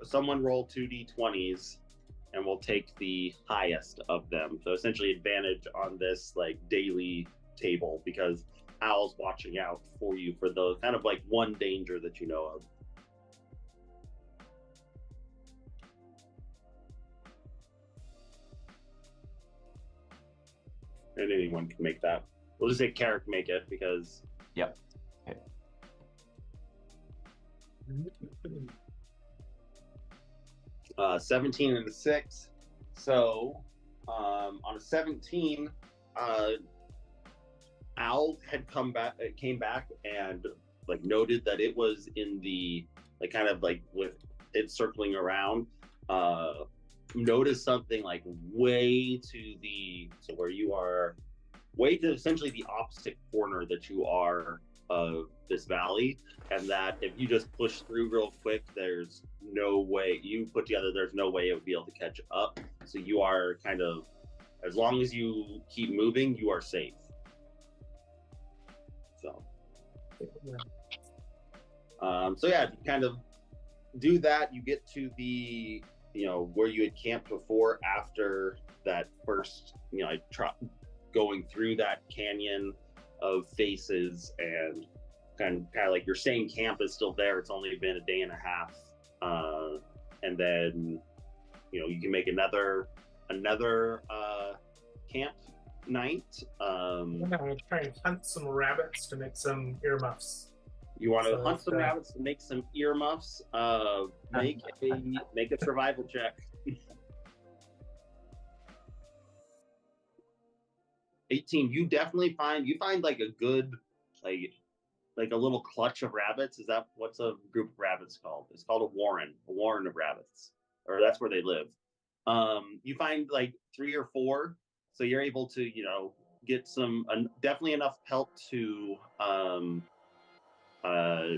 someone roll 2d20s, and we'll take the highest of them. So essentially advantage on this like daily table because Al's watching out for you for the kind of like one danger that you know of. And anyone can make that. We'll just say Carrick make it because Yep. Okay. 17 and a 6. So on a 17, uh, Al had came back and like noted that it was in the like kind of like with it circling around. Noticed something like way to the so where you are, way to essentially the opposite corner that you are of this valley, and that if you just push through real quick, there's no way you put together. There's no way it would be able to catch up. So you are kind of, as long as you keep moving, you are safe. So, so yeah, you kind of do that. You get to the, where you had camped before after that first, going through that canyon of faces, and kind of like your same camp is still there. It's only been a day and a half, and then you can make another camp night. I'm gonna try and hunt some rabbits to make some earmuffs. You want to hunt some rabbits to make some earmuffs. Make a survival check. 18. You definitely find like a good like a little clutch of rabbits. Is that what's a group of rabbits called? It's called a warren of rabbits, or that's where they live. You find like 3 or 4, so you're able to get some definitely enough pelt to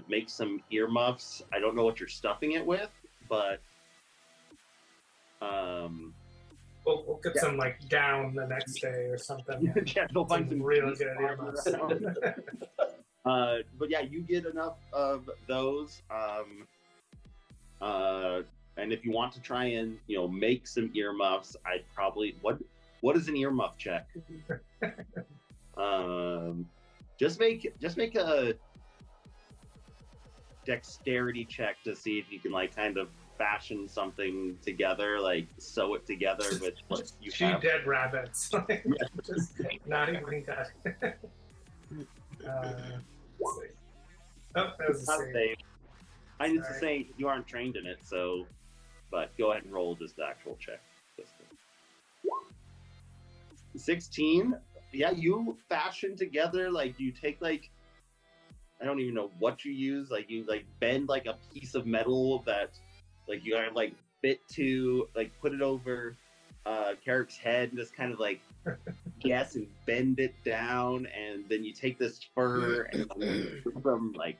make some earmuffs. I don't know what you're stuffing it with, but we'll get some like down the next day or something. Yeah, go find some really good earmuffs. But yeah, you get enough of those. And if you want to try and make some earmuffs, I'd probably what is an earmuff check? Just make a dexterity check to see if you can like kind of fashion something together, like sew it together with what you have. 2 dead rabbits. Just not even that. Let's see. Oh, that was a save. I need to say you aren't trained in it, so but go ahead and roll just the actual check. 16. Yeah, you fashion together, like you take like, I don't even know what you use, like you like bend like a piece of metal that like you gotta like fit to like put it over Carrick's head and just kind of like guess and bend it down, and then you take this fur and some like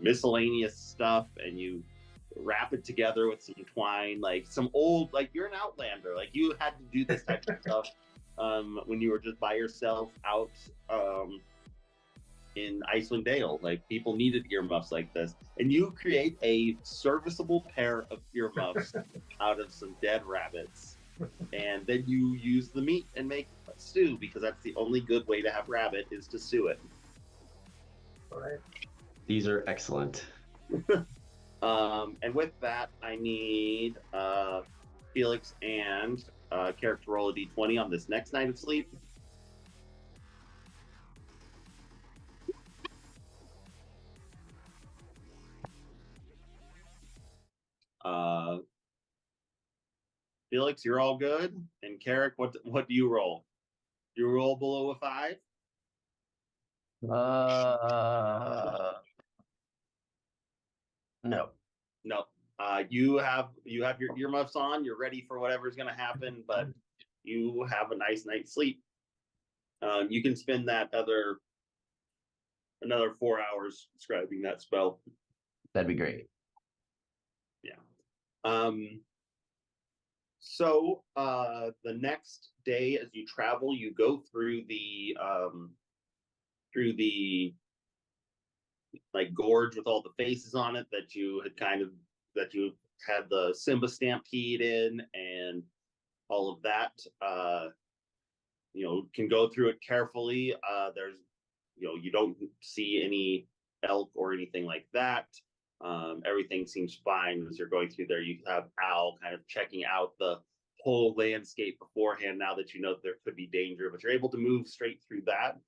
miscellaneous stuff and you wrap it together with some twine, like some old, like you're an outlander, like you had to do this type of stuff when you were just by yourself out in Icewind Dale. Like people needed earmuffs like this, and you create a serviceable pair of earmuffs out of some dead rabbits, and then you use the meat and make a stew, because that's the only good way to have rabbit is to stew it. All right. These are excellent. And with that, I need Felix and Carrick to roll a d20 on this next night of sleep. Felix, you're all good, and Carrick, what do you roll? You roll below a 5? No. You have your earmuffs on. You're ready for whatever's going to happen, but you have a nice night's sleep. You can spend that another 4 hours describing that spell. That'd be great. Yeah. So the next day, as you travel, you go through the like gorge with all the faces on it that you had the Simba stampede in and all of that. Can go through it carefully. There's, you don't see any elk or anything like that. Everything seems fine as you're going through there. You have Al kind of checking out the whole landscape beforehand now that you know that there could be danger, but you're able to move straight through that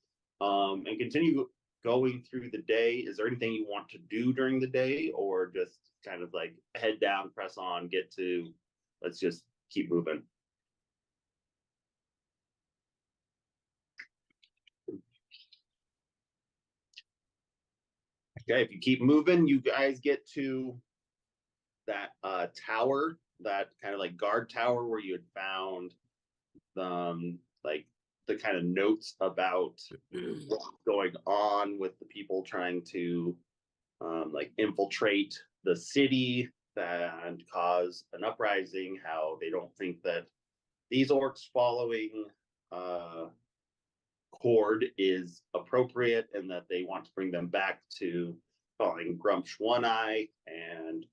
and continue going through the day. Is there anything you want to do during the day, or just kind of like head down, press on, let's just keep moving? Okay, if you keep moving, you guys get to that tower, that kind of like guard tower where you had found like the kind of notes about what's going on with the people trying to like infiltrate the city and cause an uprising, how they don't think that these orcs following Cord is appropriate, and that they want to bring them back to calling Grumsh One Eye, and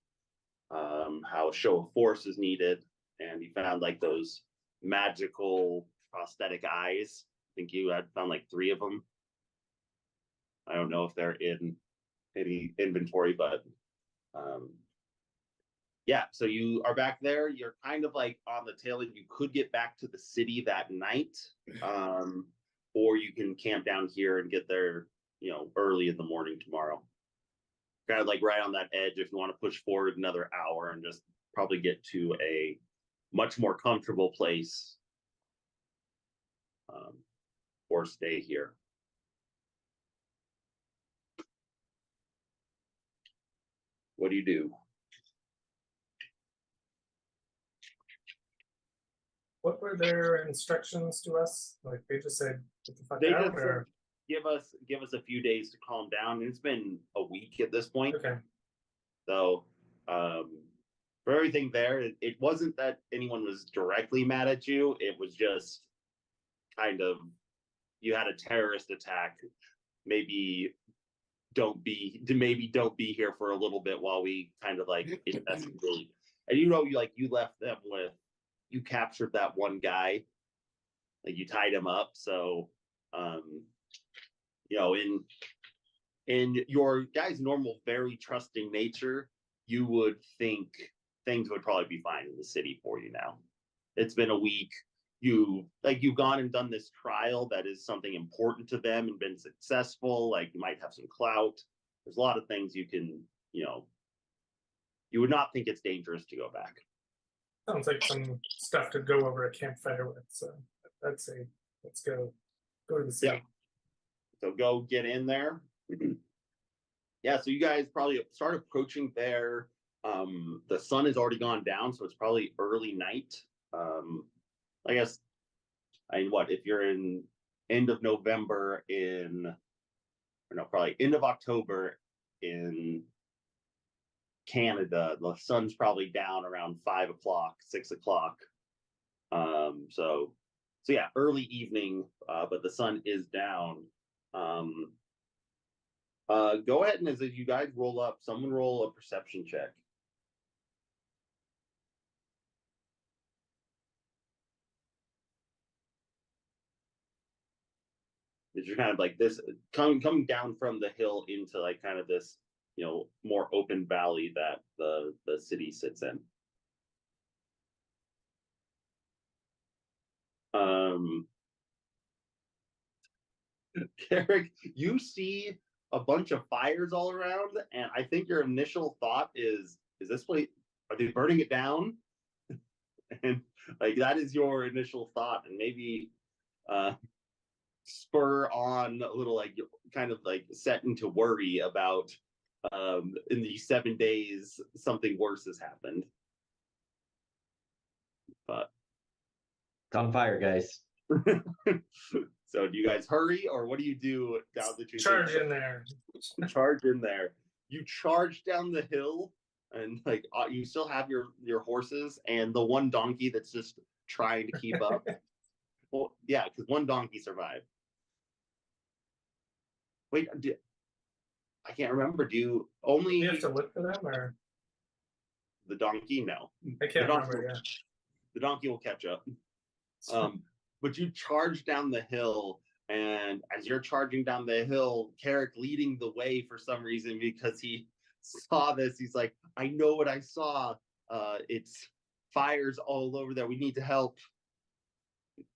how a show of force is needed. And you found like those magical prosthetic eyes. I think you had found like 3 of them. I don't know if they're in any inventory, but yeah, so you are back there. You're kind of like on the tail end. You could get back to the city that night, or you can camp down here and get there, early in the morning tomorrow. Kind of like right on that edge if you want to push forward another hour and just probably get to a much more comfortable place, or stay here. What do you do? What were their instructions to us? Like they just said, "Get the fuck They out," just said, or give us a few days to calm down. It's been a week at this point. okay. So for everything there, it wasn't that anyone was directly mad at you. It was just kind of, you had a terrorist attack. Maybe don't be here for a little bit while we kind of like investigate. And you left them with, you captured that one guy, like you tied him up. So in your guys' normal, very trusting nature, you would think things would probably be fine in the city for you now. It's been a week. You've gone and done this trial that is something important to them and been successful. Like you might have some clout. There's a lot of things you can, you would not think it's dangerous to go back. Sounds like some stuff to go over a campfire with. So I'd say let's go to the city. Yeah. So go get in there. Yeah, so you guys probably start approaching there. The sun has already gone down, so it's probably early night. I guess, if you're in end of November probably end of October in Canada, the sun's probably down around 5 o'clock, 6 o'clock. So yeah, early evening, but the sun is down. Go ahead and as you guys roll up, someone roll a perception check. You're kind of like this coming down from the hill into like kind of this, more open valley that the city sits in. Carrick, you see a bunch of fires all around, and I think your initial thought is this place, are they burning it down? And like that is your initial thought, and maybe spur on a little like kind of like set into worry about in these 7 days something worse has happened. But It's on fire, guys. so do you guys hurry, or what do you do now that you Charge in there? Charge in there. You charge down the hill, and like you still have your horses and the one donkey that's just trying to keep up. Well, yeah, because one donkey survived. Wait, I can't remember. Do you Do only you have to look for them, or the donkey? No, I can't the donkey, remember? Yeah. the donkey will catch up. But you charge down the hill, and as you're charging down the hill, Carrick leading the way for some reason because he saw this. He's like, I know what I saw. It's fires all over there. We need to help.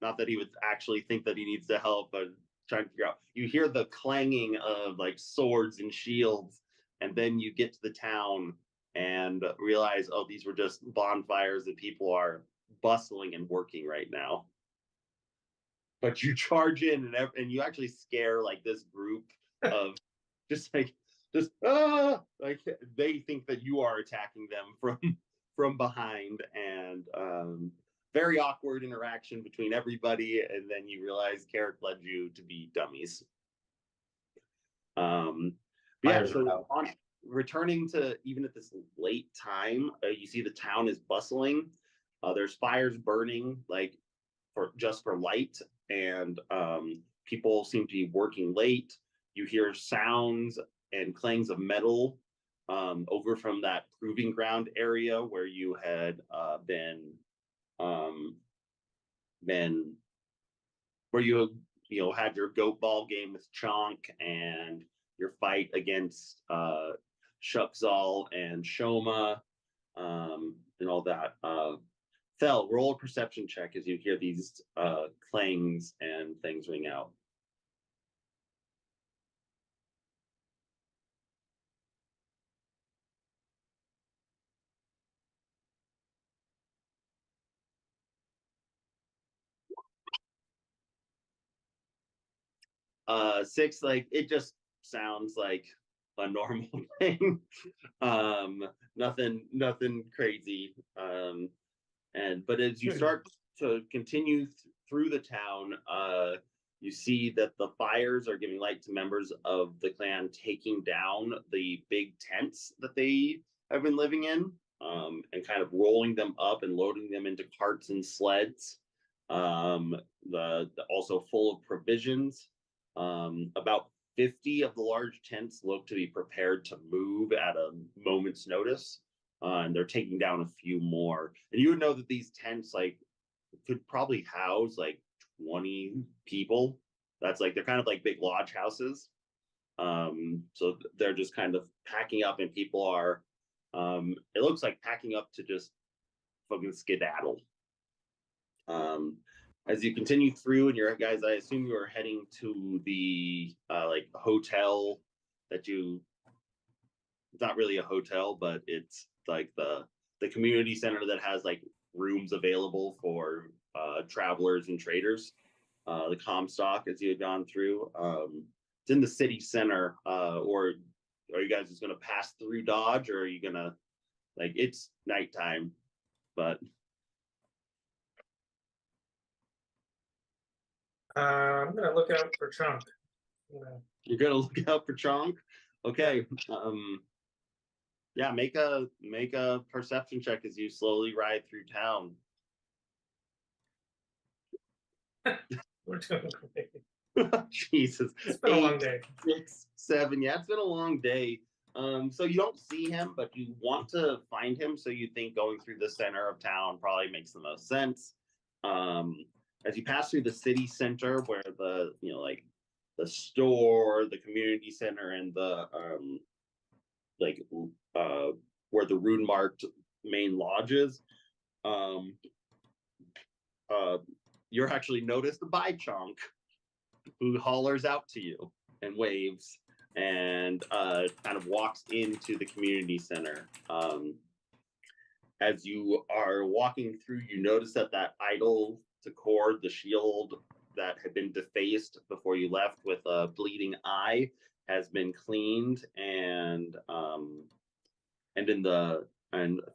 Not that he would actually think that he needs to help, but trying to figure out. You hear the clanging of like swords and shields, and then you get to the town and realize, oh, these were just bonfires and people are bustling and working right now. But you charge in and you actually scare like this group of just like like they think that you are attacking them from behind, and very awkward interaction between everybody, and then you realize Carrick led you to be dummies. Yeah, so on returning to even at this late time, you see the town is bustling. There's fires burning like for light, and people seem to be working late. You hear sounds and clangs of metal over from that proving ground area where you had been where you had your goat ball game with Chonk and your fight against Shukzal and Shoma, and all that. Fel, roll a perception check as you hear these clangs and things ring out. Six, like it just sounds like a normal thing. Nothing crazy. But as you start to continue through the town, you see that the fires are giving light to members of the clan, taking down the big tents that they have been living in, and kind of rolling them up and loading them into carts and sleds. Also full of provisions. About 50 of the large tents look to be prepared to move at a moment's notice. And they're taking down a few more. And you would know that these tents like could probably house like 20 people. That's like they're kind of like big lodge houses. So they're just kind of packing up, and people are it looks like packing up to just fucking skedaddle. As you continue through, and your guys, I assume you are heading to the like hotel that you. It's not really a hotel, but it's like the community center that has like rooms available for travelers and traders. The Comstock, as you had gone through, it's in the city center. Or are you guys just gonna pass through Dodge, or are you gonna like it's nighttime, but I'm gonna look out for Chunk. you're gonna look out for Chonk? Okay. Yeah, make a perception check as you slowly ride through town. We're doing great. Jesus. It's been a long day. 6, 7. Yeah, it's been a long day. So you don't see him, but you want to find him. So you think going through the center of town probably makes the most sense. As you pass through the city center, where the like the store, the community center, and the where the rune marked main lodge is, you're actually noticed by Chonk, who hollers out to you and waves and kind of walks into the community center. As you are walking through, you notice that idol to cord, the shield that had been defaced before you left with a bleeding eye, has been cleaned, and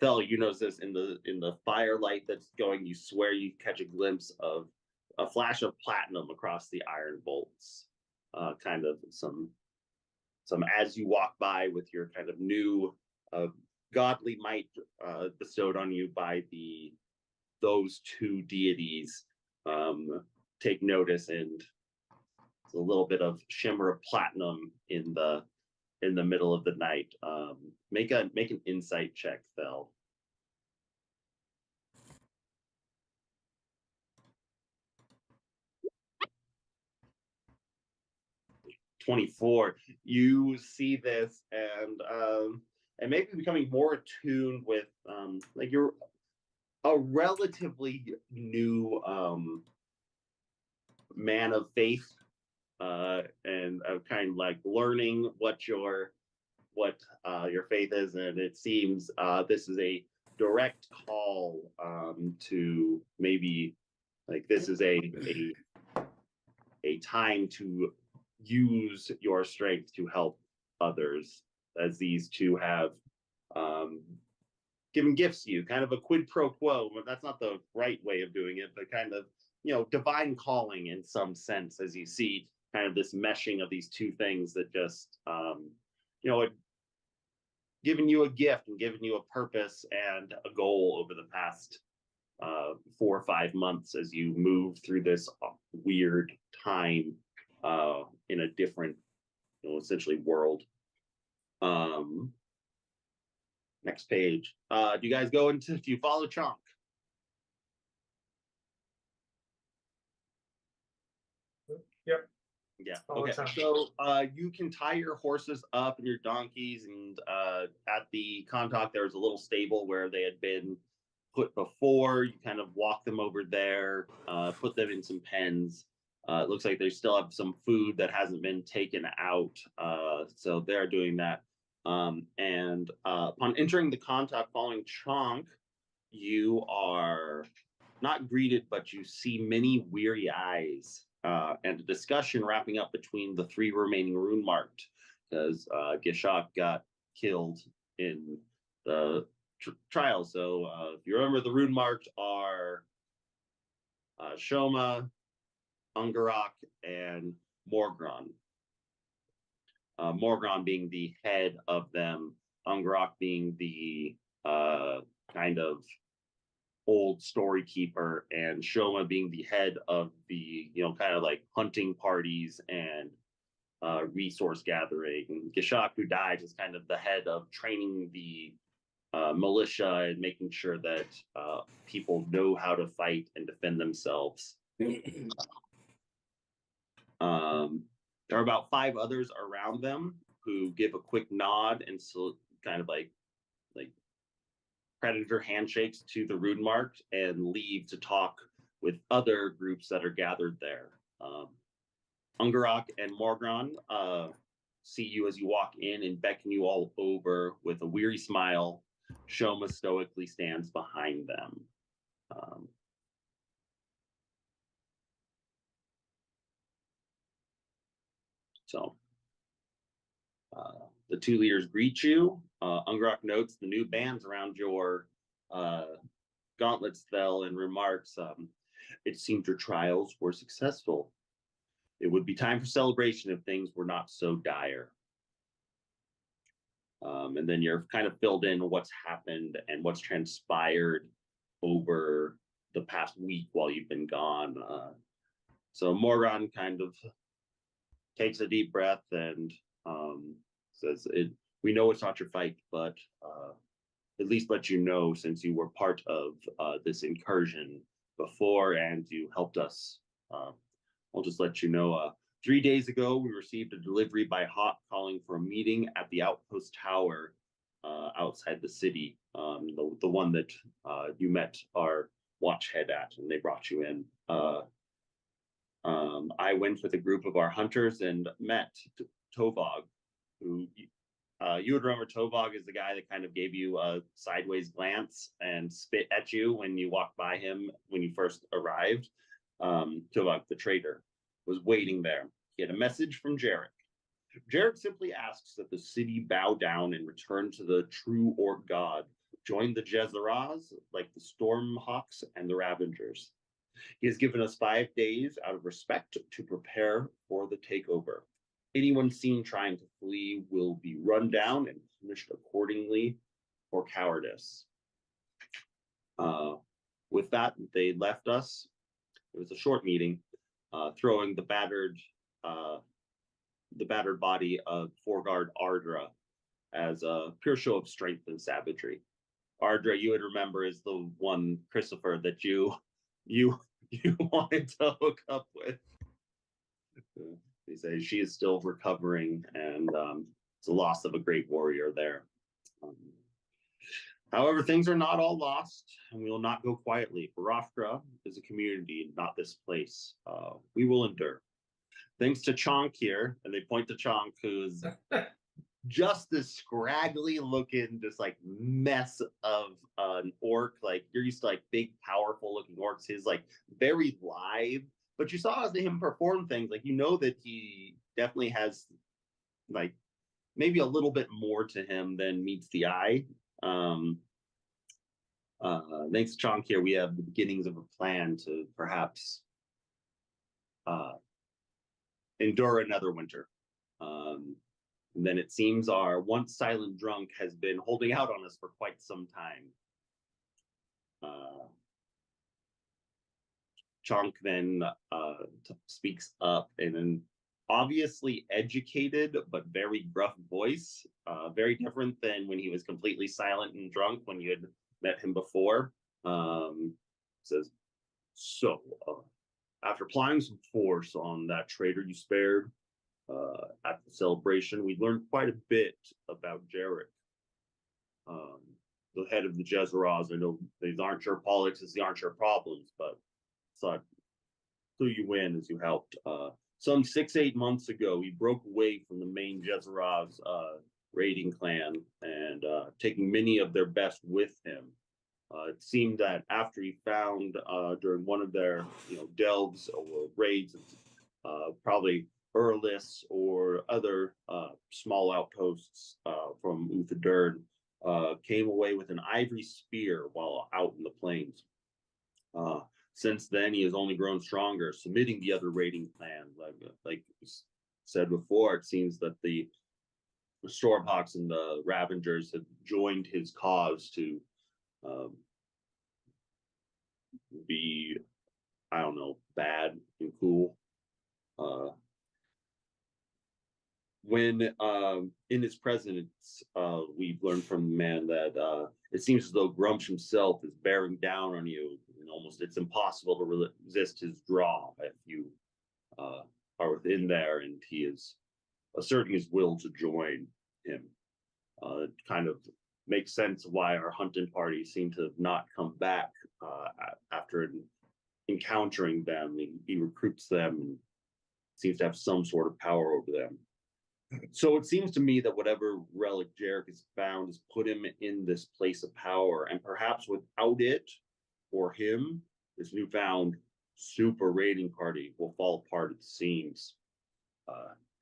Thel, you notice this in the firelight that's going. You swear you catch a glimpse of a flash of platinum across the iron bolts, kind of some as you walk by with your kind of new godly might bestowed on you by those two deities. Take notice, and a little bit of shimmer of platinum in the in the middle of the night. Make an insight check, Phil. 24. You see this and maybe becoming more attuned with like you're a relatively new man of faith, and kind of like learning what your faith is, and it seems this is a direct call to maybe like this is a time to use your strength to help others, as these two have given gifts to you, kind of a quid pro quo. But that's not the right way of doing it, but kind of, divine calling in some sense, as you see kind of this meshing of these two things that just, it given you a gift and given you a purpose and a goal over the past 4 or 5 months as you move through this weird time in a different, essentially world. Next page. Do you guys do you follow Chonk? Yep. Yeah. Okay. So you can tie your horses up and your donkeys, and at the Contact there was a little stable where they had been put before. You kind of walk them over there, put them in some pens. It looks like they still have some food that hasn't been taken out, so they're doing that. And upon entering the Contact following Chonk, you are not greeted, but you see many weary eyes and a discussion wrapping up between the 3 remaining rune marked, because Gishak got killed in the trial. So if you remember, the rune marked are Shoma, Ungarak, and Morgron. Morgron being the head of them, Ungarak being the kind of old story keeper, and Shoma being the head of the, kind of like hunting parties and resource gathering. And Gishak, who died, is kind of the head of training the militia and making sure that people know how to fight and defend themselves. There are about 5 others around them who give a quick nod and so kind of like predator handshakes to the rune marked and leave to talk with other groups that are gathered there. Ungarak and Morgron see you as you walk in and beckon you all over with a weary smile. Shoma stoically stands behind them. So the 2 leaders greet you. Ungarak notes the new bands around your gauntlets fell and remarks, it seemed your trials were successful. It would be time for celebration if things were not so dire. And then you're kind of filled in what's happened and what's transpired over the past week while you've been gone. So Morgan kind of takes a deep breath and says, we know it's not your fight, but at least let you know, since you were part of this incursion before and you helped us. I'll just let you know, 3 days ago, we received a delivery by Hawk calling for a meeting at the outpost tower outside the city, the one that you met our watch head at, and they brought you in. I went with a group of our hunters and met Tovog, who you would remember. Tovog is the guy that kind of gave you a sideways glance and spit at you when you walked by him when you first arrived. Tovog, the trader, was waiting there. He had a message from Jarek. Jarek simply asks that the city bow down and return to the true Orc god, join the Jezzaraz like the Stormhawks and the Ravengers. He has given us 5 days out of respect to prepare for the takeover. Anyone seen trying to flee will be run down and punished accordingly for cowardice. With that, they left us. It was a short meeting, throwing the battered the battered body of foreguard Ardra as a pure show of strength and savagery. Ardra, you would remember, is the one, Christopher, that you wanted to hook up with. They say she is still recovering, and it's a loss of a great warrior there. However, things are not all lost, and we will not go quietly. Barafra is a community, not this place. We will endure. Thanks to Chonk here, and they point to Chonk, who's just this scraggly looking, just like mess of an orc. Like, you're used to like big, powerful looking orcs. His like very live, but you saw him perform things. Like, you know that he definitely has like maybe a little bit more to him than meets the eye. Thanks to Chonk here, we have the beginnings of a plan to perhaps endure another winter. And then it seems our once silent drunk has been holding out on us for quite some time. Chonk then speaks up in an obviously educated but very gruff voice, very different than when he was completely silent and drunk when you had met him before. Says, so after applying some force on that traitor you spared at the celebration, we learned quite a bit about Jarek, the head of the Jezzeraz. I know these aren't your politics, these aren't your problems, but thought who you in as you helped. Some 6-8 months ago, he broke away from the main Jezzeraz raiding clan and taking many of their best with him. It seemed that after he found during one of their delves or raids, probably Urlis or other small outposts from Uthadurn, came away with an ivory spear while out in the plains. Since then, he has only grown stronger, submitting the other raiding clan. Like said before, it seems that the Stormhawks and the Ravengers have joined his cause to be, I don't know, bad and cool. When in his presence, we've learned from the man that it seems as though Grumsh himself is bearing down on you, and almost it's impossible to resist his draw if you are within there, and he is asserting his will to join him. It kind of makes sense why our hunting party seemed to have not come back after encountering them. He recruits them and seems to have some sort of power over them. So it seems to me that whatever relic Jarek has found has put him in this place of power, and perhaps without it or him, this newfound super raiding party will fall apart at the seams.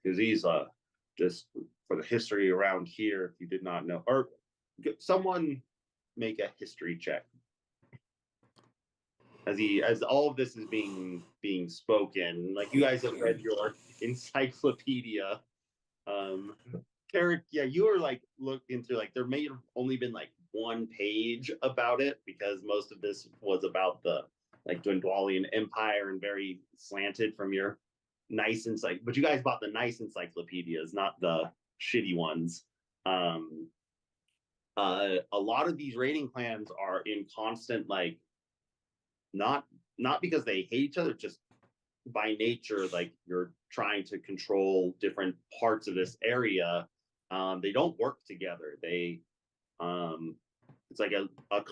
Because he's just for the history around here, if you did not know, or someone make a history check as all of this is being spoken. Like, you guys have read your encyclopedia. Carrick, yeah, you were like looked into, like, there may have only been like one page about it because most of this was about the like Dwendalian Empire and very slanted from your nice but you guys bought the nice encyclopedias, not the shitty ones. A lot of these raiding clans are in constant, like, not because they hate each other, just by nature, like, you're trying to control different parts of this area. They don't work together. They it's like a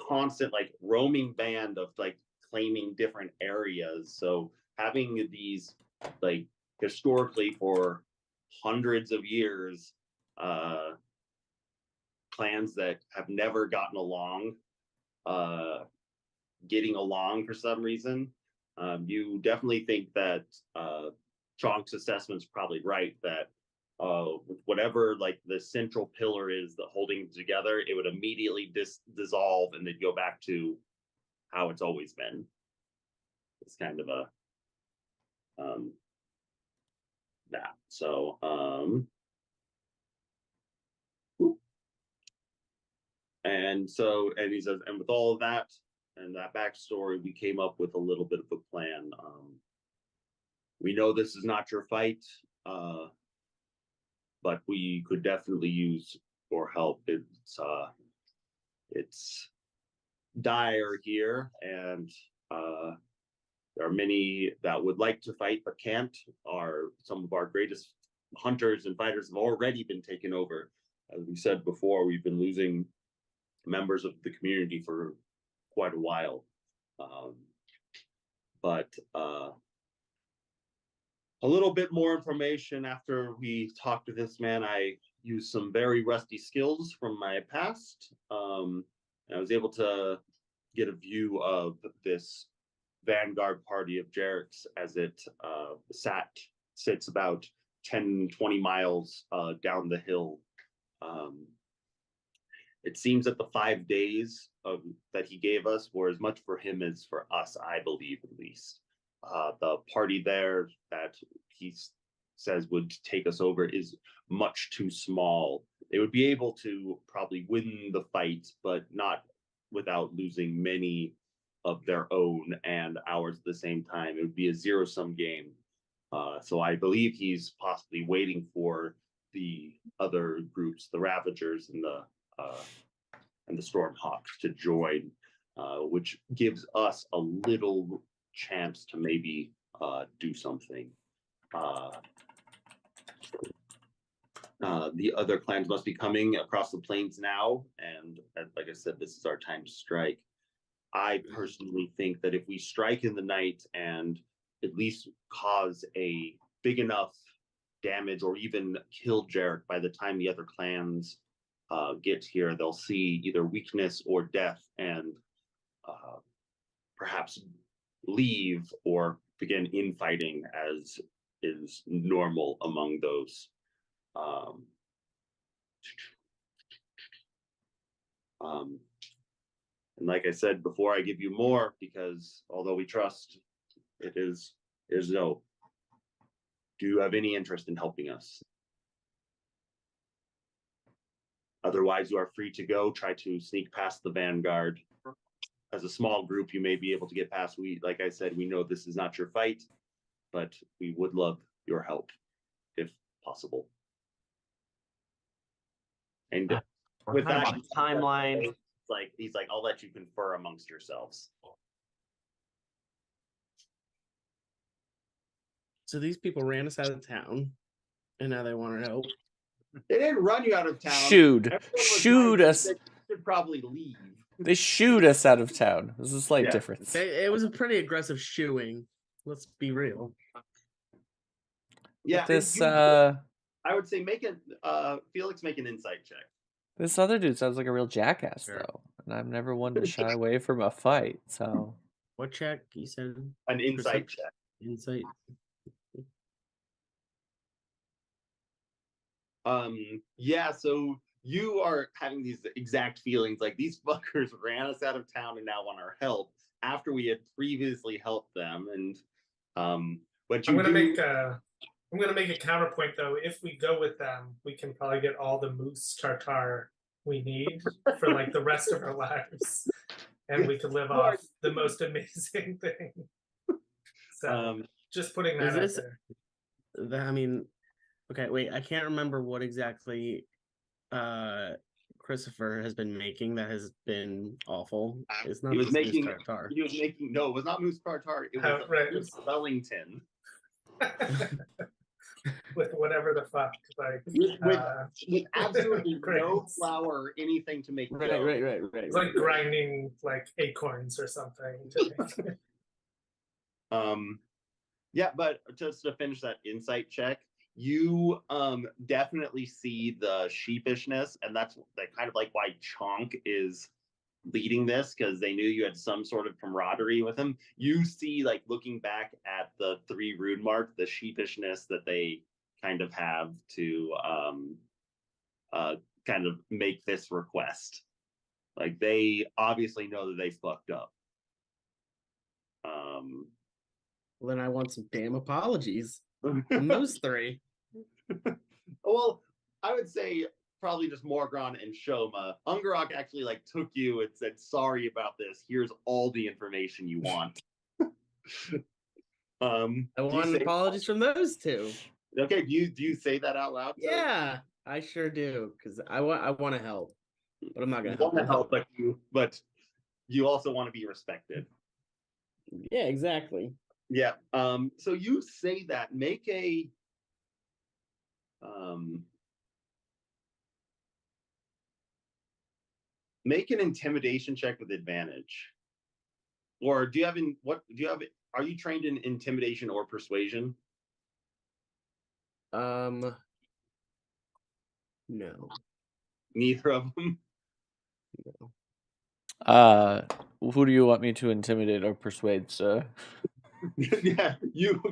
constant, like, roaming band of like claiming different areas. So having these, like, historically for hundreds of years, clans that have never gotten along, getting along for some reason. You definitely think that Chonk's assessment's probably right, that whatever, like, the central pillar is that holding them together, it would immediately dissolve and they'd go back to how it's always been. It's kind of a that. So and he says, and with all of that and that backstory, we came up with a little bit of a plan. We know this is not your fight. but we could definitely use your help. It's dire here, and there are many that would like to fight but can't. Some of our greatest hunters and fighters have already been taken over. As we said before, we've been losing members of the community for quite a while. But a little bit more information after we talked to this man. I used some very rusty skills from my past. And I was able to get a view of this vanguard party of Jarrett's as it sits about 10-20 miles down the hill. It seems that the 5 days that he gave us were as much for him as for us, I believe, at least. The party there that he says would take us over is much too small. They would be able to probably win the fight, but not without losing many of their own and ours at the same time. It would be a zero-sum game. So I believe he's possibly waiting for the other groups, the Ravagers and the Stormhawks, to join, which gives us a little chance to maybe do something. The other clans must be coming across the plains now, and like I said, this is our time to strike. I personally think that if we strike in the night and at least cause a big enough damage or even kill Jarrett by the time the other clans get here, they'll see either weakness or death and perhaps leave or begin infighting, as is normal among those. And like I said before, I give you more because although we trust, there's no. Do you have any interest in helping us? Otherwise, you are free to go. Try to sneak past the vanguard. As a small group, you may be able to get past. Like I said, we know this is not your fight, but we would love your help if possible. And with that timeline, he's like, I'll let you confer amongst yourselves. So these people ran us out of town, and now they want our help. They didn't run you out of town. Shoot us. They should probably leave. They shoot us out of town. There's a slight difference. It was a pretty aggressive shooing. Let's be real. Yeah, this I would say Felix make an insight check. This other dude sounds like a real jackass though, and I'm never one to shy away from a fight. So what check? You said an insight check. Insight. Yeah, so you are having these exact feelings, like these fuckers ran us out of town and now want our help after we had previously helped them. And what you I'm gonna make a counterpoint though. If we go with them, we can probably get all the moose tartar we need for like the rest of our lives, and we could live off the most amazing thing. So just putting that out there. I mean, okay, wait, I can't remember what exactly Christopher has been making that has been awful. It's not moose tartar. No, it was not moose tartar. It was moose Wellington. With whatever the fuck, like with absolutely no flour or anything to make. Right. It's like grinding like acorns or something. Yeah, but just to finish that insight check, you definitely see the sheepishness, and that's kind of like why Chonk is leading this, because they knew you had some sort of camaraderie with him. You see, like, looking back at the 3 rune mark, the sheepishness that they kind of have to kind of make this request. Like, they obviously know that they fucked up. Well, then I want some damn apologies from those 3. Well, I would say probably just Morgron and Shoma. Ungarok actually like took you and said, sorry about this. Here's all the information you want. I want apologies from those 2. Okay, do you say that out loud? Yeah, I sure do, because I want to help, but I'm not You gonna help. want to help, alone. but you also want to be respected. Yeah, exactly. Yeah. So you say that. Um, make an intimidation check with advantage. Or do you have are you trained in intimidation or persuasion? No. Neither of them. Who do you want me to intimidate or persuade, sir? Yeah, you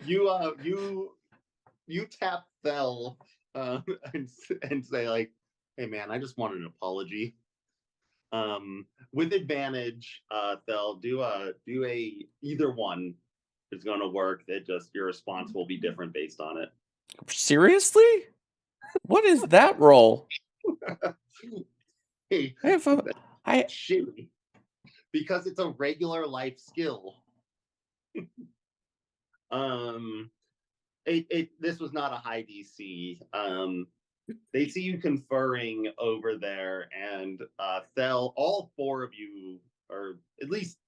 tap Thel and say like, "Hey man, I just want an apology." With advantage, Thel, do a either one is going to work. It just your response will be different based on it. Seriously? What is that roll? Hey, I have a, I shitty because it's a regular life skill. This was not a high DC. They see you conferring over there, and Thel, all four of you, or at least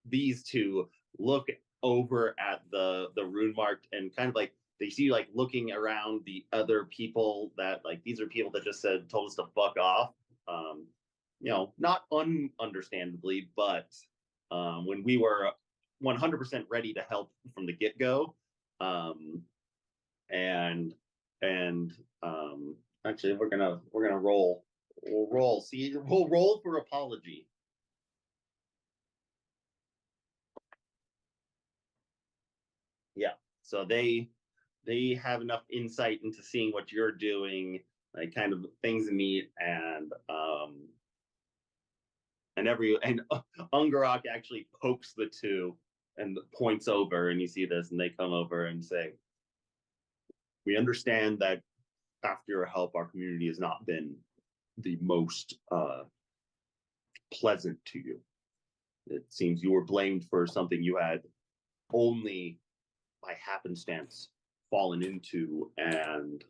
these two, look over at the rune marked and kind of like they see you like looking around the other people that like these are people that just told us to fuck off. Not understandably, but when we were 100% ready to help from the get go, and and actually we're gonna roll. We'll roll. See, we'll roll for apology. Yeah. So they have enough insight into seeing what you're doing, like kind of things meet, and Ungarok actually pokes the two and points over, and you see this, and they come over and say, "We understand that after your help, our community has not been the most pleasant to you. It seems you were blamed for something you had only by happenstance fallen into, and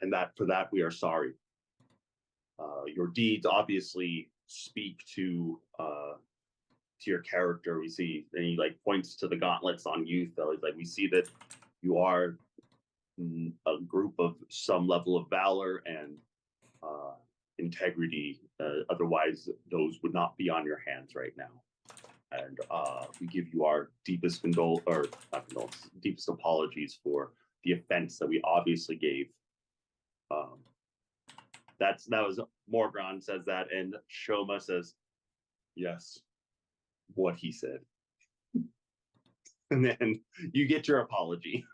that for that we are sorry. Your deeds obviously speak to your character. We see, and he like points to the gauntlets on you, though. He's like, we see that you are a group of some level of valor and integrity. Otherwise, those would not be on your hands right now. And we give you our deepest deepest apologies for the offense that we obviously gave." That was Morgron says that, and Shoma says, "Yes, what he said." And then you get your apology.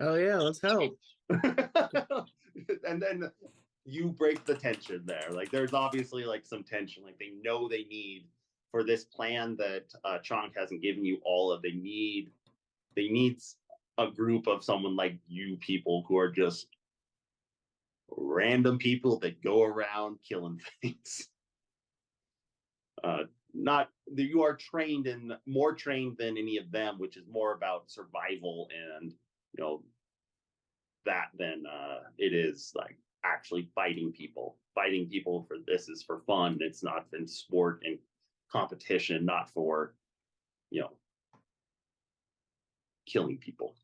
Oh yeah, let's help. And then you break the tension there. Like there's obviously like some tension. Like they know they need for this plan that Chonk hasn't given you all of. They need a group of someone like you people who are just random people that go around killing things. Not you are trained in more trained than any of them, which is more about survival and that than it is like actually fighting people. Fighting people for this is for fun. It's not in sport and competition, not for killing people.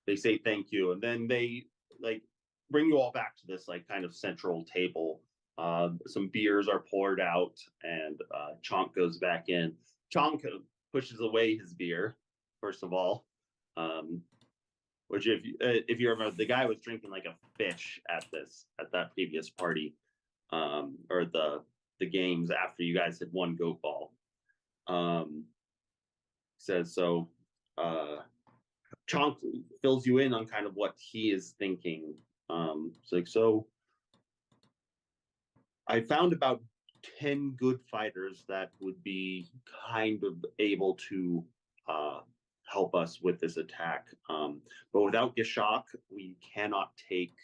They say thank you, and then they like bring you all back to this like kind of central table. Some beers are poured out, and Chonk goes back in. Chonk pushes away his beer, first of all, which if you remember, the guy was drinking like a fish at that previous party, or the games after you guys had won Goat Ball. Says so. Chonk fills you in on kind of what he is thinking. It's like, so I found about 10 good fighters that would be kind of able to help us with this attack. But without Gishak, we cannot take,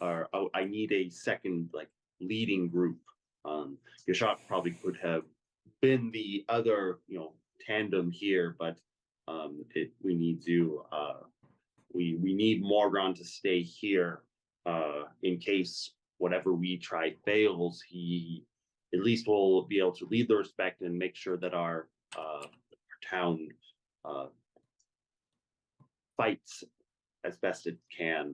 I need a second like leading group. Gishak probably could have been the other, tandem here, but we need to we need Morgan to stay here in case whatever we try fails. He at least will be able to lead the respect and make sure that our town fights as best it can.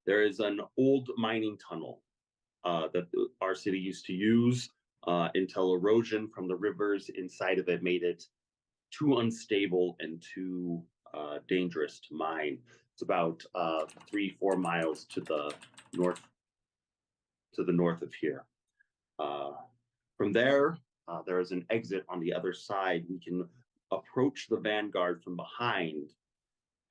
There is an old mining tunnel that our city used to use until erosion from the rivers inside of it made it too unstable and too dangerous to mine. It's about 3-4 miles to the north of here. From there, there is an exit on the other side. We can approach the vanguard from behind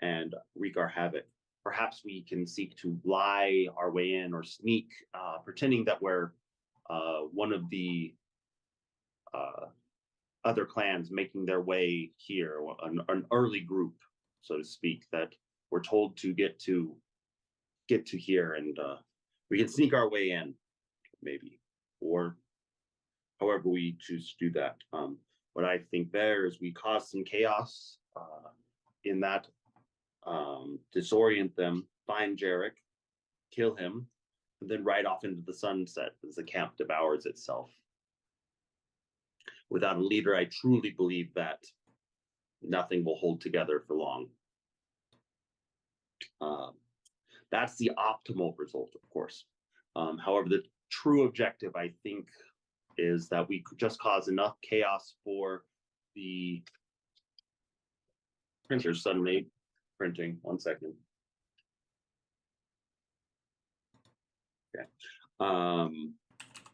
and wreak our havoc. Perhaps we can seek to lie our way in or sneak, pretending that we're one of the other clans making their way here, an early group, so to speak, that we're told to get to here, and we can sneak our way in, maybe, or however we choose to do that. What I think there is we cause some chaos in that, disorient them, find Jarek, kill him, and then ride off into the sunset as the camp devours itself. Without a leader, I truly believe that nothing will hold together for long. That's the optimal result, of course. However, the true objective, I think, is that we could just cause enough chaos for the printers suddenly printing. 1 second. Okay.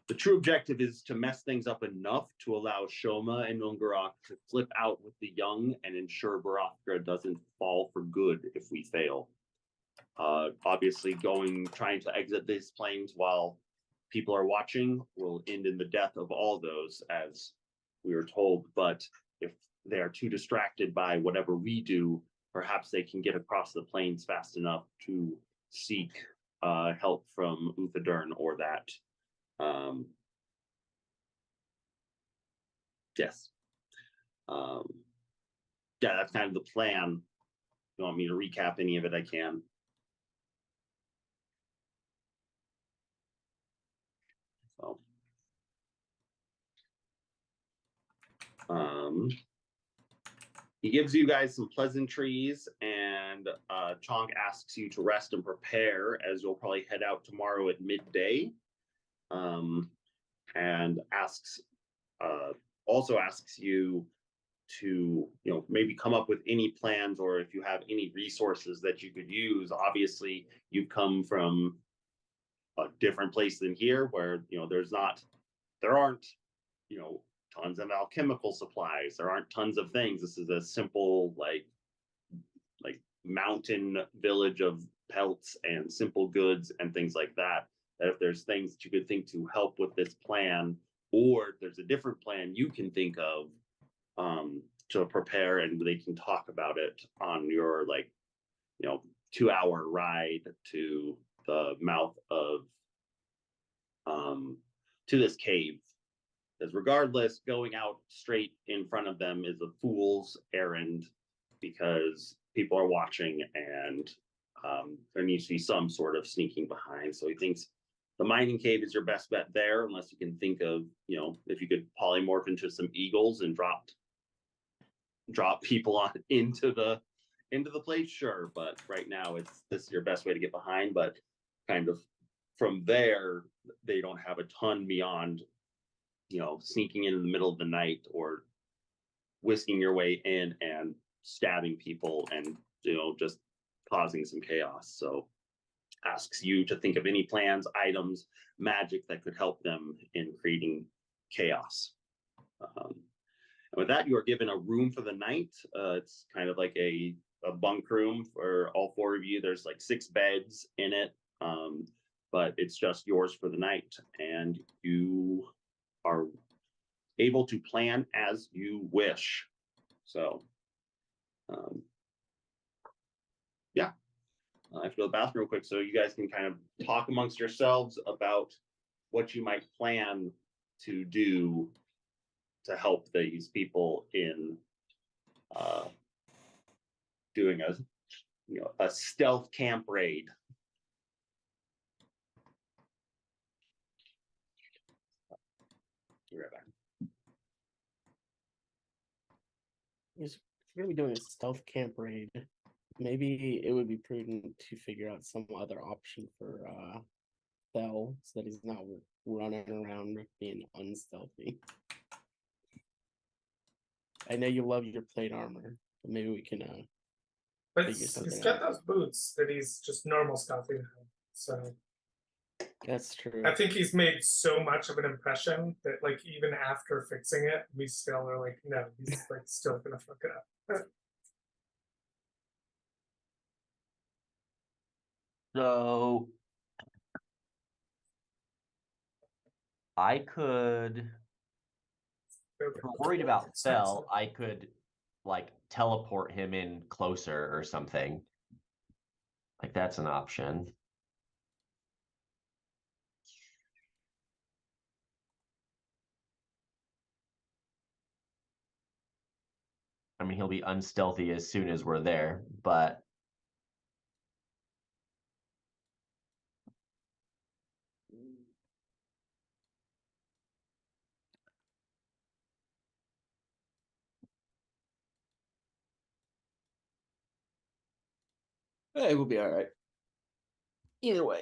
The true objective is to mess things up enough to allow Shoma and Ungarak to flip out with the young and ensure Barathra doesn't fall for good if we fail. Obviously, trying to exit these planes while people are watching will end in the death of all those, as we were told. But if they are too distracted by whatever we do, perhaps they can get across the plains fast enough to seek help from Uthadern or that. Yes. Yeah, that's kind of the plan. If you want me to recap any of it, I can. So, he gives you guys some pleasantries, and Chonk asks you to rest and prepare, as you'll probably head out tomorrow at midday. And also asks you to, maybe come up with any plans, or if you have any resources that you could use. Obviously, you've come from a different place than here, where there aren't tons of alchemical supplies. There aren't tons of things. This is a simple like mountain village of pelts and simple goods and things like that. That if there's things that you could think to help with this plan, or if there's a different plan you can think of to prepare, and they can talk about it on your 2-hour ride to the mouth of to this cave. Because regardless, going out straight in front of them is a fool's errand, because people are watching, and there needs to be some sort of sneaking behind. So he thinks the mining cave is your best bet there, unless you can think of, if you could polymorph into some eagles and drop people on into the place, sure. But right now, this is your best way to get behind. But kind of from there, they don't have a ton beyond sneaking in the middle of the night, or whisking your way in and stabbing people, and just causing some chaos. So asks you to think of any plans, items, magic that could help them in creating chaos. And with that, you are given a room for the night. It's kind of like a bunk room for all 4 of you. There's 6 beds in it, but it's just yours for the night, and you are able to plan as you wish. So, yeah. I have to go to the bathroom real quick, so you guys can kind of talk amongst yourselves about what you might plan to do to help these people in doing a stealth camp raid. Be right back. If we're gonna be doing a stealth camp raid, maybe it would be prudent to figure out some other option for Thel, so that he's not running around being unstealthy. I know you love your plate armor, but maybe we can But figure he's something got out. those boots that he's just normal stealthy now. So That's true. I think he's made so much of an impression that like even after fixing it, we still are like, no, he's like still gonna fuck it up. So I could, if we're worried about Fell, I could like teleport him in closer or something. Like that's an option. I mean, he'll be unstealthy as soon as we're there, but It will be all right. Either way.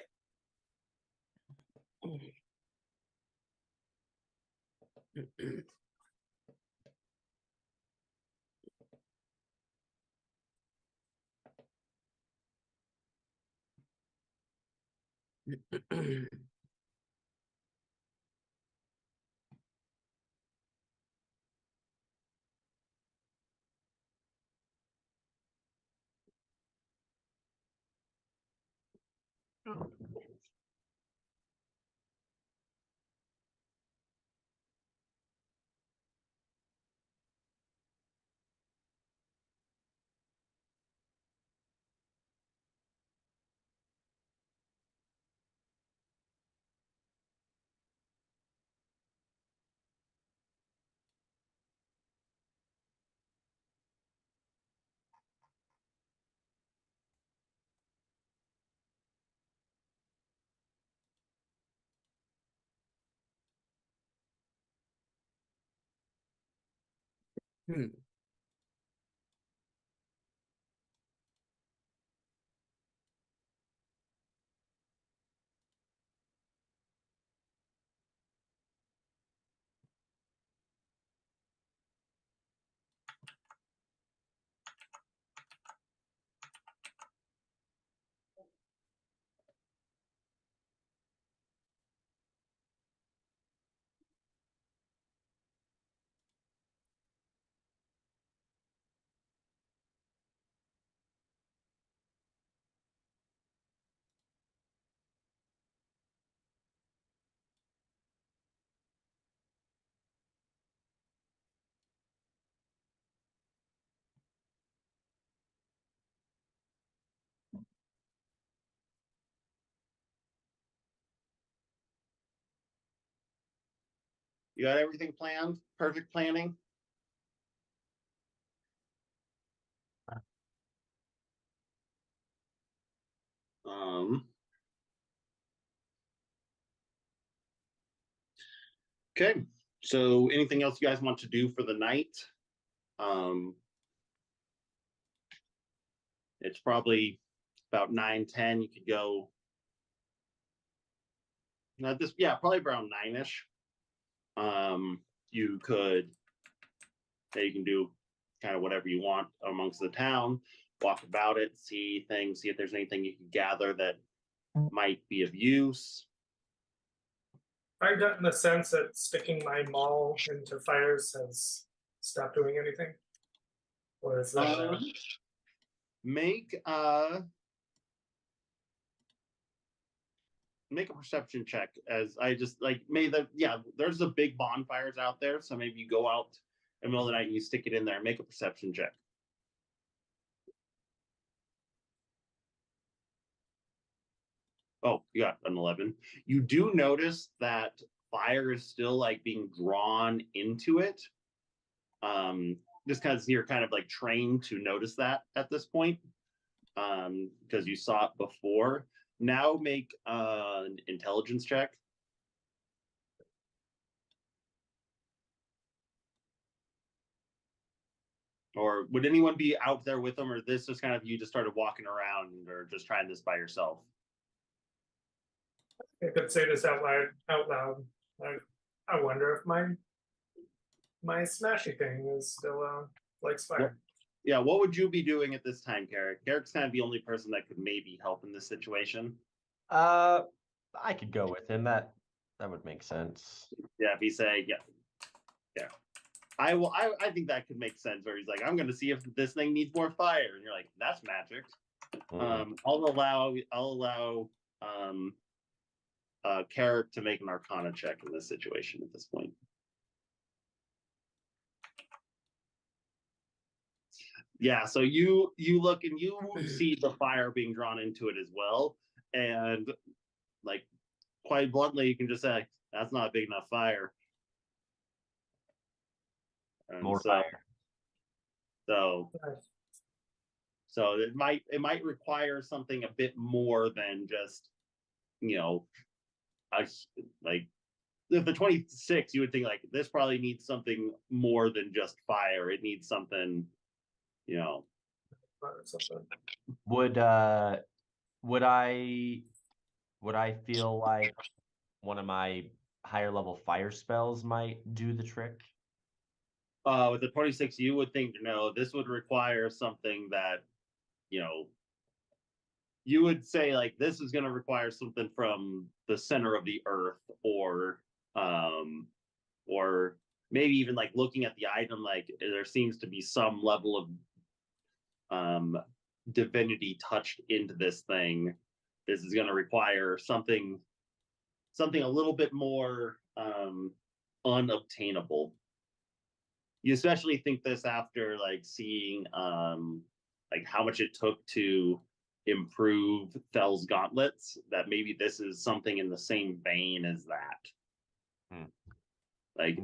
You got everything planned? Perfect planning? Okay. So anything else you guys want to do for the night? It's probably about 9-10. You could go. Not this, yeah, probably around 9-ish. You can do kind of whatever you want amongst the town, walk about it, see things, see if there's anything you can gather that might be of use. I've gotten the sense that sticking my maul into fires has stopped doing anything. Or is that Make a perception check, as I just like there's the big bonfires out there, so maybe you go out in the middle of the night and you stick it in there. Make a perception check. Oh, you got an 11. You do notice that fire is still like being drawn into it. Just because you're kind of like trained to notice that at this point, because you saw it before. Now make an intelligence check. Or would anyone be out there with them, or this just kind of you just started walking around or just trying this by yourself? I could say this out loud. I wonder if my smashy thing is still likes fire. Yeah, what would you be doing at this time, Garrick? Garrick's kind of the only person that could maybe help in this situation. I could go with him. That would make sense. Yeah, if he say, yeah. I think that could make sense. Where he's like, I'm going to see if this thing needs more fire, and you're like, that's magic. I'll allow Carrick to make an Arcana check in this situation at this point. Yeah, so you look and you see the fire being drawn into it as well, and like quite bluntly, you can just say that's not a big enough fire. And More fire. So it might require something a bit more than just, like if the 26, you would think like this probably needs something more than just fire. It needs something, Would I feel like one of my higher level fire spells might do the trick? With the 26, you would think, this would require something that, you would say like this is going to require something from the center of the earth, or maybe even like looking at the item, like there seems to be some level of divinity touched into this thing. This is going to require something a little bit more unobtainable. You especially think this after like seeing like how much it took to improve Thel's gauntlets, that maybe this is something in the same vein as that. Like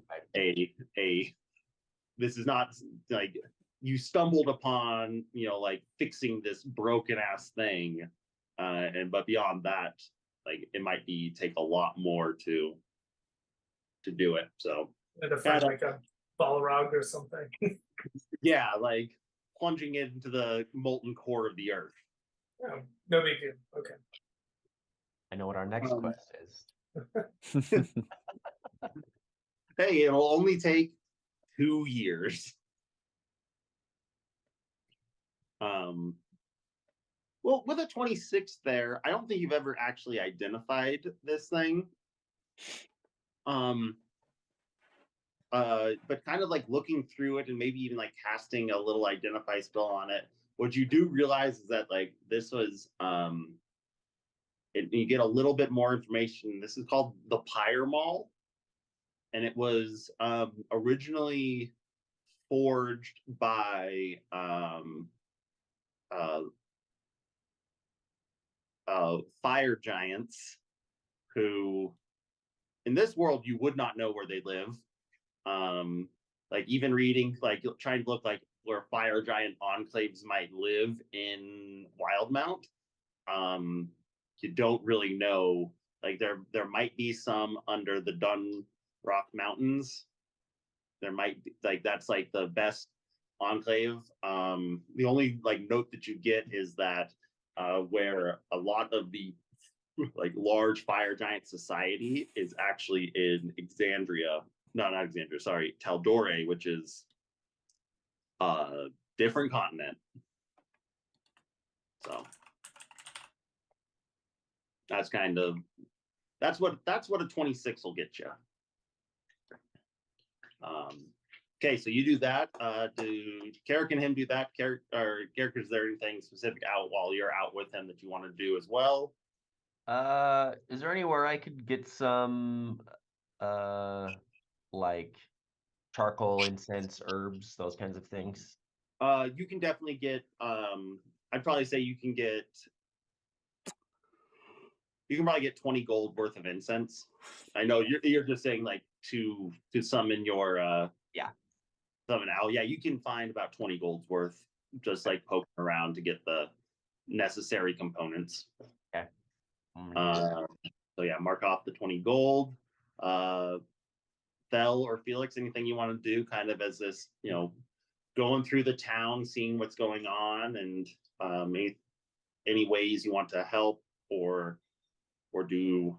this is not like you stumbled upon, like fixing this broken ass thing, but beyond that, like it might take a lot more to do it. So to find like a Balrog or something. Yeah, like plunging into the molten core of the earth. Oh, no big deal. Okay. I know what our next quest is. Hey, it'll only take 2 years. Well, with a 26 there, I don't think you've ever actually identified this thing. But kind of like looking through it and maybe even like casting a little identify spell on it, what you do realize is that like this was you get a little bit more information. This is called the Pyre Mall, and it was originally forged by fire giants who in this world you would not know where they live. Like even reading, like trying to look like where fire giant enclaves might live in Wildmount. You don't really know. Like there might be some under the Dunrock Mountains. There might be, like that's like the best enclave. The only like note that you get is that where a lot of the like large fire giant society is actually in Exandria. No, not Exandria, sorry, Taldore, which is a different continent. So that's kind of that's what a 26 will get you. Okay, so you do that. Do Carrick and him do that? Carrick, is there anything specific out while you're out with him that you want to do as well? Is there anywhere I could get some like charcoal, incense, herbs, those kinds of things? You can definitely get I'd probably say you can get you can probably get 20 gold worth of incense. I know you're just saying like to summon your summon owl. Yeah, you can find about 20 gold's worth just like poking around to get the necessary components. Okay. So yeah, mark off the 20 gold. Thel or Felix, anything you want to do kind of as this, going through the town, seeing what's going on, and any ways you want to help or do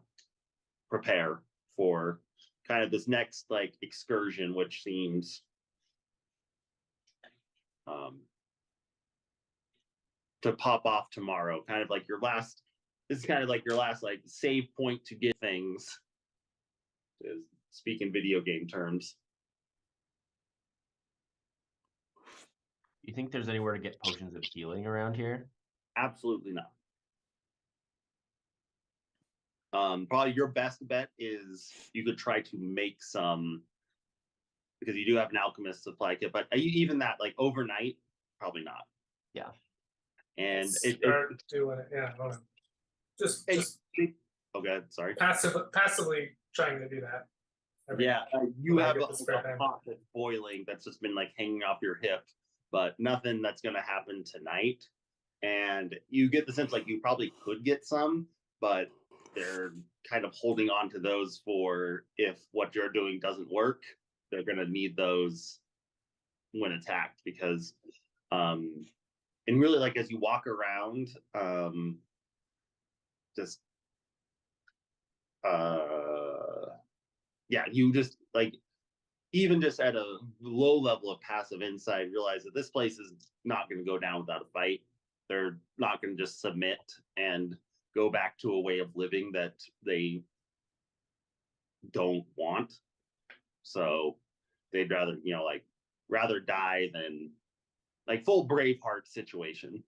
prepare for kind of this next like excursion, which seems to pop off tomorrow, kind of like your last like save point to get things, to speak in video game terms. You think there's anywhere to get potions of healing around here? Absolutely not. Probably your best bet is you could try to make some, because you do have an alchemist supply kit, but even that, like overnight, probably not. Yeah. And start doing it. Yeah, hold on. Just okay, sorry. Passively trying to do that. You have a pot that's boiling that's just been like hanging off your hip, but nothing that's going to happen tonight. And you get the sense like you probably could get some, but they're kind of holding on to those for if what you're doing doesn't work, they're going to need those when attacked, because and really like as you walk around, you just like, even just at a low level of passive insight, realize that this place is not going to go down without a fight. They're not going to just submit and go back to a way of living that they don't want. So they'd rather die than like full Braveheart situation.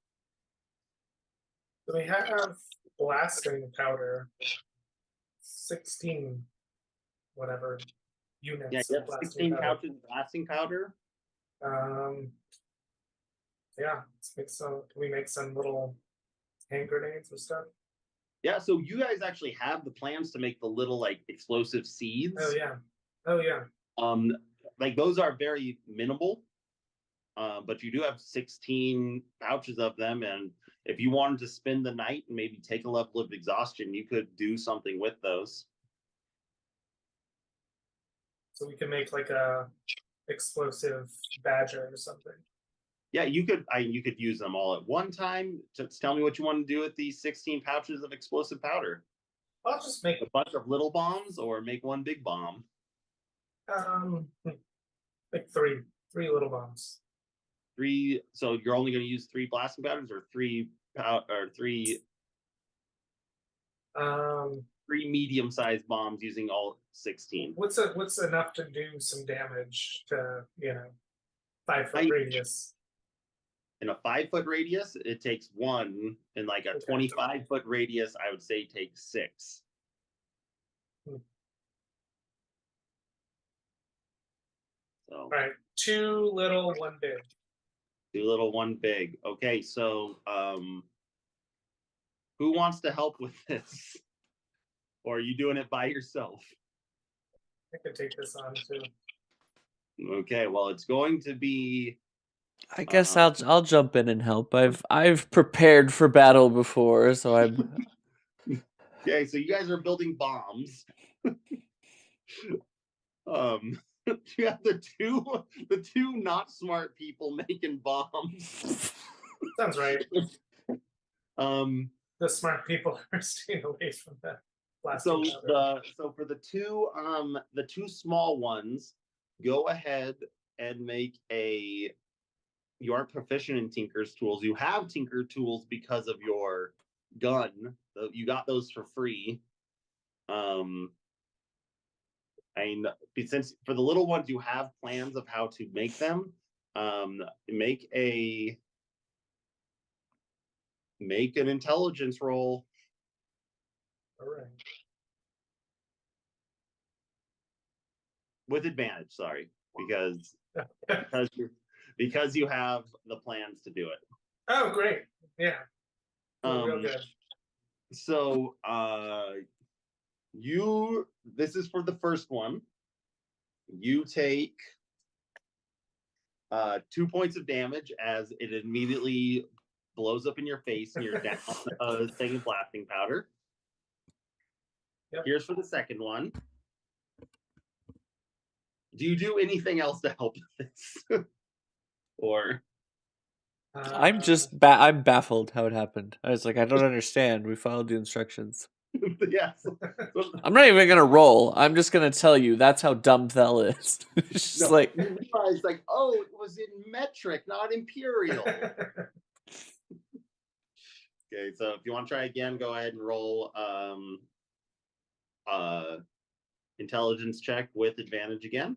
So we have blasting powder, 16 whatever units. Yeah, of blasting 16 powder. pouches of blasting powder. Yeah, can we make some little hand grenades or stuff? Yeah, so you guys actually have the plans to make the little like explosive seeds. Oh yeah. Like those are very minimal. But you do have 16 pouches of them, and if you wanted to spend the night and maybe take a level of exhaustion, you could do something with those. So we can make like a explosive badger or something. Yeah, you could use them all at one time. Just tell me what you want to do with these 16 pouches of explosive powder. I'll just make a bunch of little bombs, or make one big bomb. Like three little bombs. 3. So you're only going to use 3 blasting powders, or 3 medium-sized bombs using all 16. What's enough to do some damage to 5-foot radius? In a 5-foot radius, it takes 1. In like a 25-foot radius, I would say takes 6. So, all right, 2 little, 1 big. 2 little, 1 big. Okay, so who wants to help with this? Or are you doing it by yourself? I could take this on too. Okay, well, it's going to be. I guess I'll jump in and help. I've prepared for battle before, so I'm. Okay, so you guys are building bombs. You have the two not smart people making bombs. Sounds right. The smart people are staying away from that. So for the two small ones, go ahead and make a. You aren't proficient in Tinker's tools. You have Tinker tools because of your gun. You got those for free. Since for the little ones you have plans of how to make them, make an intelligence roll. All right. With advantage, sorry, because you have the plans to do it. Oh, great! Yeah, real good. So this is for the first one. You take 2 points of damage as it immediately blows up in your face and you're down a thing of blasting powder. Yep. Here's for the second one. Do you do anything else to help with this? Or I'm just I'm baffled how it happened. I was like, I don't understand. We followed the instructions. yes. I'm not even gonna roll. I'm just gonna tell you that's how dumb Thel is. It's just like you realize, like, oh, it was in metric, not imperial. Okay, so if you want to try again, go ahead and roll intelligence check with advantage again.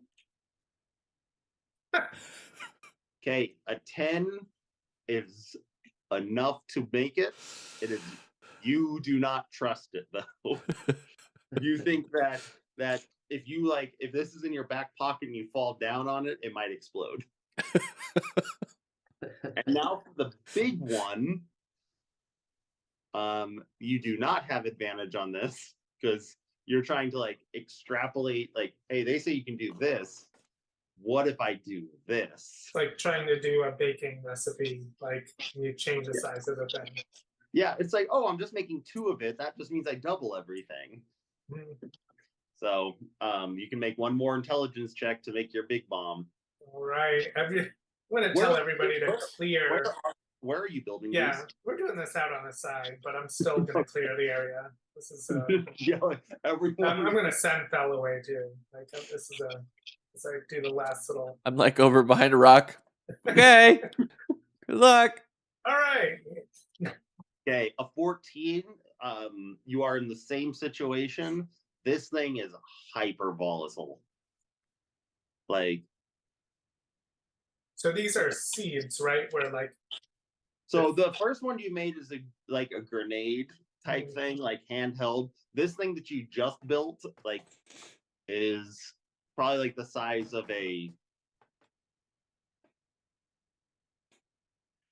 Okay, a 10 is enough to make it. It is. You do not trust it though. You think that if this is in your back pocket and you fall down on it, it might explode. And now for the big one, you do not have advantage on this because you're trying to like extrapolate, like, hey, they say you can do this. What if I do this? It's like trying to do a baking recipe, like you change the size of the thing. Yeah, it's like, oh, I'm just making 2 of it. That just means I double everything. Mm. So you can make one more intelligence check to make your big bomb. All right. I'm going to tell everybody to clear. Where are you building Yeah, these? we're doing this out on the side, but I'm still going to clear the area. This is Yeah, everyone. I'm going to send Fel away too. Like this is as I do the last little. I'm like over behind a rock. Okay. Good luck. All right. Okay, a 14. You are in the same situation. This thing is hyper volatile. Like, so these are seeds, right? Where like. So the first one you made is like a grenade type thing, like handheld. This thing that you just built, like, is probably like the size of a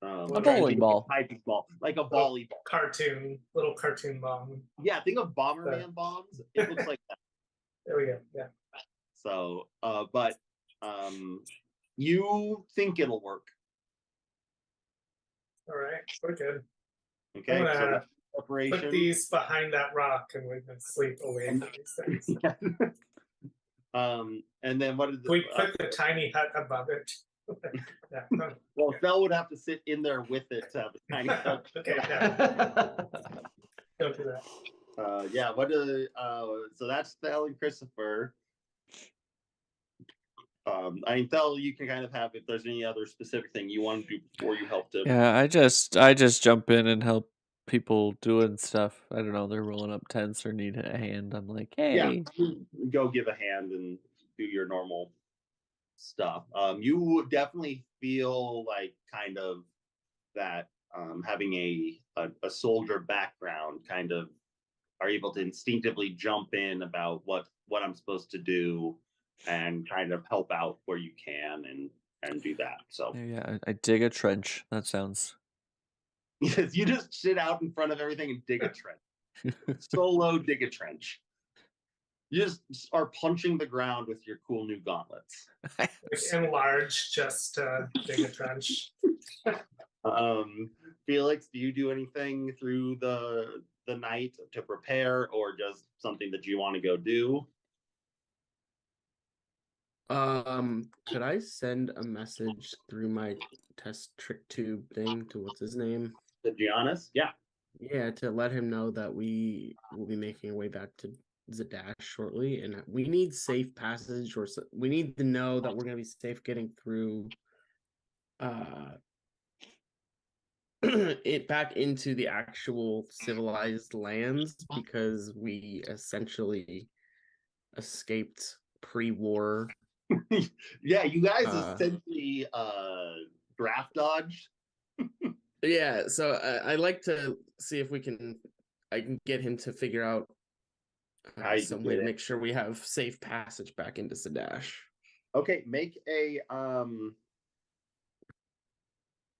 bowling ball. Type of ball, like a volleyball. Little cartoon bomb. Yeah, think of Bomberman bombs. It looks like that. There we go. Yeah. So, but you think it'll work. All right, we're good. Okay, I'm so gonna that's preparation. put these behind that rock and we can sleep away from these things. And then what did we put the tiny hut above it? Yeah. Well, Fel would have to sit in there with it to have a tiny hut. Okay, yeah. Don't do that. Yeah, so that's Fel and Christopher. I mean, Fel, you can kind of have, if there's any other specific thing you want to do before you help to. Yeah, I just jump in and help people doing stuff. I don't know, they're rolling up tents or need a hand. I'm like, hey. Yeah, go give a hand and do your normal stuff. You definitely feel like kind of that having a soldier background, kind of are able to instinctively jump in about what I'm supposed to do and kind of help out where you can and do that. So Yeah, I dig a trench. That sounds. yes, you just sit out in front of everything and dig a trench. Solo dig a trench. You just are punching the ground with your cool new gauntlets. Enlarge just dig a trench. Felix, do you do anything through the night to prepare, or just something that you want to go do? Could I send a message through my test trick tube thing to what's his name? To Giannis? Yeah. Yeah, to let him know that we will be making our way back to Zadash shortly, and we need safe passage, or we need to know that we're gonna be safe getting through it back into the actual civilized lands, because we essentially escaped pre-war. Yeah, you guys essentially draft dodged. Yeah, so I'd like to see if I can get him to figure out some way to make sure we have safe passage back into Zadash. Okay, make a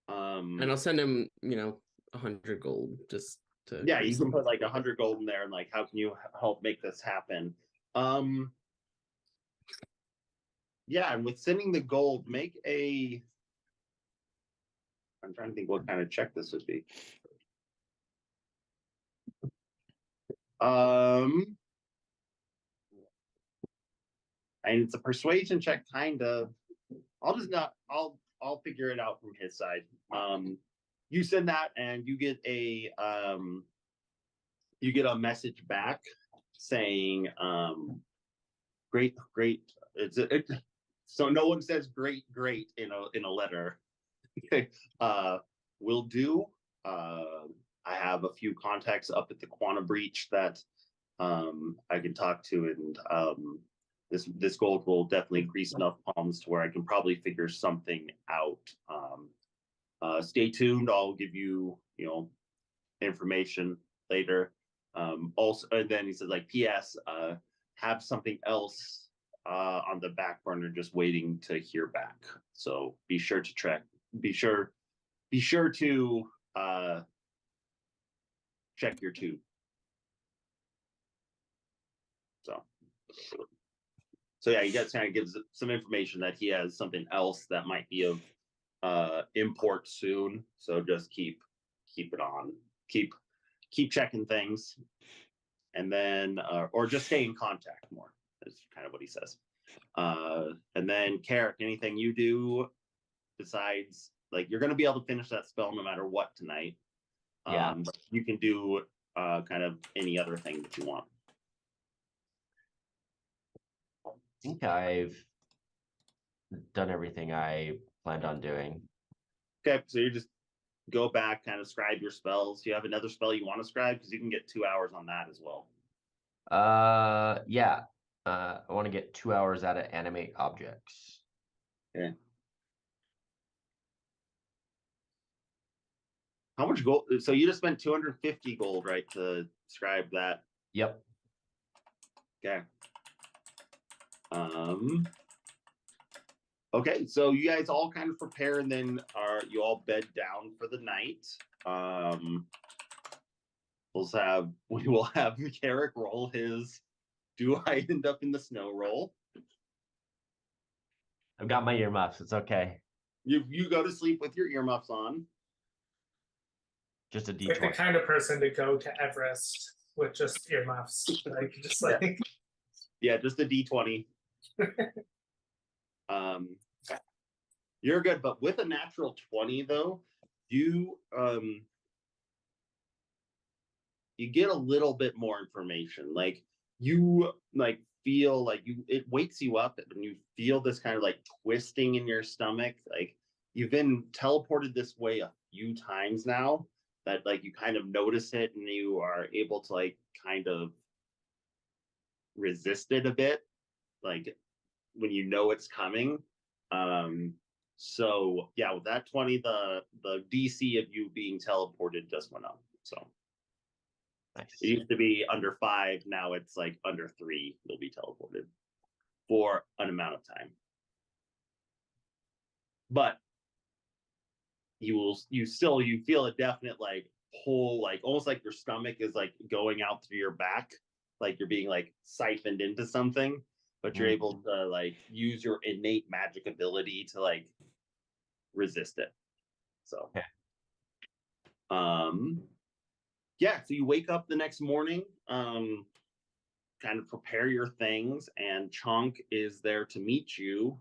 and I'll send him 100 gold just to Yeah, you increase can them. put like 100 gold in there, and like, how can you help make this happen? Yeah, and with sending the gold, make a. I'm trying to think what kind of check this would be. And it's a persuasion check, kind of. I'll just not. I'll figure it out from his side. You send that, and you get a message back saying, great. So no one says great in a letter. Will do. I have a few contacts up at the Quantum Breach that I can talk to, and this gold will definitely increase enough palms to where I can probably figure something out. Stay tuned. I'll give you information later. Also, and then he says, like, P.S. Have something else on the back burner, just waiting to hear back. So be sure to check. Be sure to check your tube. So yeah, he kind of gives some information that he has something else that might be of import soon. So just keep it on. Keep checking things, and then or just stay in contact more. Is kind of what he says. And then Carrick, anything you do besides, like, you're going to be able to finish that spell no matter what tonight. Yeah. But you can do kind of any other thing that you want. I think I've done everything I planned on doing. Okay, so you just go back, kind of scribe your spells. Do you have another spell you want to scribe? Because you can get 2 hours on that as well. Yeah. I want to get 2 hours out of animate objects. Okay. How much gold? So you just spent 250 gold, right, to scribe that? Yep. Okay. Okay, so you guys all kind of prepare, and then you all bed down for the night. We will have Carrick roll his "Do I end up in the snow" roll. I've got my earmuffs. It's okay. You go to sleep with your earmuffs on. Just a Like the D20. kind of person to go to Everest with just earmuffs, like just like Yeah, just a D20. You're good, but with a natural 20 though, you get a little bit more information. Like, you feel like it wakes you up, and you feel this kind of like twisting in your stomach. Like, you've been teleported this way a few times now, that like you kind of notice it, and you are able to like kind of resist it a bit, like when you know it's coming. So yeah, with that 20, the DC of you being teleported just went up. So Nice. it used to be under 5, now it's like under 3. You'll be teleported for an amount of time. But you feel a definite like pull, like almost like your stomach is like going out through your back, like you're being like siphoned into something, but you're able to like use your innate magic ability to like resist it. So okay. Yeah, so you wake up the next morning, kind of prepare your things, and Chonk is there to meet you.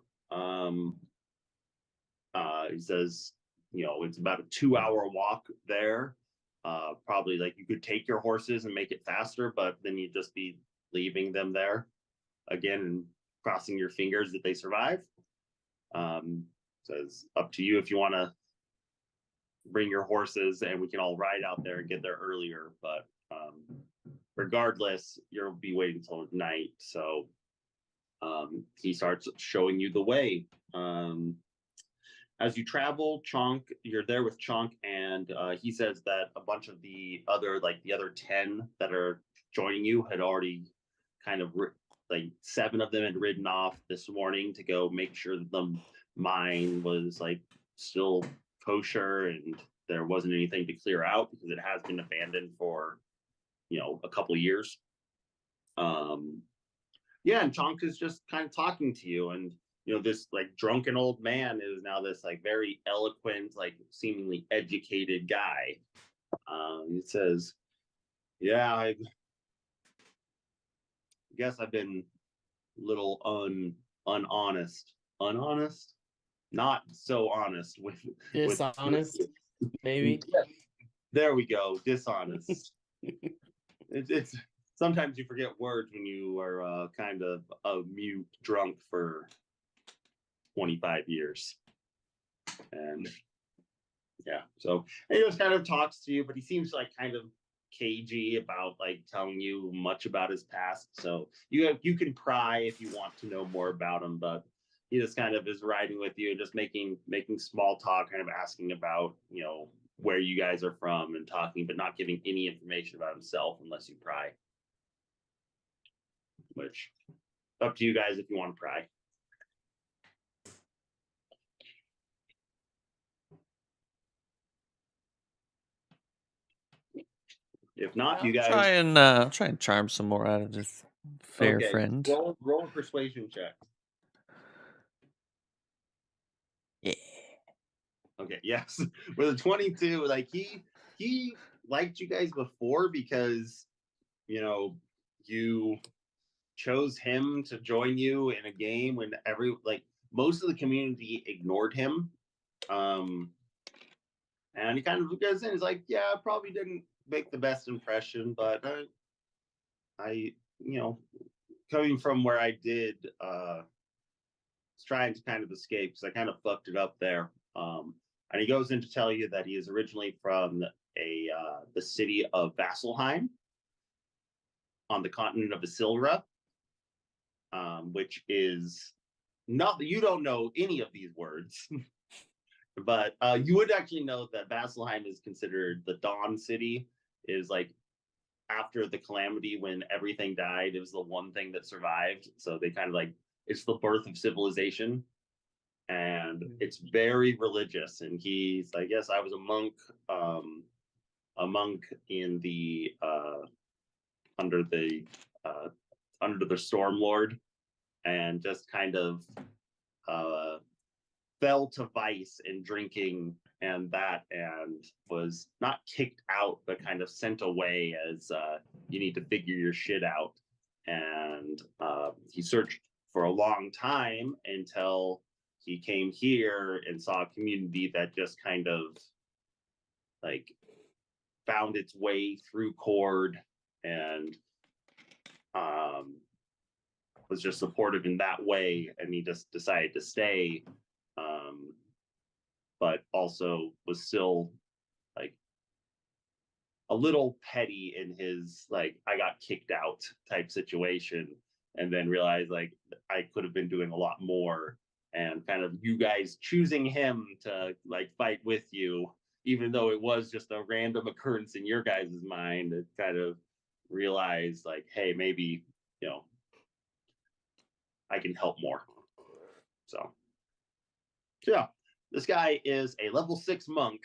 He says, it's about a 2-hour walk there. Probably like you could take your horses and make it faster, but then you'd just be leaving them there again and crossing your fingers that they survive. Says up to you if you want to bring your horses, and we can all ride out there and get there earlier. But regardless, you'll be waiting till night. So he starts showing you the way. As you travel, you're there with Chonk, and he says that a bunch of the other 10 that are joining you had already kind of like 7 of them had ridden off this morning to go make sure that the mine was like still kosher and there wasn't anything to clear out because it has been abandoned for, a couple years. Yeah, and Chonk is just kind of talking to you, and this like drunken old man is now this like very eloquent, like seemingly educated guy. He says, "Yeah, I guess I've been a little unhonest, not so honest with Dishonest, maybe. Yeah, there we go, dishonest. It's sometimes you forget words when you are kind of a mute drunk for 25 years. And yeah, so he just kind of talks to you, but he seems like kind of cagey about like telling you much about his past. So you can pry if you want to know more about him, but he just kind of is riding with you and just making small talk, kind of asking about where you guys are from and talking, but not giving any information about himself unless you pry. Which up to you guys if you want to pry. If not, you guys I'll try and charm some more out of this fair friend. Roll a persuasion check. Yeah. Okay, yes. With a 22, like he liked you guys before because you chose him to join you in a game when most of the community ignored him. And he kind of goes in, he's like, yeah, I probably didn't make the best impression, but I coming from where I did, was trying to kind of escape because I kind of fucked it up there. And he goes in to tell you that he is originally from the city of Vasselheim on the continent of Isilra, which is not, you don't know any of these words, but you would actually know that Vasselheim is considered the Dawn City, is like after the calamity when everything died, it was the one thing that survived. So they kind of like, it's the birth of civilization. And it's very religious. And he's like, yes, I was a monk in the under the Stormlord, and just kind of fell to vice and drinking and was not kicked out, but kind of sent away as you need to figure your shit out. And he searched for a long time until he came here and saw a community that just kind of like found its way through Cord and was just supportive in that way, and he just decided to stay, but also was still like a little petty in his like I got kicked out type situation, and then realized like I could have been doing a lot more, and kind of you guys choosing him to like fight with you, even though it was just a random occurrence in your guys' mind, it kind of realized like, hey, maybe I can help more. So yeah, this guy is a level 6 monk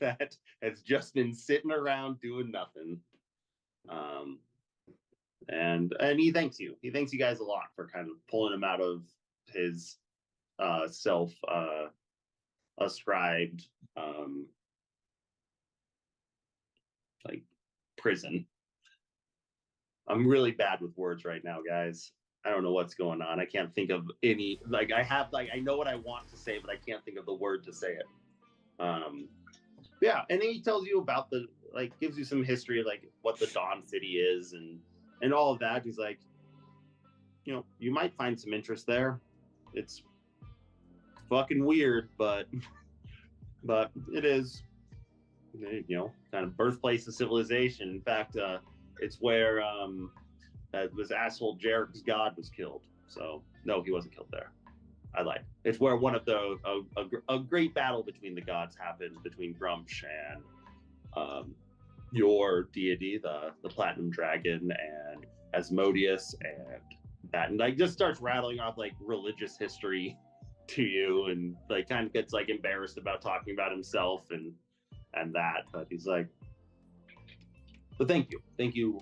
that has just been sitting around doing nothing. And he thanks you. He thanks you guys a lot for kind of pulling him out of his self ascribed like prison. I'm really bad with words right now, guys. I don't know what's going on. I can't think of any, like I know what I want to say, but I can't think of the word to say it. Yeah, and then he tells you about gives you some history of like what the Dawn City is and all of that. He's like, you might find some interest there. It's fucking weird, but it is, kind of birthplace of civilization. In fact, it's where this asshole Jarek's god was killed. So no, he wasn't killed there. I lied. It's where one of a great battle between the gods happened between Grumsh and your deity, the Platinum Dragon, and Asmodeus, and that, and like just starts rattling off like religious history to you, and like kind of gets like embarrassed about talking about himself, and that, but he's like, but thank you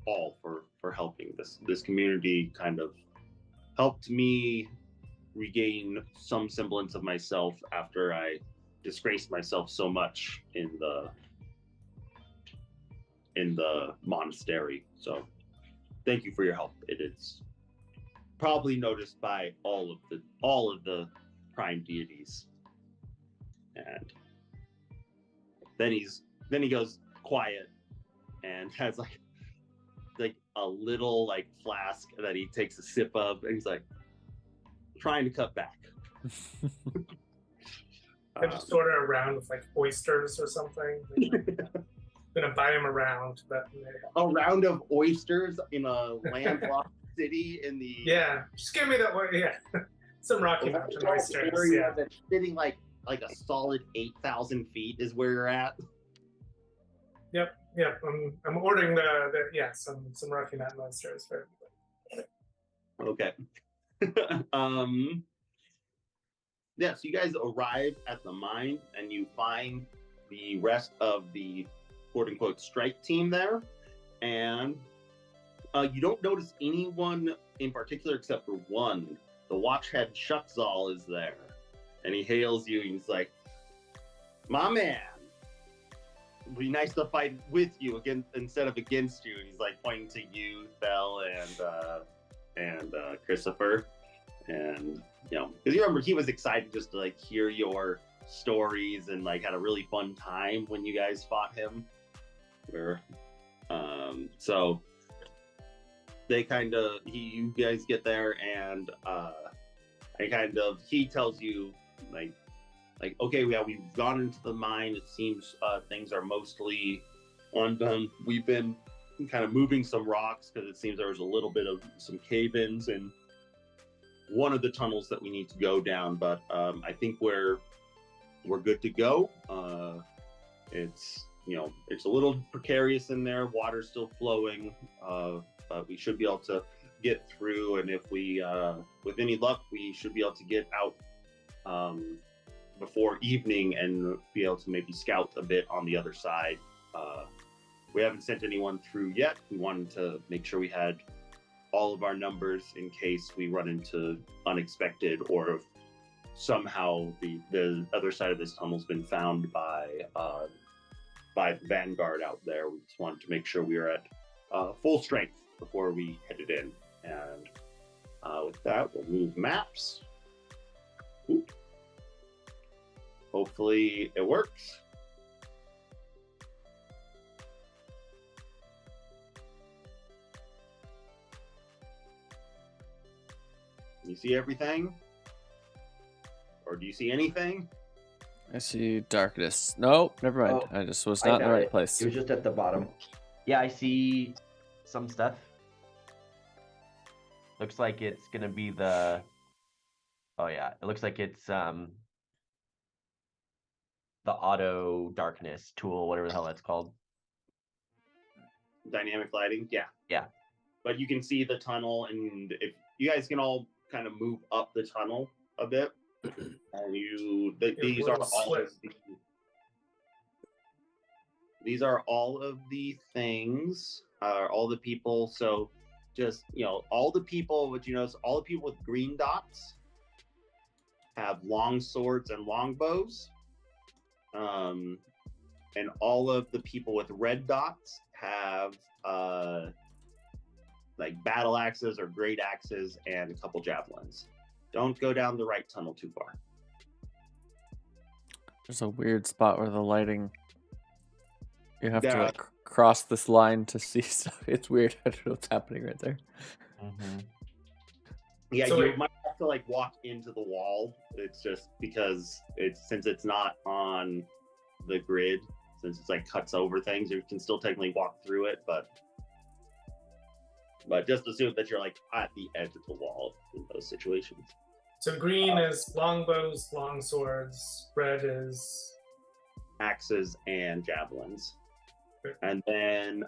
all for helping. This community kind of helped me regain some semblance of myself after I disgraced myself so much in the monastery. So thank you for your help. It is probably noticed by all of the prime deities. And then he goes quiet and has like a little like flask that he takes a sip of, and he's like trying to cut back. I just order a round of like oysters or something. I'm gonna buy him a round, but a round of oysters in a landlocked city in the just give me that one. Yeah, some Rocky Mountain oysters. Area that's sitting like a solid 8,000 feet is where you're at. Yep. I'm ordering some Rocky Mountain oysters for everybody. Okay. Yeah, so you guys arrive at the mine and you find the rest of the quote-unquote strike team there, and you don't notice anyone in particular except for one. The watchhead Shuckzal is there, and he hails you, and he's like, "My man, it'd be nice to fight with you again instead of against you." And he's like pointing to you, Bell, and Christopher, and because you remember he was excited just to like hear your stories and like had a really fun time when you guys fought him. So they you guys get there, and he tells you like okay, we've gone into the mine. It seems things are mostly undone. We've been kind of moving some rocks because it seems there was a little bit of some cave-ins in one of the tunnels that we need to go down, but I think we're good to go. It's it's a little precarious in there. Water's still flowing, but we should be able to get through. And if we, with any luck, we should be able to get out before evening and be able to maybe scout a bit on the other side. We haven't sent anyone through yet. We wanted to make sure we had all of our numbers in case we run into unexpected, or if somehow the other side of this tunnel's been found by the Vanguard out there. We just wanted to make sure we were at full strength before we headed in. And with that, we'll move maps. Ooh. Hopefully it works. You see everything? Or do you see anything? I see darkness. No, never mind. I just was not in the right place. It was just at the bottom. Yeah, I see some stuff. Looks like it's gonna be the. Oh yeah, it looks like it's the auto darkness tool, whatever the hell that's called. Dynamic lighting, yeah. Yeah. But you can see the tunnel, and if you guys can all kind of move up the tunnel a bit, and these are all of the things, all the people. So just all the people, what you notice, all the people with green dots have long swords and long bows, and all of the people with red dots have like battle axes or great axes and a couple javelins. Don't go down the right tunnel too far. There's a weird spot where the lighting, you have to like cross this line to see stuff. It's weird. I don't know what's happening right there. Mm-hmm. Yeah, so you might have to like walk into the wall. It's just because since it's not on the grid, since it's like cuts over things, you can still technically walk through it, but just assume that you're like at the edge of the wall in those situations. So green is long bows, long swords. Red is axes and javelins. Okay. And then,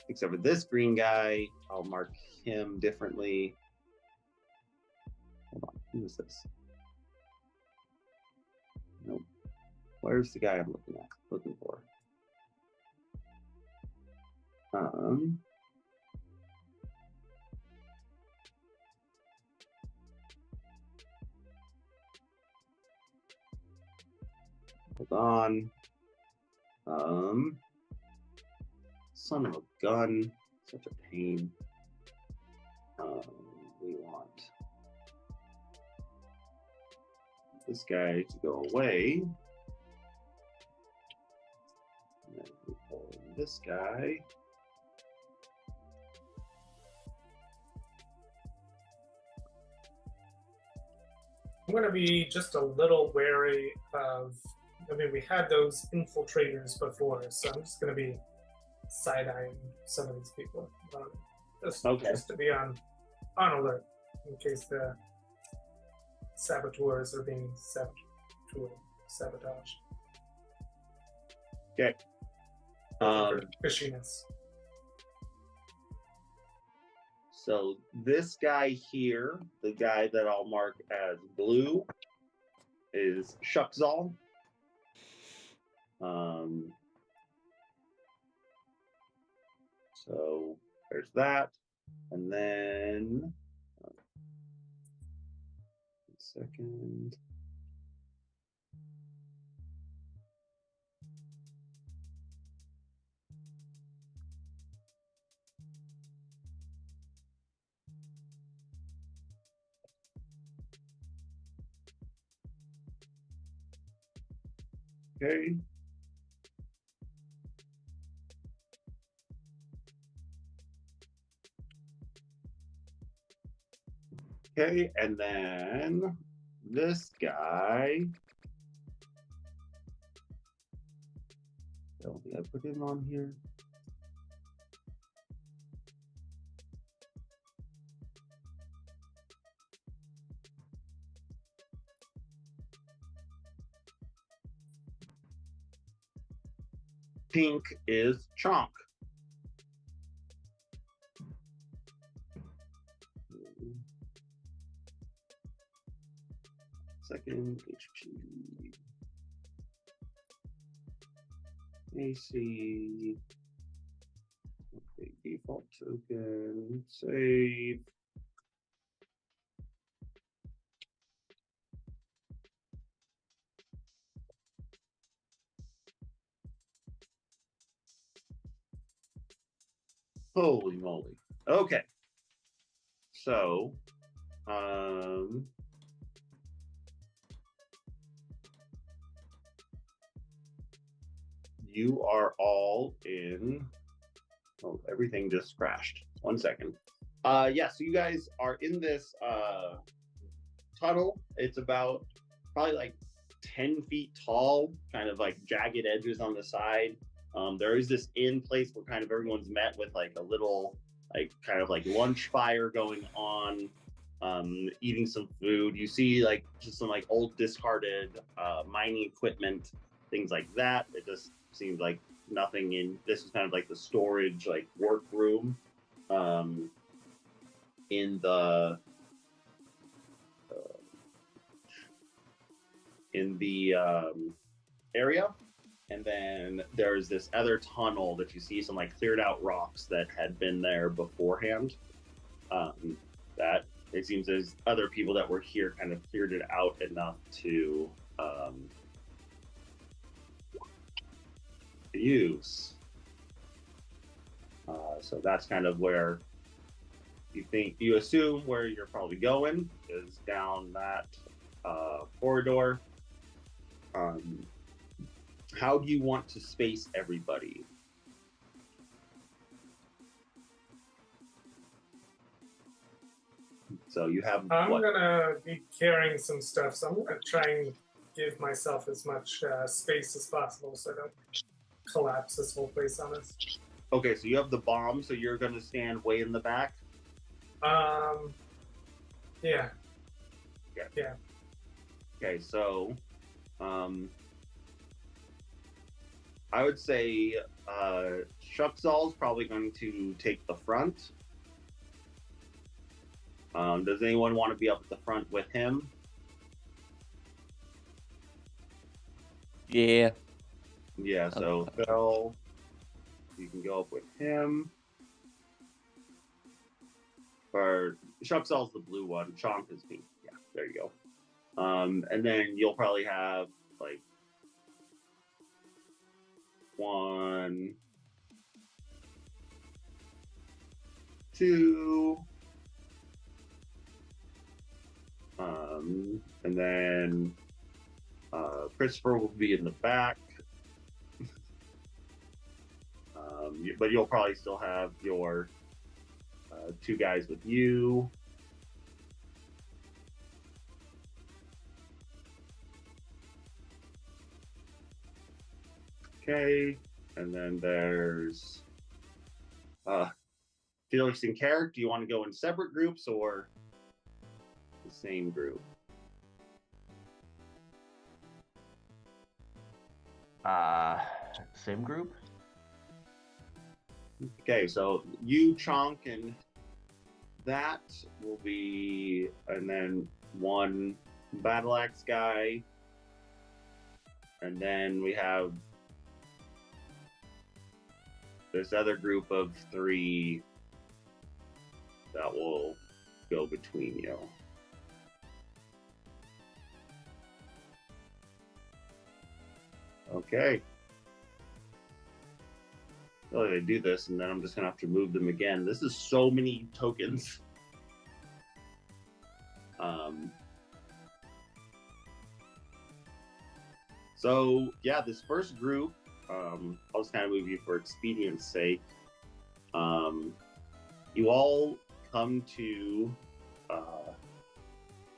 except for this green guy, I'll mark him differently. Hold on, who is this? Nope. Where's the guy I'm looking for? Hold on. Son of a gun. Such a pain. We want this guy to go away. And then we pull in this guy. I'm going to be just a little wary of. I mean, we had those infiltrators before, so I'm just going to be side-eyeing some of these people. Just to be on alert in case the saboteurs are being sabotaged. Okay. Fishiness. So this guy here, the guy that I'll mark as blue, is Shuckzal. So there's that. And then, 1 second. Okay. Okay, and then this guy. Did I put him on here? Pink is Chonk. Second HP. AC. Okay, default token. Save. Holy moly. Okay. So, you are all in. Oh, everything just crashed. 1 second. Yeah, so you guys are in this tunnel. It's about probably like 10 feet tall, kind of like jagged edges on the side. There is this in place where kind of everyone's met with like a little, like kind of like lunch fire going on, eating some food. You see like just some like old discarded mining equipment, things like that. It just seems like nothing in this is kind of like the storage like workroom in the area. And then there's this other tunnel that you see some like cleared out rocks that had been there beforehand. That it seems there's other people that were here kind of cleared it out enough to use. So that's kind of where you assume where you're probably going is down that corridor. How do you want to space everybody? So you have I'm gonna be carrying some stuff, so I'm gonna try and give myself as much space as possible so I don't collapse this whole place on us. Okay, so you have the bomb, so you're gonna stand way in the back? Yeah. Yeah. Yeah. Okay, so I would say Shuckzal's probably going to take the front. Does anyone want to be up at the front with him? Yeah. Yeah, so Phil, you can go up with him. Or Shuxall's the blue one, Chonk is pink. Yeah, there you go. And then you'll probably have like 1, 2, and then Christopher will be in the back. But you'll probably still have your 2 guys with you. Okay, and then there's Felix and Carrick. Do you want to go in separate groups or the same group? Same group. Okay, so you, Chonk, and that will be, and then 1 battle axe guy, and then we have this other group of 3 that will go between you. Okay. Oh, they do this, and then I'm just gonna have to move them again. This is so many tokens. So yeah, this first group, I'll just kind of move you for expedience sake. You all come to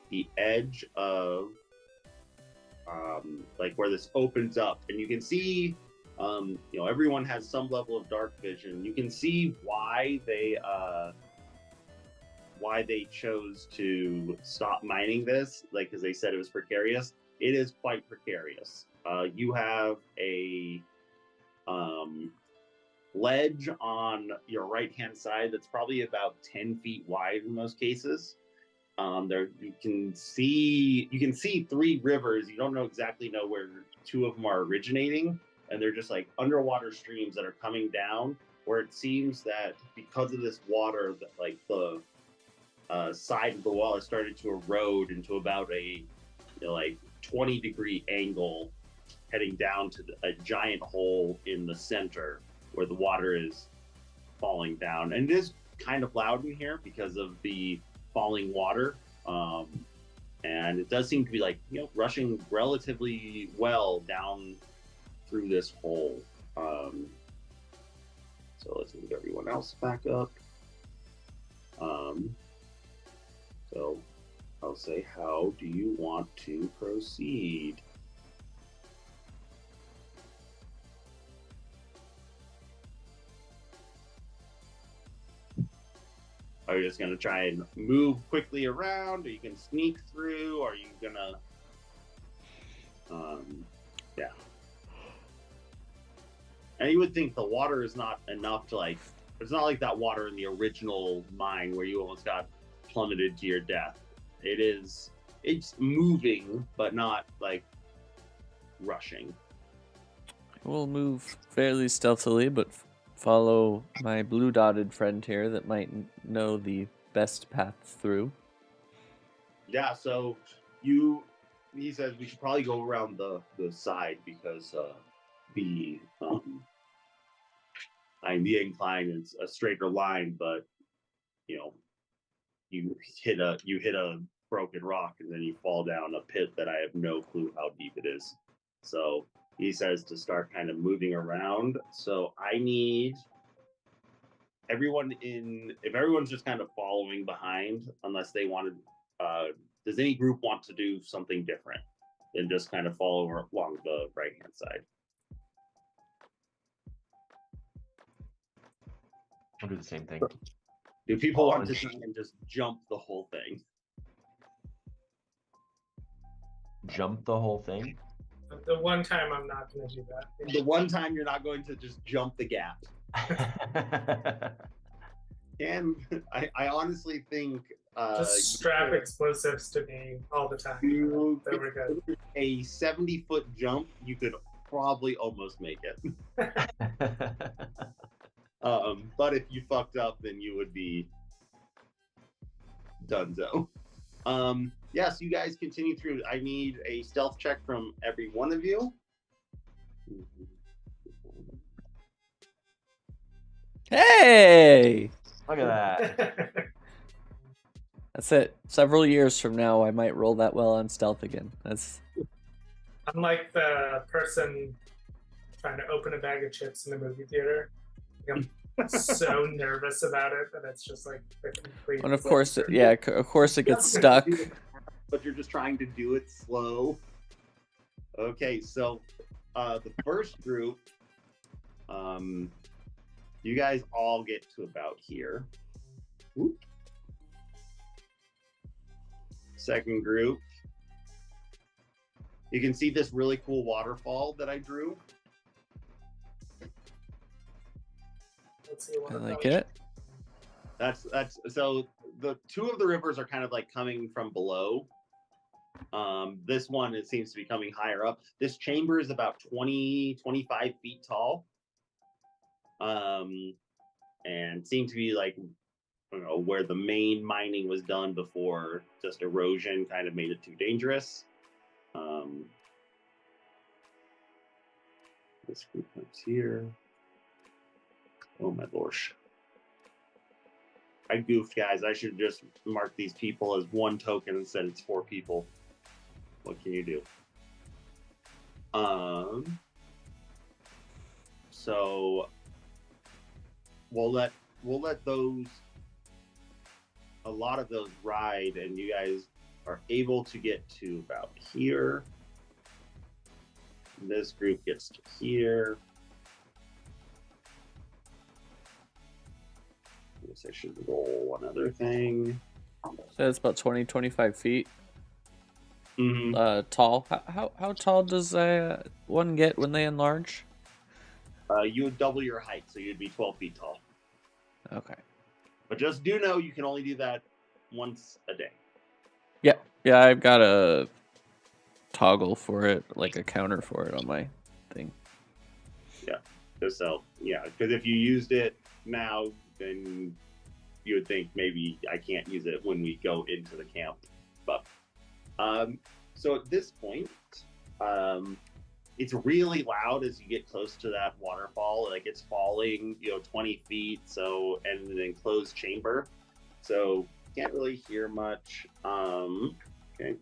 the edge of like where this opens up, and you can see everyone has some level of dark vision. You can see why they chose to stop mining this, like, because they said it was precarious. It is quite precarious. You have a ledge on your right hand side that's probably about 10 feet wide in most cases. There you can see 3 rivers. You don't exactly know where 2 of them are originating, and they're just like underwater streams that are coming down, where it seems that because of this water, that like the side of the wall has started to erode into about a 20-degree angle, heading down to a giant hole in the center where the water is falling down. And it is kind of loud in here because of the falling water, and it does seem to be rushing relatively well down through this hole. So let's move everyone else back up. So I'll say, how do you want to proceed? Are you just going to try and move quickly around? Are you going to sneak through? Are you going to... yeah. And you would think the water is not enough to, it's not like that water in the original mine where you almost got plummeted to your death. It's moving, but not, rushing. We'll move fairly stealthily, but follow my blue dotted friend here that might know the best path through. Yeah, so he says we should probably go around the side because the incline is a straighter line, but you hit a broken rock and then you fall down a pit that I have no clue how deep it is. So he says to start kind of moving around. So I need if everyone's just kind of following behind, unless they wanted, does any group want to do something different than just kind of follow along the right hand side? I'll do the same thing. Do people want to try and just jump the whole thing? Jump the whole thing? The one time I'm not going to do that. The one time you're not going to just jump the gap. And I honestly think Just strap explosives to me all the time. You There we go. a 70-foot jump, you could probably almost make it. But if you fucked up, then you would be donezo. Yeah, so you guys continue through. I need a stealth check from every one of you. Hey! Look at that. That's it. Several years from now, I might roll that well on stealth again. That's I'm like the person trying to open a bag of chips in the movie theater. Like, I'm so nervous about it that it's just like the complete. and of course, of course, it gets stuck. But you're just trying to do it slow. Okay, so the first group, you guys all get to about here. Whoop. Second group, you can see this really cool waterfall that I drew. Let's see what I I'm like going. it. That's so the two of the rivers are kind of like coming from below. This one, it seems to be coming higher up. This chamber is about 25 feet tall. And seemed to be like, I don't know, where the main mining was done before just erosion kind of made it too dangerous. This group comes here. Oh my gosh. I goofed, guys. I should just mark these people as one token and said it's 4 people. What can you do? So we'll let those, a lot of those ride, and you guys are able to get to about here. This group gets to here. I guess I should roll one other thing. So it's about 20-25 feet Mm-hmm. tall. How tall does one get when they enlarge? You would double your height, so you'd be 12 feet tall. Okay. But just do know you can only do that once a day. Yeah, I've got a toggle for it, like a counter for it on my thing. So, yeah, because if you used it now, then you would think maybe I can't use it when we go into the camp. But, so at this point, it's really loud as you get close to that waterfall. Like it's falling, 20 feet. So, and an enclosed chamber. So can't really hear much. Okay.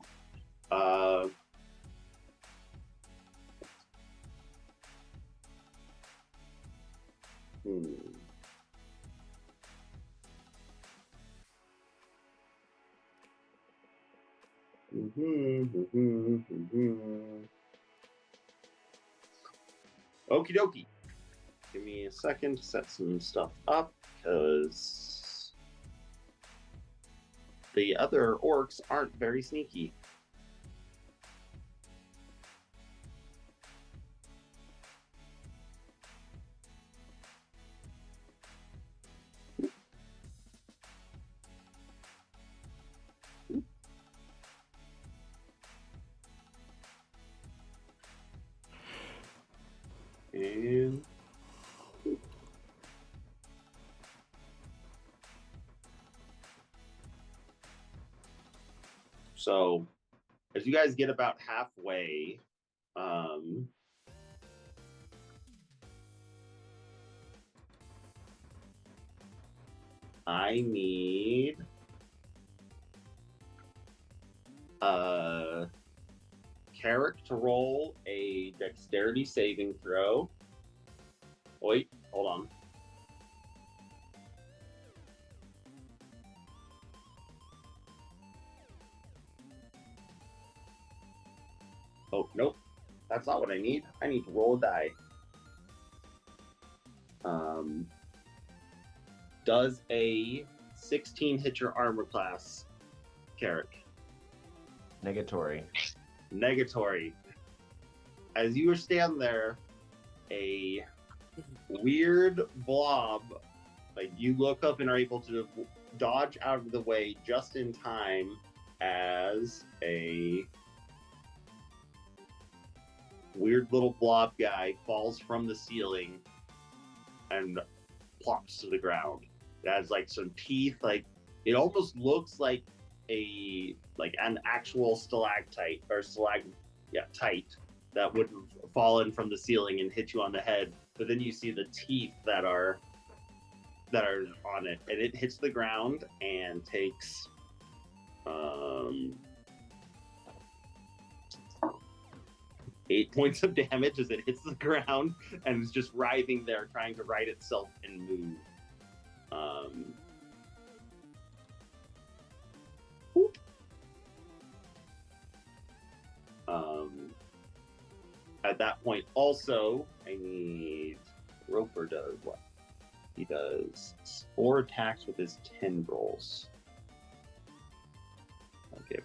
Okie dokie. Give me a second to set some stuff up because the other orcs aren't very sneaky. And so as you guys get about halfway, I need Carrick to roll a dexterity saving throw. Wait, hold on. Oh, nope. That's not what I need. I need to roll a die. Does a 16 hit your armor class, Carrick? Negatory. Negatory. As you were standing there, a weird blob like you look up and are able to dodge out of the way just in time as a weird little blob guy falls from the ceiling and plops to the ground. It has like some teeth, like it almost looks like an actual stalactite or tight that would have fallen from the ceiling and hit you on the head. But then you see the teeth that are on it, and it hits the ground and takes 8 points of damage as it hits the ground and is just writhing there, trying to right itself and move. At that point, also, I need Roper does what? He does 4 attacks with his tendrils. Okay,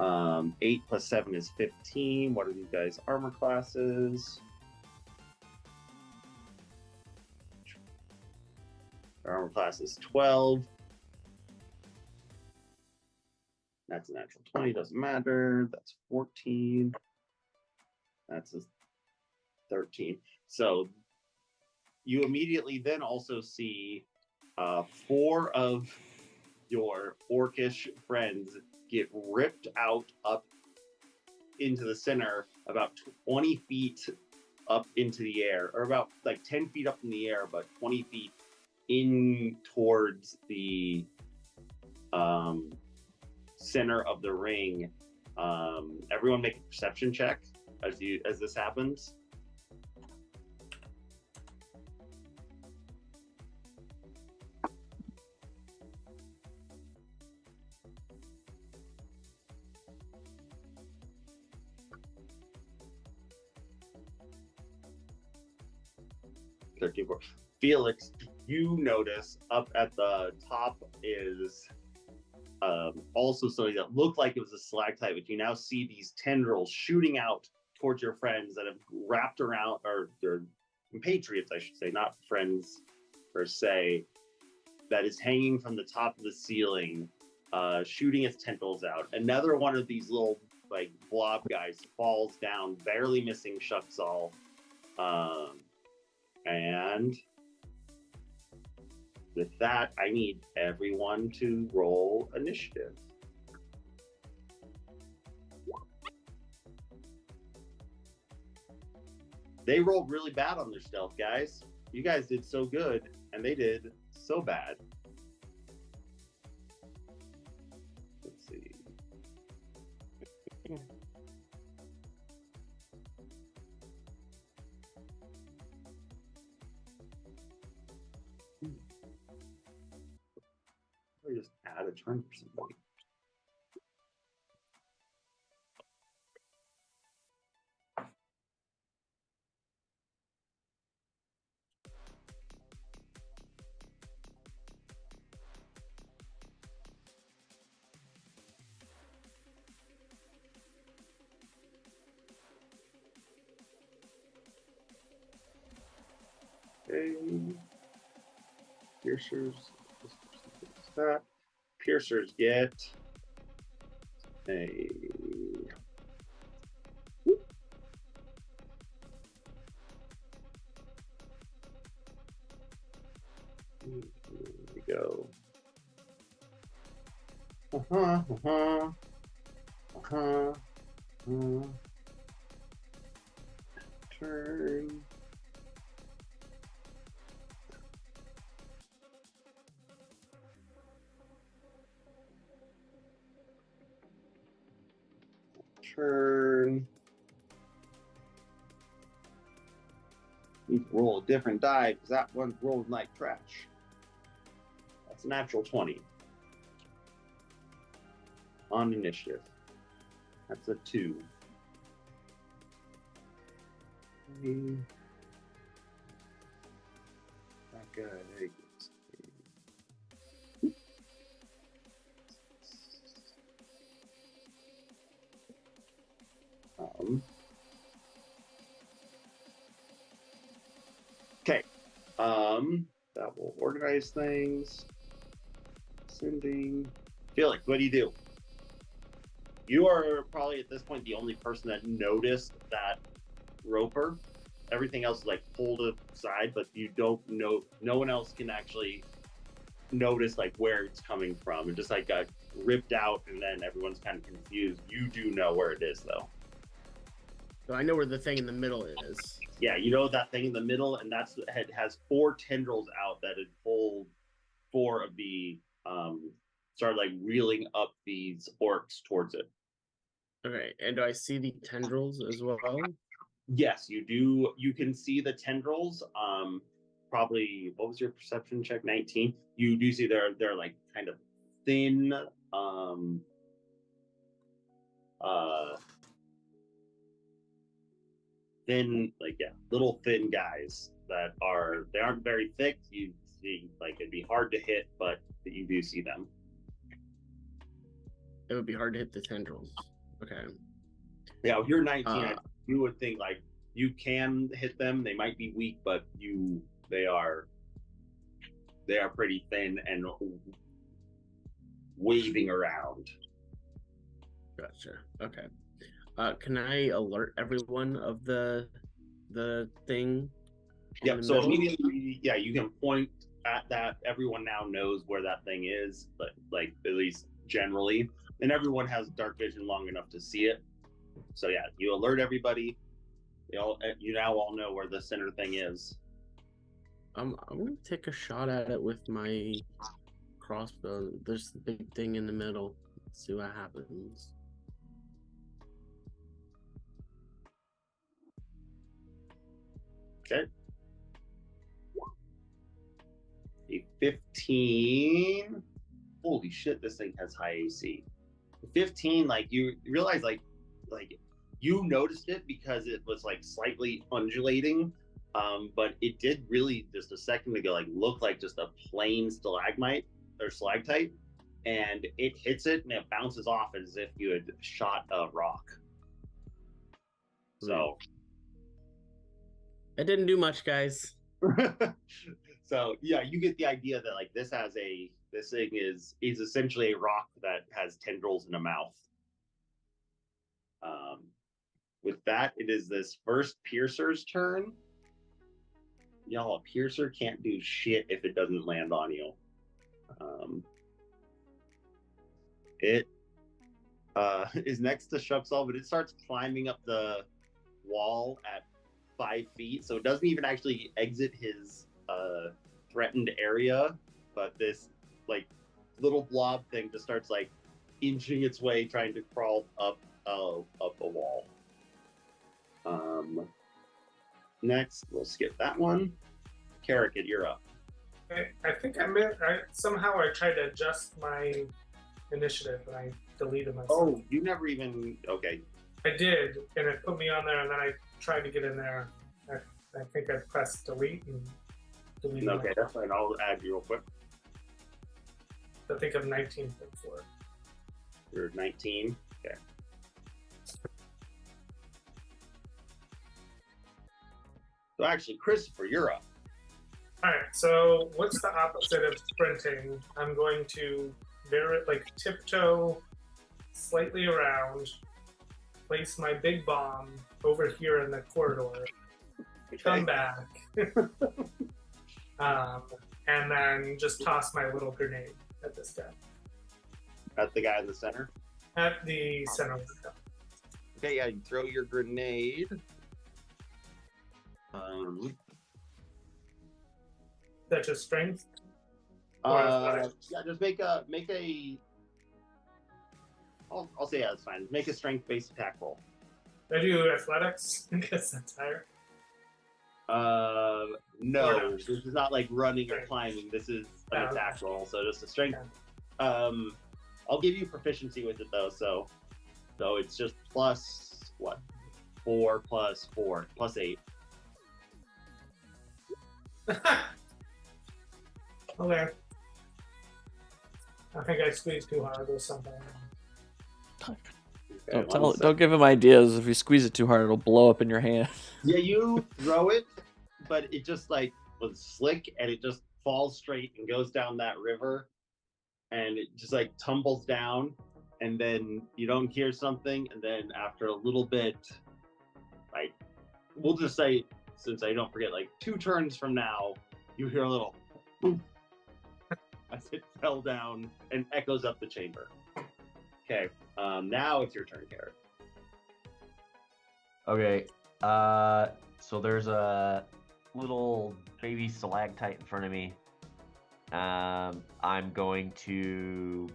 +7. 8 + 7 is 15. What are these guys' armor classes? Their armor class is 12. That's a natural 20, doesn't matter. That's 14. That's a 13. So you immediately then also see 4 of your orcish friends get ripped out up into the center about 20 feet up into the air, or about like 10 feet up in the air, but 20 feet in towards the center of the ring. Everyone make a perception check as this happens. Felix, you notice up at the top is also something that looked like it was a stalactite, but you now see these tendrils shooting out towards your friends that have wrapped around, or their compatriots, I should say, not friends per se, that is hanging from the top of the ceiling, shooting its tentacles out. Another one of these little like blob guys falls down, barely missing Shuxall. And with that, I need everyone to roll initiative. They rolled really bad on their stealth, guys. You guys did so good, and they did so bad. Let's see. Or just add a turn for somebody. Okay. Piercers. That. Piercers get a. Here we go. Turn. Turn. Need to roll a different die because that one's rolled like trash. That's a natural 20 on initiative. That's a 2. That guy. Okay. That guys things. Sending. Felix, what do? You are probably at this point the only person that noticed that roper. Everything else is like pulled aside, but you don't know. No one else can actually notice like where it's coming from. It just like got ripped out, and then everyone's kind of confused. You do know where it is, though. So I know where the thing in the middle is. Yeah, you know that thing in the middle, and that's it has 4 tendrils out that had pulled 4 of the started like reeling up these orcs towards it. Okay, and do I see the tendrils as well? Yes, you do. You can see the tendrils. Probably what was your perception check? 19. You do see they're like kind of thin, thin, like little thin guys that they aren't very thick. You see, like it'd be hard to hit, but you do see them. It would be hard to hit the tendrils. Okay. Yeah, if you're 19, you would think like you can hit them. They might be weak, but they are pretty thin and waving around. Gotcha. Okay. Can I alert everyone of the thing? Yep. So immediately, you can point at that. Everyone now knows where that thing is, but like at least generally, and everyone has dark vision long enough to see it. So yeah, you alert everybody. You now all know where the center thing is. I'm gonna take a shot at it with my crossbow. There's the big thing in the middle. Let's see what happens. Okay. A 15. Holy shit, this thing has high AC. 15, like you realize like you noticed it because it was like slightly undulating. But it did really just a second ago like look like just a plain stalagmite or stalactite, and it hits it and it bounces off as if you had shot a rock. So it didn't do much, guys. So yeah, you get the idea that like this thing is essentially a rock that has tendrils and a mouth. With that, it is this first piercer's turn. Y'all, a piercer can't do shit if it doesn't land on you. It is next to Shuxall, but it starts climbing up the wall at 5 feet, so it doesn't even actually exit his threatened area, but this like little blob thing just starts like inching its way, trying to crawl up a wall. Next, we'll skip that one. Carrick, you're up. I think somehow I tried to adjust my initiative and I deleted myself. Oh, you never even okay. I did, and it put me on there, and then I tried to get in there. I think I pressed delete and deleted. Okay, that's fine. I'll add you real quick. I think I'm 19.4. You're 19. Okay. So actually, Christopher, you're up. All right. So what's the opposite of sprinting? I'm going to tiptoe slightly around, place my big bomb over here in the corridor, come back, and then just toss my little grenade at this guy. At the guy in the center? At the center of the cup. Okay, yeah, you throw your grenade. That's just strength? Yeah, just make a I'll say that's fine. Make a strength-based attack roll. I do athletics because that's higher. No, this is not like running or climbing. This is an attack roll, so just a strength. Okay. I'll give you proficiency with it though, so it's just plus what? 4 plus 4 plus 8. Okay. I think I squeezed too hard or something. Okay, don't give him ideas. If you squeeze it too hard, it'll blow up in your hand. Yeah, you throw it, but it just like was slick and it just falls straight and goes down that river, and it just like tumbles down, and then you don't hear something, and then after a little bit, like we'll just say, since I don't forget, like 2 turns from now, you hear a little boom as it fell down and echoes up the chamber. Okay, now it's your turn, Garrett. Okay. So there's a little baby stalactite in front of me. I'm going to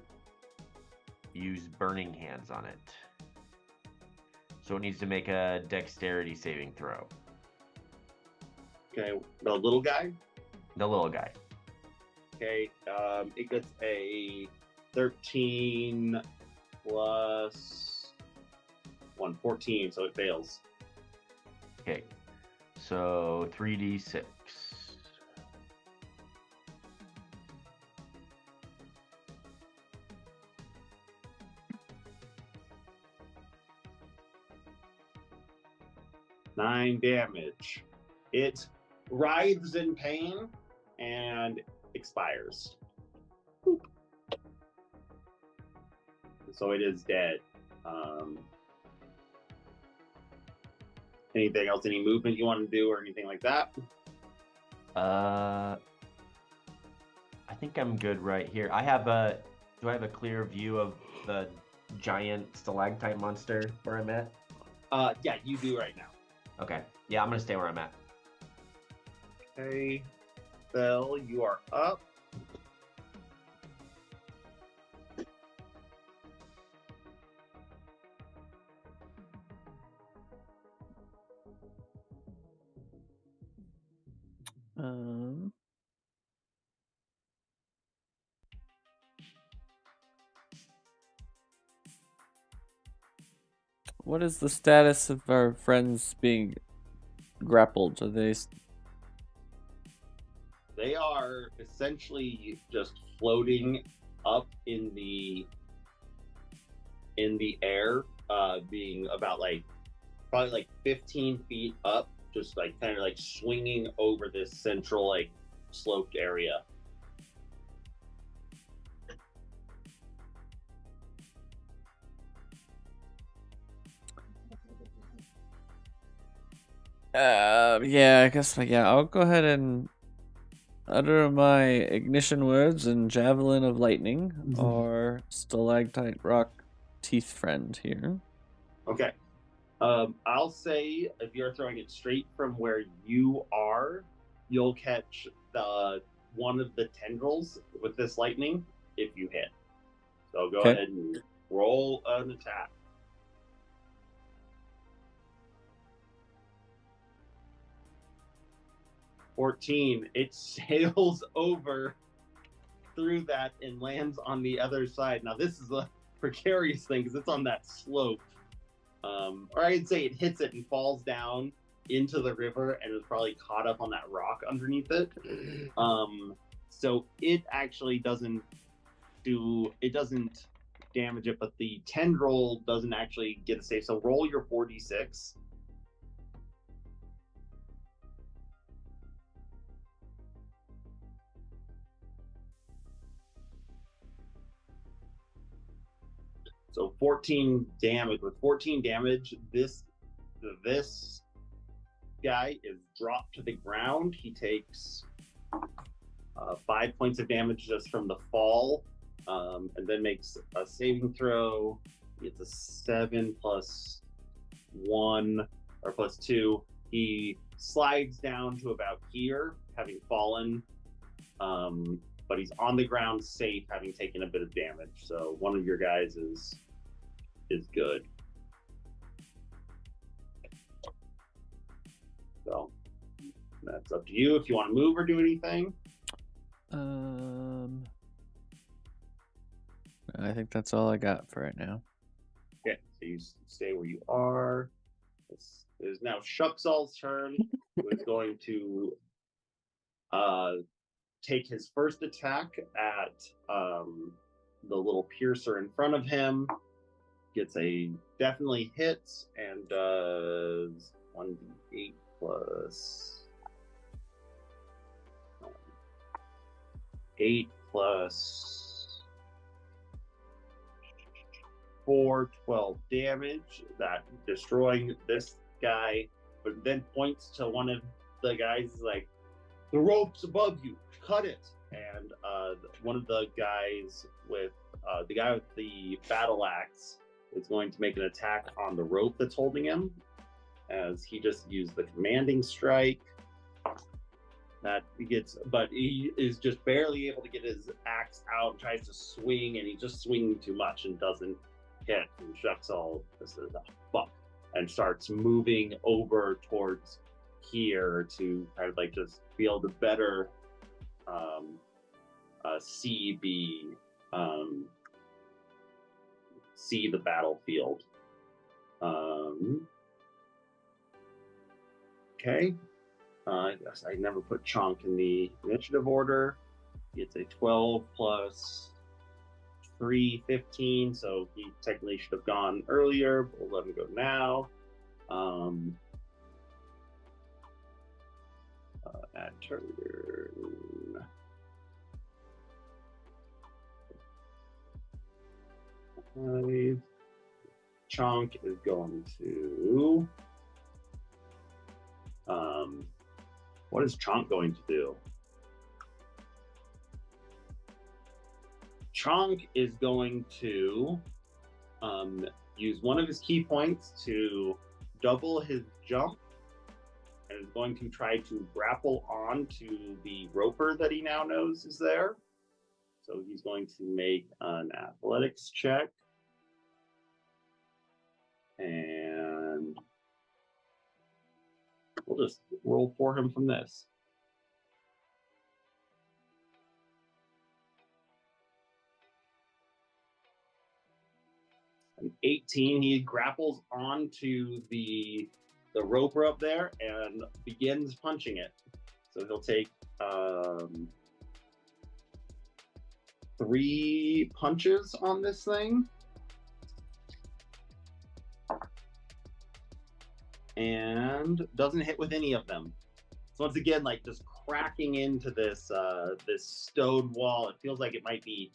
use Burning Hands on it. So it needs to make a dexterity saving throw. Okay, the little guy. The little guy. Okay, it gets a 13 plus 1, 14, so it fails. Okay. So 3d6. Nine damage. It writhes in pain and expires. So it is dead. Anything else? Any movement you want to do or anything like that? I think I'm good right here. Do I have a clear view of the giant stalactite monster where I'm at? Yeah, you do right now. Okay. Yeah, I'm gonna stay where I'm at. Okay, Bell, you are up. What is the status of our friends being grappled? Are they? They are essentially just floating up in the air, being about probably like 15 feet up, just like kind of like swinging over this central like sloped area. Yeah, I guess, yeah, I'll go ahead and utter my ignition words and javelin of lightning, or stalactite rock teeth friend here. Okay. I'll say if you're throwing it straight from where you are, you'll catch one of the tendrils with this lightning if you hit. So go Okay. ahead and roll an attack. 14. It sails over through that and lands on the other side. Now this is a precarious thing because it's on that slope. Or I'd say it hits it and falls down into the river and is probably caught up on that rock underneath it. So it actually doesn't damage it, but the tendril doesn't actually get a save. So roll your 4d6. So 14 damage. With 14 damage, this guy is dropped to the ground. He takes 5 points of damage just from the fall, and then makes a saving throw. It's a 7 plus 1 or plus 2. He slides down to about here, having fallen, but he's on the ground safe, having taken a bit of damage. So one of your guys is good. So that's up to you if you want to move or do anything. I think that's all I got for right now. Okay, so you stay where you are. It is now Shucksal's turn, who is going to take his first attack at the little piercer in front of him. Gets definitely hits and does 1d8 plus 8 plus 4, 12 damage. That destroying this guy, but then points to one of the guys like, the rope's above you, cut it. And one of the guys with the guy with the battle axe is going to make an attack on the rope that's holding him, as he just used the commanding strike. That he gets, but he is just barely able to get his axe out, tries to swing, and he's just swinging too much and doesn't hit. And Shucks all this is a fuck, and starts moving over towards here to kind of like just be able to better see the battlefield. Okay. I guess I never put Chonk in the initiative order. It's a 12 plus 3, 15, so he technically should have gone earlier, but we'll let him go now. At turn. Chonk is going to. What is Chonk going to do? Chonk is going to use one of his key points to double his jump, and is going to try to grapple onto the roper that he now knows is there. So he's going to make an athletics check. And we'll just roll for him from this. An 18, he grapples onto the roper up there and begins punching it. So he'll take 3 punches on this thing. And doesn't hit with any of them. So once again, like just cracking into this this stone wall. It feels like it might be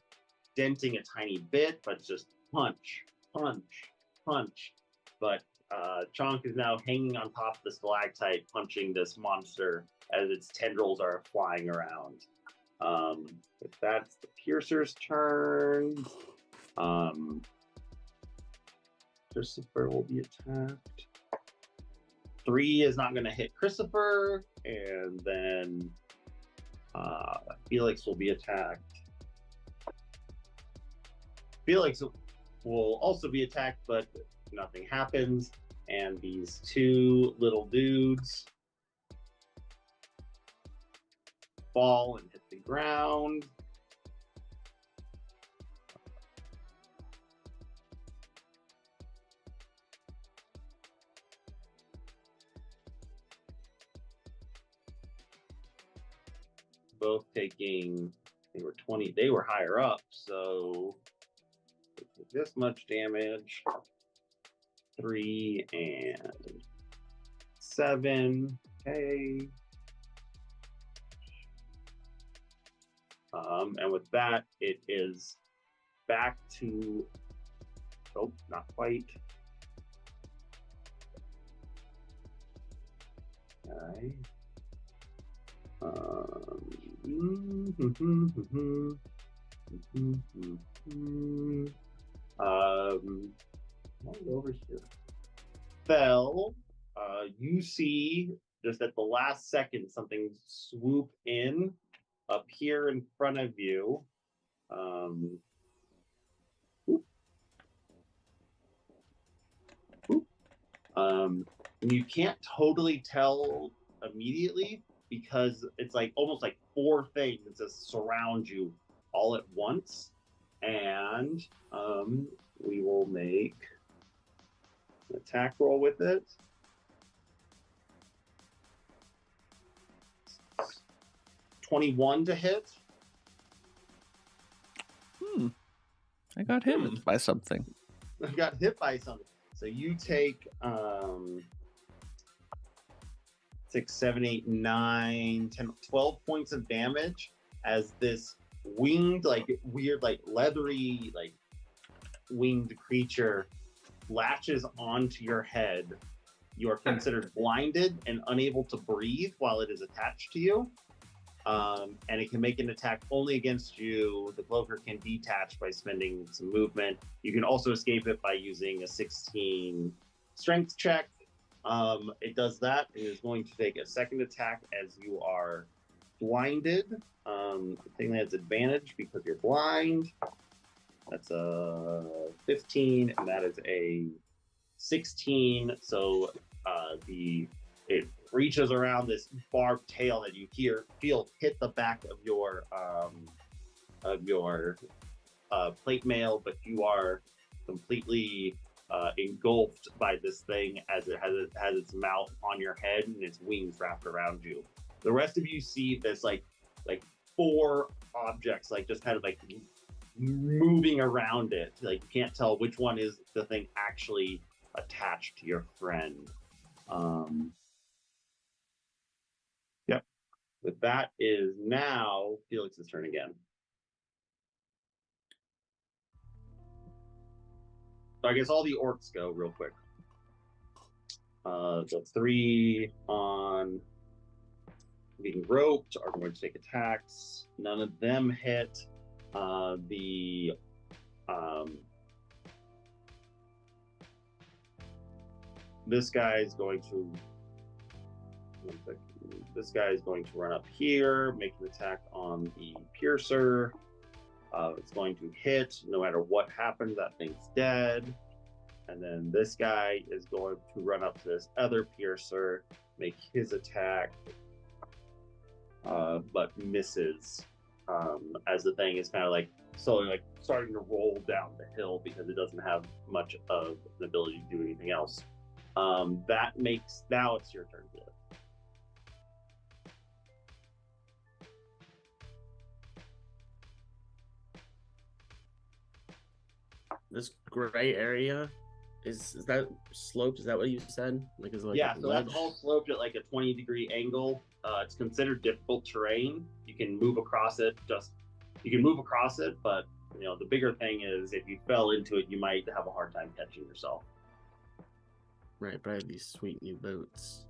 denting a tiny bit, but just punch, punch, punch. But Chonk is now hanging on top of the stalactite, punching this monster as its tendrils are flying around. If that's the Piercer's turn, Christopher will be attacked. 3 is not going to hit Christopher, and then Felix will be attacked. Felix will also be attacked, but nothing happens. And these 2 little dudes fall and hit the ground. Both taking, they were 20, they were higher up, so this much damage. 3 and 7. Okay. And with that, it is back to, oh, not quite. Okay. Over here. Fell. You see just at the last second something swoop in up here in front of you. You can't totally tell immediately because it's like almost like 4 things that just surround you all at once. And we will make an attack roll with it. $21 to hit. I got hit by something. I got hit by something. So you take 6, 7, 8, 9, 10, 12 points of damage as this winged, like weird, like leathery, like winged creature latches onto your head. You are considered blinded and unable to breathe while it is attached to you. And it can make an attack only against you. The cloaker can detach by spending some movement. You can also escape it by using a 16 strength check. It does that. It is going to take a second attack as you are blinded. I think that's advantage because you're blind. That's a 15, and that is a 16. So it reaches around this barbed tail that you feel hit the back of your plate mail, but you are completely engulfed by this thing as it has its mouth on your head and its wings wrapped around you. The rest of you see this like 4 objects like just kind of like moving around it. Like you can't tell which one is the thing actually attached to your friend. Yep. But that is now Felix's turn again. So I guess all the orcs go real quick. The 3 on being roped are going to take attacks. None of them hit. This guy is going to. This guy is going to run up here, make an attack on the piercer. It's going to hit. No matter what happens, that thing's dead. And then this guy is going to run up to this other piercer, make his attack, but misses. As the thing is kind of like slowly like starting to roll down the hill because it doesn't have much of an ability to do anything else. That makes now it's your turn, Felix. This gray area is that sloped? Is that what you said? Like is it like Yeah, a so ledge? that's all sloped at like a 20-degree angle. It's considered difficult terrain. You can move across it. But you know the bigger thing is if you fell into it, you might have a hard time catching yourself. Right, but I have these sweet new boots.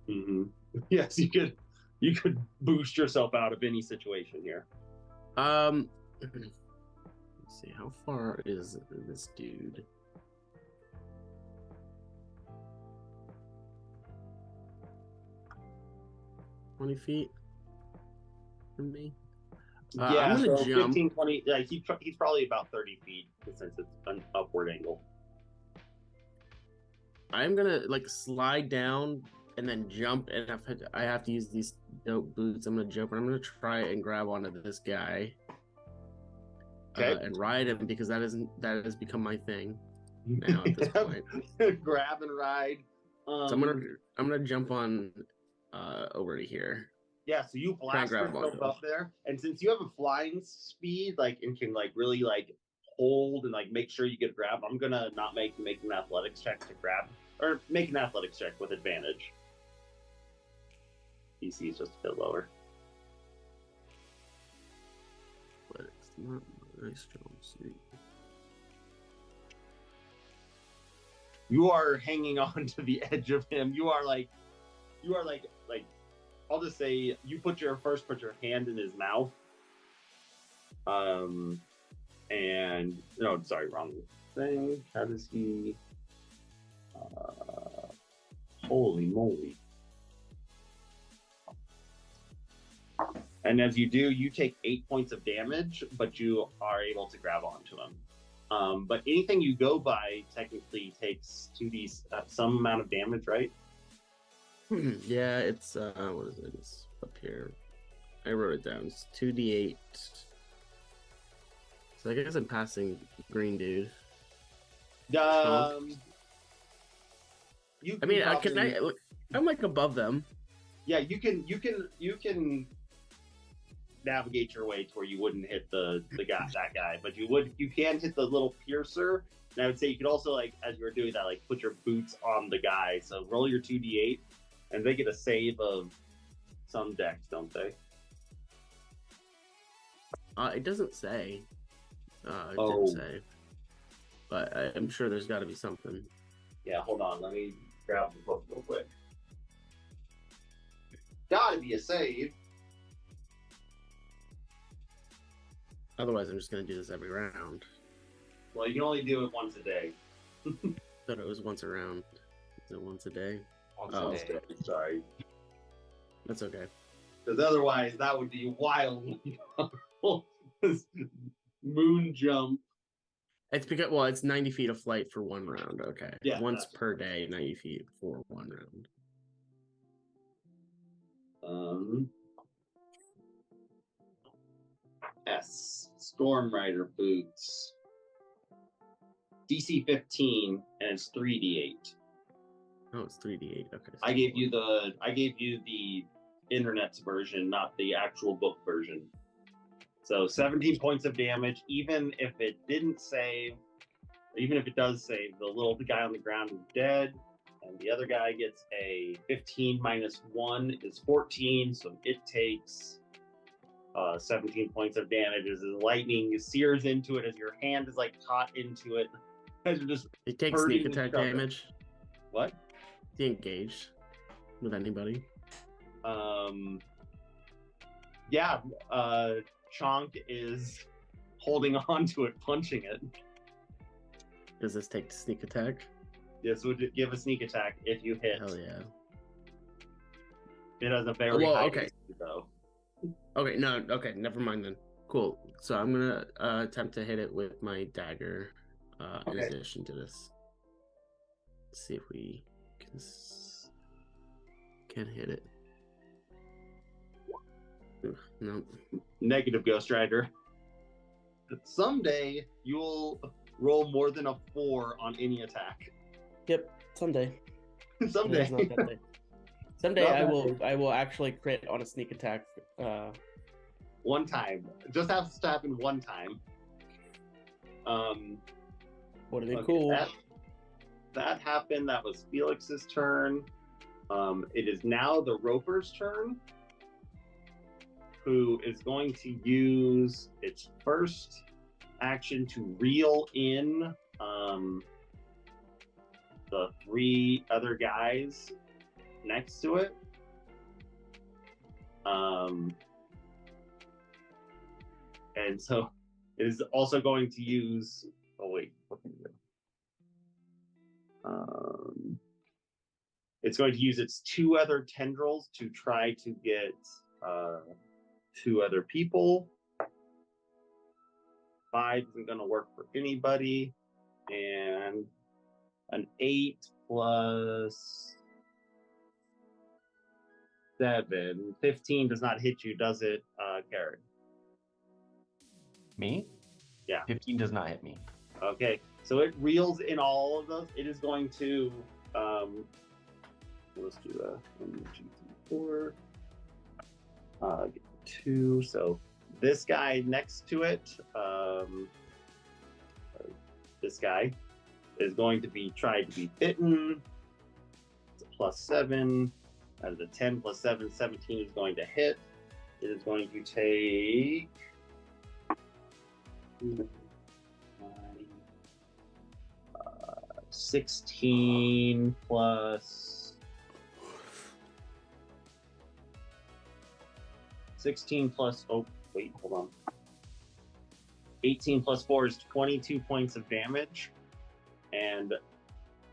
Mm-hmm. Yes, you could boost yourself out of any situation here. Let's see, how far is this dude? $20 feet from me. Yeah, I'm gonna so jump. 15, 20. Yeah, he's probably about 30 feet since it's an upward angle. I'm gonna like slide down and then jump, and if I have to use these dope boots, I'm gonna jump and I'm gonna try and grab onto this guy. Okay. And ride him because that has become my thing now at this point. Grab and ride. So I'm gonna jump on over to here. Yeah, so you blast yourself up there, and since you have a flying speed, like and can like really like hold and like make sure you get a grab, I'm gonna not make an athletics check to grab, or make an athletics check with advantage. DC is just a bit lower. But it's not my strong suit. You are hanging on to the edge of him. You are like I'll just say you put your hand in his mouth. And no, sorry, wrong thing. How does he holy moly. And as you do, you take 8 points of damage, but you are able to grab onto him. But anything you go by technically takes 2d some amount of damage, right? Yeah, it's what is it? It's up here. I wrote it down. It's 2d8. So I guess I'm passing green dude. I'm like above them. Yeah, you can navigate your way to where you wouldn't hit that guy, but you can hit the little piercer. And I would say you could also, like, as you were doing that, like, put your boots on the guy. So roll your 2d8, and they get a save of some dex, don't they? It doesn't say. It Oh. didn't say. But I'm sure there's got to be something. Yeah, hold on. Let me grab the book real quick. Gotta be a save. Otherwise, I'm just gonna do this every round. Well, you can only do it once a day. Thought it was once a round. Is it once a day? Once Oh. a day. Sorry. That's okay. Because otherwise, that would be wildly moon jump. It's because it's 90 feet of flight for one round. Okay. Yeah, Once that's per day, 90 feet for one round. S. Storm Rider boots. DC 15 and it's 3d8. Oh, it's 3d8. Okay. I gave you the internet's version, not the actual book version. So 17 points of damage, even if it didn't save, even if it does save, the little guy on the ground is dead, and the other guy gets a 15 minus 1 is 14, so it takes 17 points of damage as the lightning sears into it, as your hand is like caught into it. As you're just It takes sneak hurting attack each other. damage. What? Is he engaged with anybody? Yeah, Chonk is holding on to it, punching it. Does this take sneak attack? This would give a sneak attack if you hit. Hell yeah. It has a very Well, high okay. AC, though. Okay, no, okay, never mind then. Cool. So I'm gonna attempt to hit it with my dagger in Okay. addition to this. Let's see if we can hit it. Ugh, no. Negative, Ghost Rider. Someday you'll roll more than a 4 on any attack. Yep, someday. Someday. It's not that day. Someday Not I that will day. I will actually crit on a sneak attack. One time. It just has to happen one time. Would have been Okay, cool. that happened. That was Felix's turn. It is now the Roper's turn, who is going to use its first action to reel in the 3 other guys next to it. And so it is also going to use. Oh wait, what can it do? It's going to use its 2 other tendrils to try to get 2 other people. 5 isn't going to work for anybody, and an 8 plus 7, 15 does not hit you, does it, Garrett? Me? Yeah. 15 does not hit me. Okay, so it reels in all of those. It is going to, let's do 1, 2, 3, 4. Get 2. So this guy next to it, this guy is going to be tried to be bitten. It's a +7. Out of the 10 plus 7, 17 is going to hit. It is going to take 16 plus 16 plus, oh wait, hold on. 18 plus 4 is 22 points of damage. And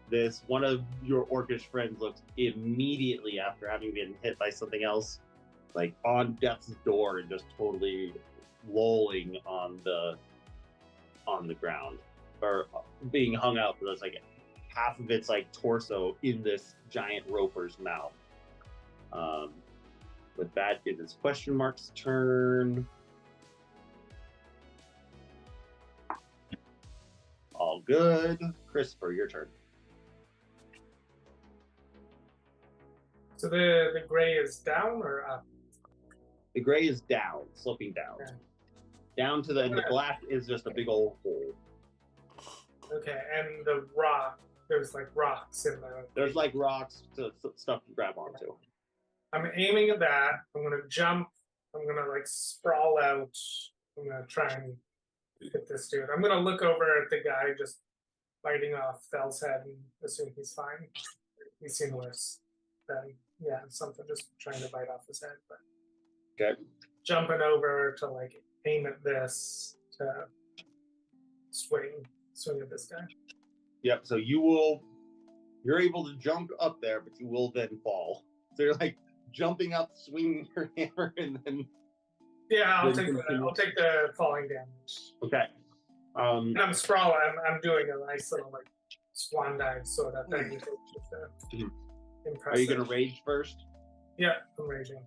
this one of your orcish friends looks immediately after having been hit by something else, like on death's door and just totally lolling on the ground, or being hung out for those, like half of its like torso in this giant roper's mouth. With that, it is question mark's turn. All good. Christopher, your turn. So the gray is down or up? The gray is down, sloping down. Okay. Down to the black is just a big old hole. Okay, and the rock, there's like rocks in the... There's like rocks, stuff to grab onto. I'm aiming at that. I'm gonna jump. I'm gonna like sprawl out I'm gonna try and hit this dude. I'm gonna look over at the guy just biting off Fell's head and assume he's fine. He's seen worse than something just trying to bite off his head, but Okay. jumping over to like aim at this to swing at this guy. Yep. So you're able to jump up there, but you will then fall. So you're like jumping up, swinging your hammer, and then. Yeah, I'll then take the falling damage. Okay. And I'm sprawling. I'm doing a nice little like swan dive sort of thing. Which is, impressive. Are you gonna rage first? Yeah, I'm raging.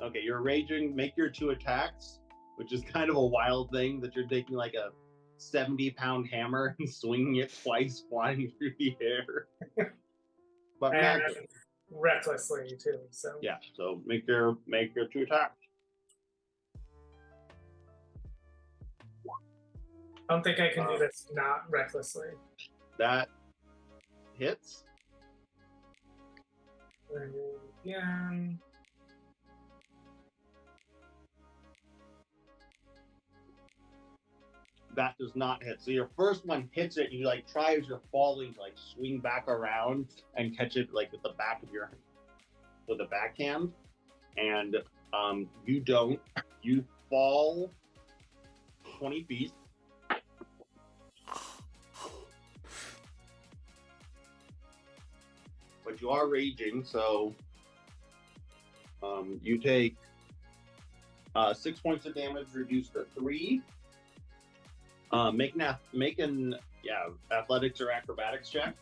Okay, you're raging. Make your 2 attacks, which is kind of a wild thing that you're taking like a 70-pound hammer and swinging it twice, flying through the air. But And magic. recklessly too. So Yeah. So make your 2 attacks. I don't think I can do this not recklessly. That hits. Again. That does not hit. So your first one hits it, and you like try as you're falling to like swing back around and catch it like with the back of your with a backhand, and you don't. You fall 20 feet. But you are raging, so you take 6 points of damage, reduced to 3. Make an athletics or acrobatics check.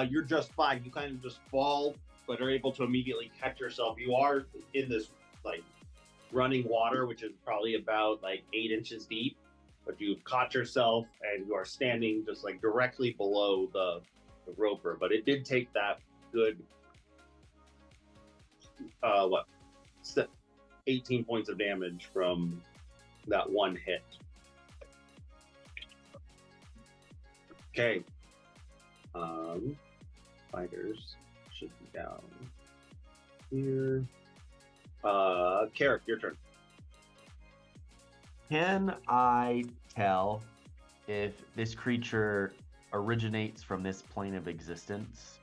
You're just fine. You kind of just fall, but are able to immediately catch yourself. You are in this like running water, which is probably about like 8 inches deep. But you've caught yourself and you are standing just like directly below the roper. But it did take that good 18 points of damage from that one hit. Okay. Fighters should be down here. Carrick, your turn. Can I tell if this creature originates from this plane of existence?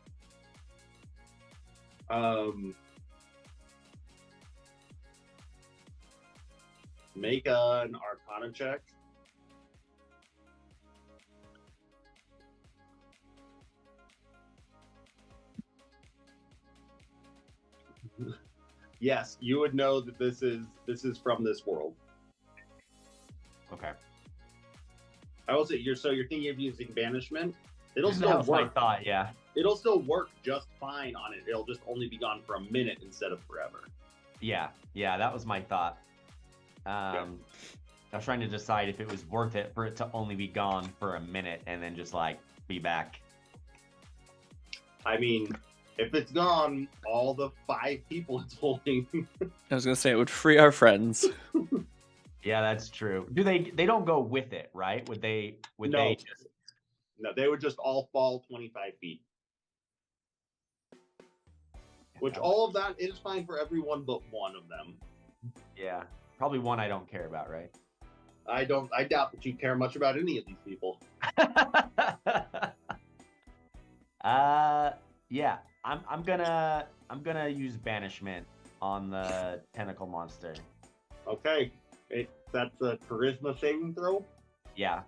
Make an Arcana check. Yes, you would know that this is from this world. Okay. I will say you're thinking of using banishment. It'll That still was my work. thought, yeah. It'll still work just fine on it. It'll just only be gone for a minute instead of forever. Yeah, that was my thought. I was trying to decide if it was worth it for it to only be gone for a minute and then just like be back. I mean, if it's gone, all the 5 people it's holding. I was gonna say it would free our friends. Yeah, that's true. Do they don't go with it, right? Would they No, they would just all fall 25 feet. Which all of that is fine for everyone but one of them. Yeah. Probably one I don't care about, right? I doubt that you care much about any of these people. Yeah. I'm gonna use banishment on the tentacle monster. Okay. That's a charisma saving throw. Yeah.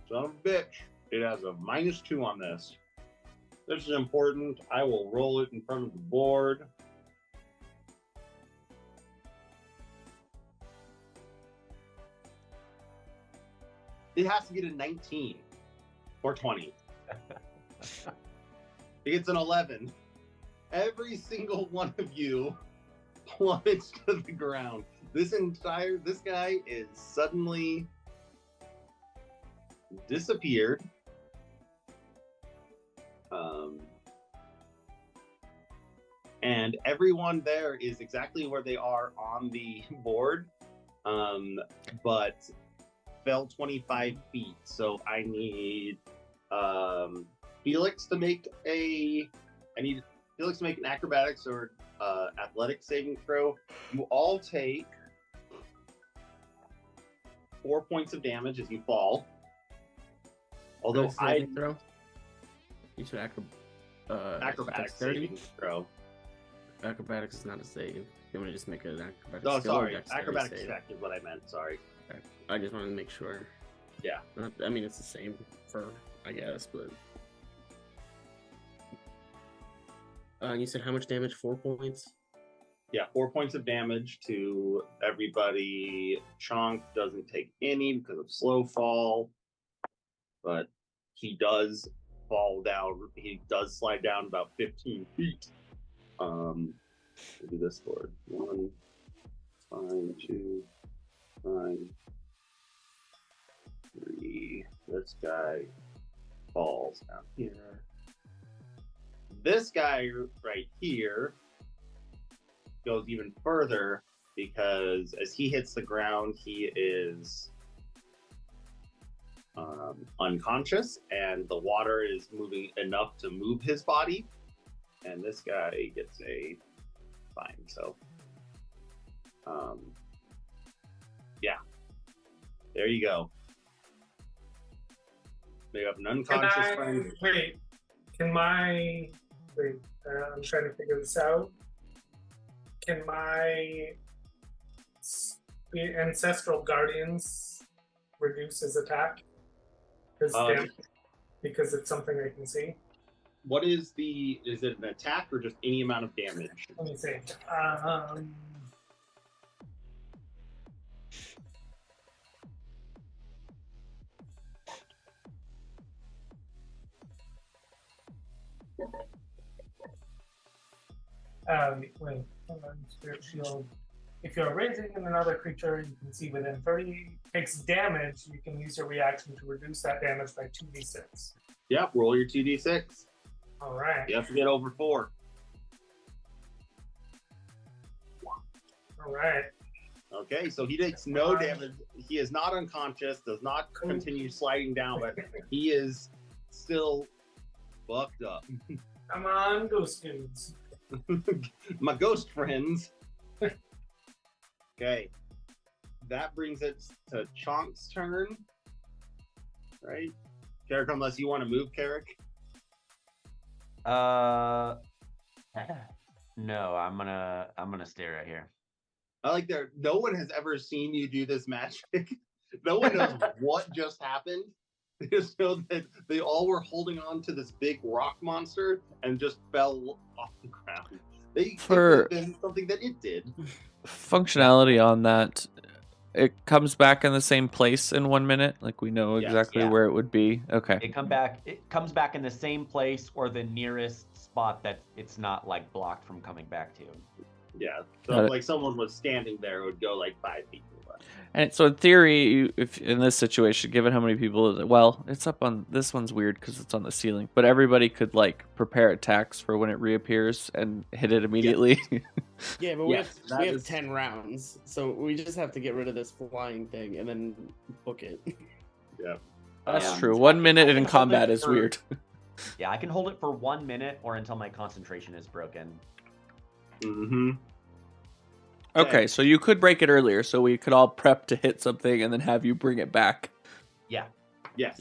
Son of a bitch. It has a -2 on this. This is important. I will roll it in front of the board. It has to get a 19 or 20. It gets an 11. Every single one of you plummets to the ground. This guy is suddenly disappeared. And everyone there is exactly where they are on the board, but fell 25 feet. So I need Felix to make Felix, make an acrobatics or athletics saving throw. You all take 4 points of damage as you fall. Although Saving throw. You should acrobatics dexterity? saving throw. Acrobatics is not a save. You want to just make it an acrobatics Oh, skill or sorry. dexterity Acrobatics save? check is what I meant. Sorry. I just wanted to make sure. Yeah. I mean, it's the same for, I guess, but. You said how much damage? 4 points? Yeah, 4 points of damage to everybody. Chonk doesn't take any because of slow fall, but he does fall down. He does slide down about 15 feet. We'll do this for 1, 5, 2, 5, 3. This guy falls down here. This guy right here goes even further because as he hits the ground, he is unconscious, and the water is moving enough to move his body. And this guy gets a fine. So, yeah, there you go. They have an unconscious friend. Wait, I'm trying to figure this out. Can my ancestral guardians reduce his attack? Because it's something I can see. What is it an attack or just any amount of damage? Let me see. Wait, hold on, Spirit Shield. If you're raising another creature you can see within 30 takes damage, you can use your reaction to reduce that damage by 2d6. Yep, roll your 2d6. All right. You have to get over 4. All right. Okay, so he takes no damage. He is not unconscious, does not continue sliding down, but he is still fucked up. Come on, ghost dudes. My ghost friends. Okay, that brings it to Chonk's turn, right? Carrick, unless you want to move, Carrick. No, I'm gonna stay right here. I like there. No one has ever seen you do this magic. No one knows what just happened. They just know that they all were holding on to this big rock monster and just fell off the ground. They For did something that it did. functionality on that, it comes back in the same place in 1 minute. Like we know Yes, exactly yeah. where it would be. Okay. It comes back in the same place or the nearest spot that it's not like blocked from coming back to. Yeah. So Got if it. like someone was standing there, it would go like 5 feet. And so in theory, if in this situation, given how many people, well, it's up on this one's weird because it's on the ceiling, but everybody could like prepare attacks for when it reappears and hit it immediately. Yeah, but Yes, we that have is- 10 rounds, so we just have to get rid of this flying thing and then book it. Yeah. That's true. 1 minute in combat is weird. Yeah, I can hold it for 1 minute or until my concentration is broken. Mm-hmm. Okay, so you could break it earlier, so we could all prep to hit something and then have you bring it back. Yeah. Yes.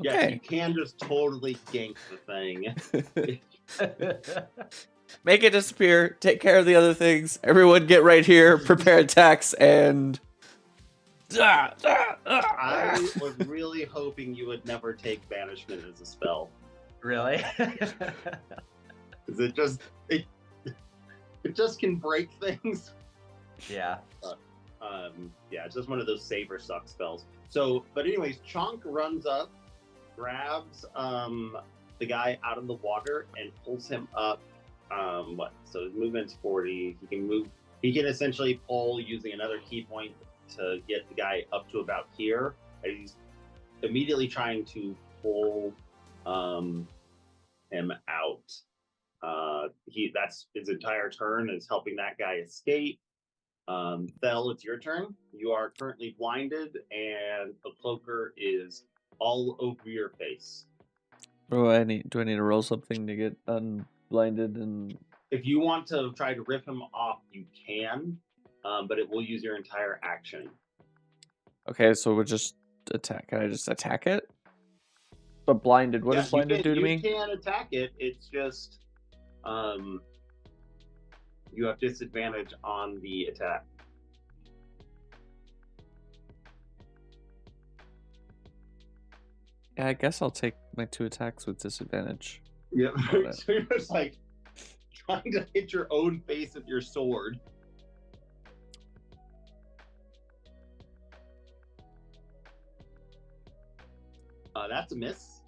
Okay. Yes, you can just totally gank the thing. Make it disappear, take care of the other things. Everyone get right here, prepare attacks, and... I was really hoping you would never take banishment as a spell. Really? Because it just can break things. Yeah. Yeah, it's just one of those save or suck spells. So, but anyways, Chonk runs up, grabs the guy out of the water and pulls him up. So his movement's 40. He can essentially pull using another key point to get the guy up to about here. And he's immediately trying to pull him out. That's his entire turn is helping that guy escape. Thel, it's your turn. You are currently blinded, and the cloaker is all over your face. Do I need to roll something to get blinded and. If you want to try to rip him off, you can, but it will use your entire action. Okay, so we'll just attack. Can I just attack it? But blinded. What does blinded do to me? You can attack it. It's just, you have disadvantage on the attack. Yeah, I guess I'll take my 2 attacks with disadvantage. Yep. So you're just like trying to hit your own face with your sword. That's a miss.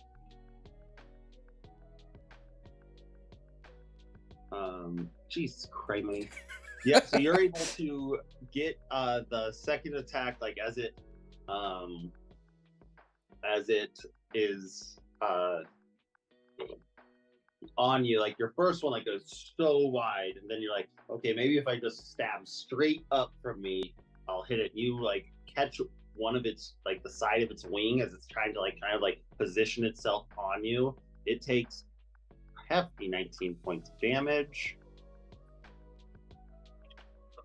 Jesus Christ. Yeah, so you're able to get the second attack, like as it is on you. Like your first one like goes so wide, and then you're like, okay, maybe if I just stab straight up from me, I'll hit it. You like catch one of its like the side of its wing as it's trying to like kind of like position itself on you. It takes a hefty 19 points of damage.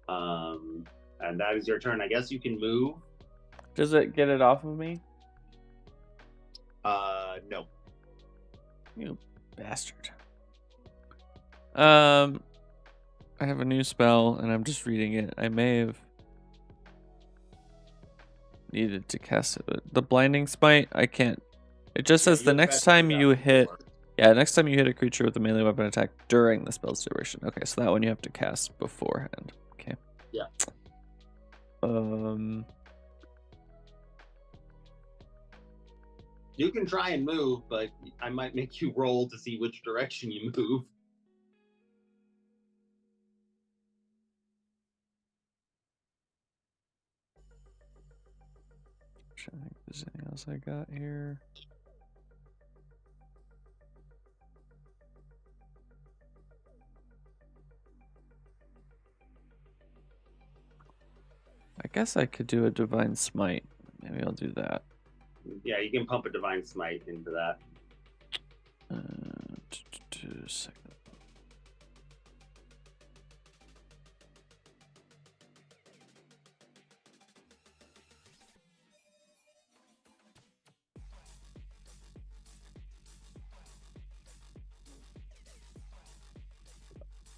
And that is your turn. I guess you can move. Does it get it off of me? No. You bastard. I have a new spell and I'm just reading it. I may have needed to cast it, but the blinding smite, I can't. It just says the next time you hit. Yeah, next time you hit a creature with a melee weapon attack during the spell's duration. Okay, so that one you have to cast beforehand. Okay. Yeah. You can try and move, but I might make you roll to see which direction you move. I think there's anything else I got here. I guess I could do a divine smite. Maybe I'll do that. Yeah, you can pump a divine smite into that. Second.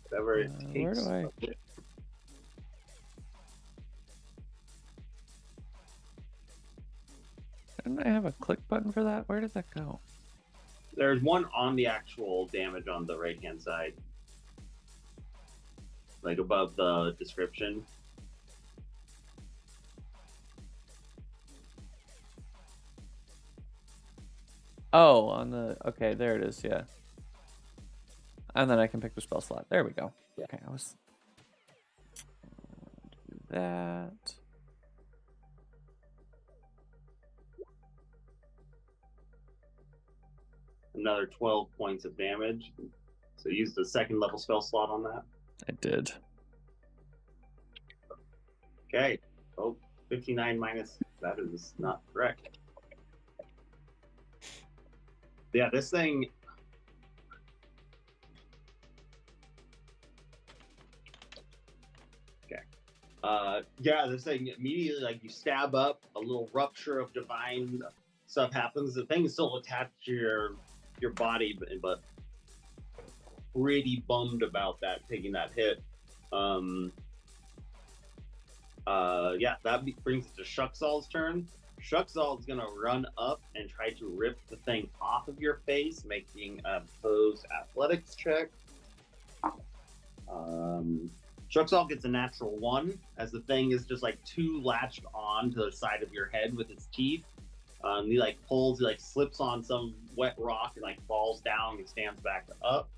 Whatever it takes. Where do I? Didn't I have a click button for that? Where did that go? There's one on the actual damage on the right-hand side. Like above the description. Oh, on the... Okay, there it is, yeah. And then I can pick the spell slot. There we go. Yeah. Okay, I was... Do that. Another 12 points of damage. So use the second level spell slot on that. I did. Okay. Oh, 59 minus. That is not correct. Yeah, this thing. Okay. Yeah, this thing immediately, like you stab up, a little rupture of divine stuff happens. The thing is still attached to your body, but pretty bummed about that, taking that hit. Yeah, that brings it to Shuxall's turn. Shuxall's gonna run up and try to rip the thing off of your face, making a opposed athletics check. Shuxall gets a natural 1, as the thing is just like too latched on to the side of your head with its teeth. He like pulls, he like slips on some wet rock and like falls down and stands back up.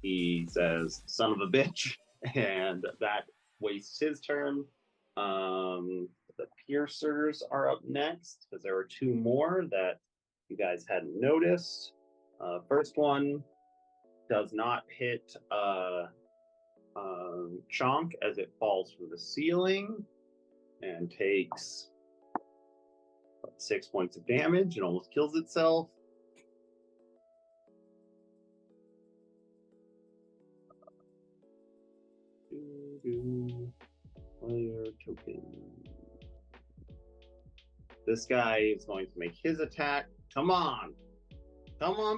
He says, "Son of a bitch," and that wastes his turn. The piercers are up next because there were 2 more that you guys hadn't noticed. First one does not hit Chonk as it falls from the ceiling and takes 6 points of damage and almost kills itself. Player token. This guy is going to make his attack. Come on,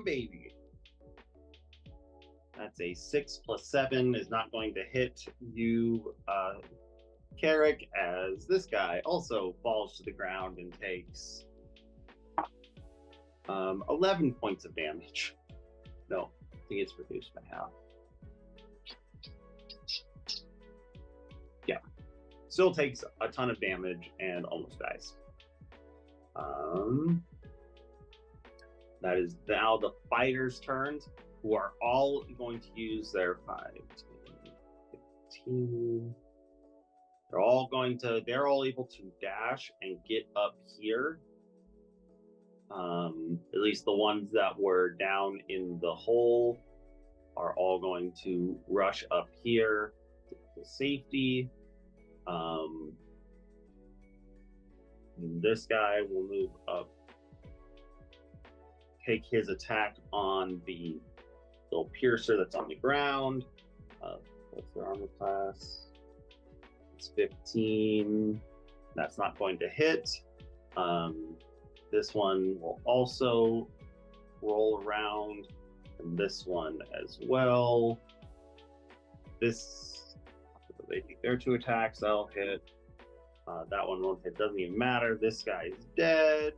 baby. That's a 6 + 7 is not going to hit you, Carrick, as this guy also falls to the ground and takes 11 points of damage. No, I think it's reduced by half. Yeah, still takes a ton of damage and almost dies. That is now the fighters' turns, who are all going to use their 5, 10, 15. They're all able to dash and get up here. At least the ones that were down in the hole are all going to rush up here to safety. And this guy will move up, take his attack on the little piercer that's on the ground. What's their armor class? It's 15. That's not going to hit. This one will also roll around, and this one as well. This, they take their 2 attacks, that'll hit. That one won't hit, doesn't even matter. This guy is dead.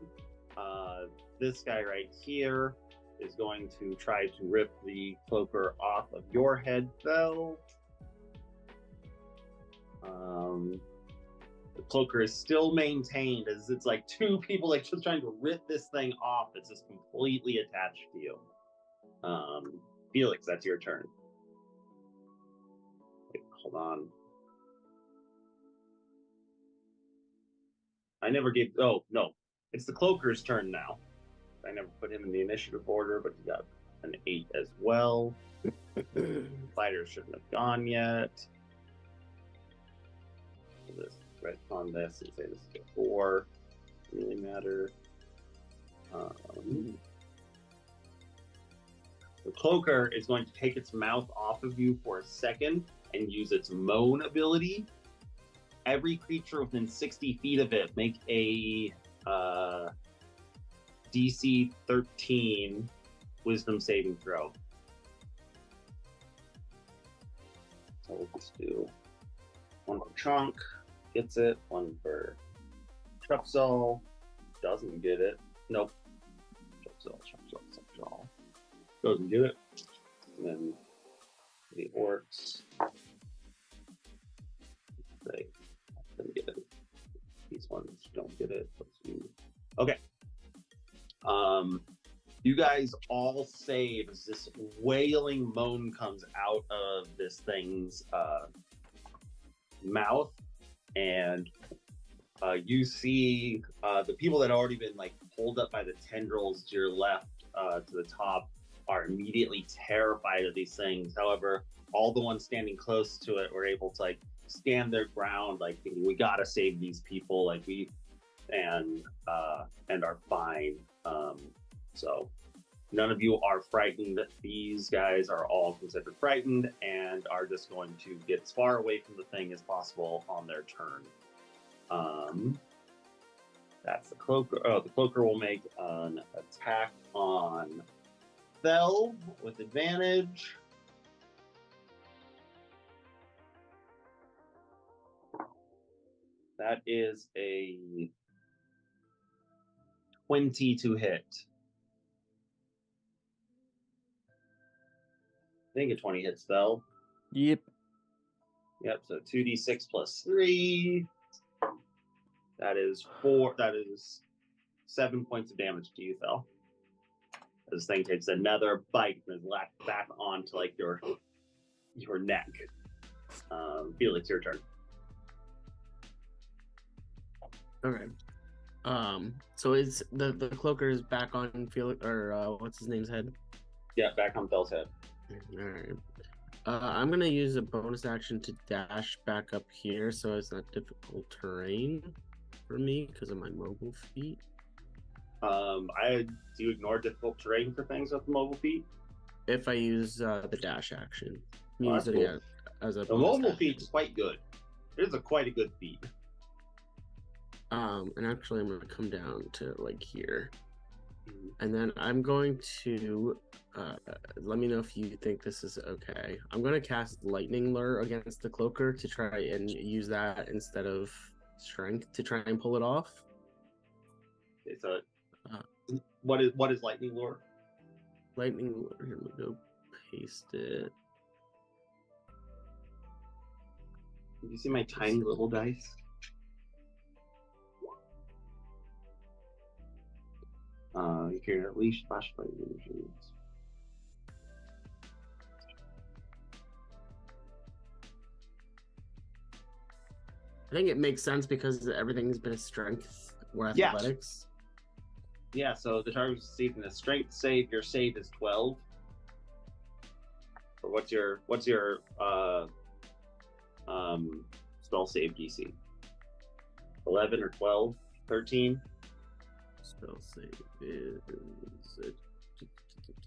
This guy right here is going to try to rip the cloaker off of your head, Phil. The cloaker is still maintained, as it's like 2 people like just trying to rip this thing off that's just completely attached to you. Felix, that's your turn. Wait, hold on. I never gave. Oh no, it's the cloaker's turn now. I never put him in the initiative order, but he got an 8 as well. Fighters shouldn't have gone yet. This right on this and say this is a 4. Doesn't really matter. The cloaker is going to take its mouth off of you for a second and use its moan ability. Every creature within 60 feet of it make a DC 13 Wisdom saving throw. So we'll just do 1 for Chunk, gets it. 1 for Trupsol, doesn't get it. Nope. Trupsol. Doesn't get it. And then the orcs. They didn't get it. These ones don't get it. Let's do. Okay. You guys all save as this wailing moan comes out of this thing's mouth, and you see the people that had already been like pulled up by the tendrils to your left, to the top, are immediately terrified of these things. However, all the ones standing close to it were able to like stand their ground, like thinking, we gotta save these people, like and are fine. So none of you are frightened. These guys are all considered frightened and are just going to get as far away from the thing as possible on their turn. That's the cloaker. Oh, the cloaker will make an attack on Thel with advantage. That is a 20 to hit. I think a 20 hits Thel. Yep. Yep, so 2d6 plus 3. That is 4. That is 7 points of damage to you, Thel. This thing takes another bite and is lapped back onto like your neck. Felix, your turn. Okay. So is the cloaker is back on Felix, or what's his name's head? Yeah, back on Thel's head. All right. I'm gonna use a bonus action to dash back up here, so it's not difficult terrain for me because of my mobile feet. I do ignore difficult terrain for things with mobile feet. If I use the dash action, Oh, that's using cool. it as a The bonus mobile action. feat's quite good. It is quite a good feat. And actually, I'm gonna come down to like here, Mhm. and then I'm going to let me know if you think this is okay. I'm gonna cast Lightning Lure against the Cloaker to try and use that instead of Strength to try and pull it off. It's a Uh, what is lightning lure? Lightning Lure. Here, let me go paste it. You see my tiny little dice? You can at least flashlight illusions. I think it makes sense because everything's been a Strength or Yeah. Athletics. Yeah, so the target is receiving a strength save. Your save is 12. Or what's your spell save DC? 11 or 12? 13? Spell save is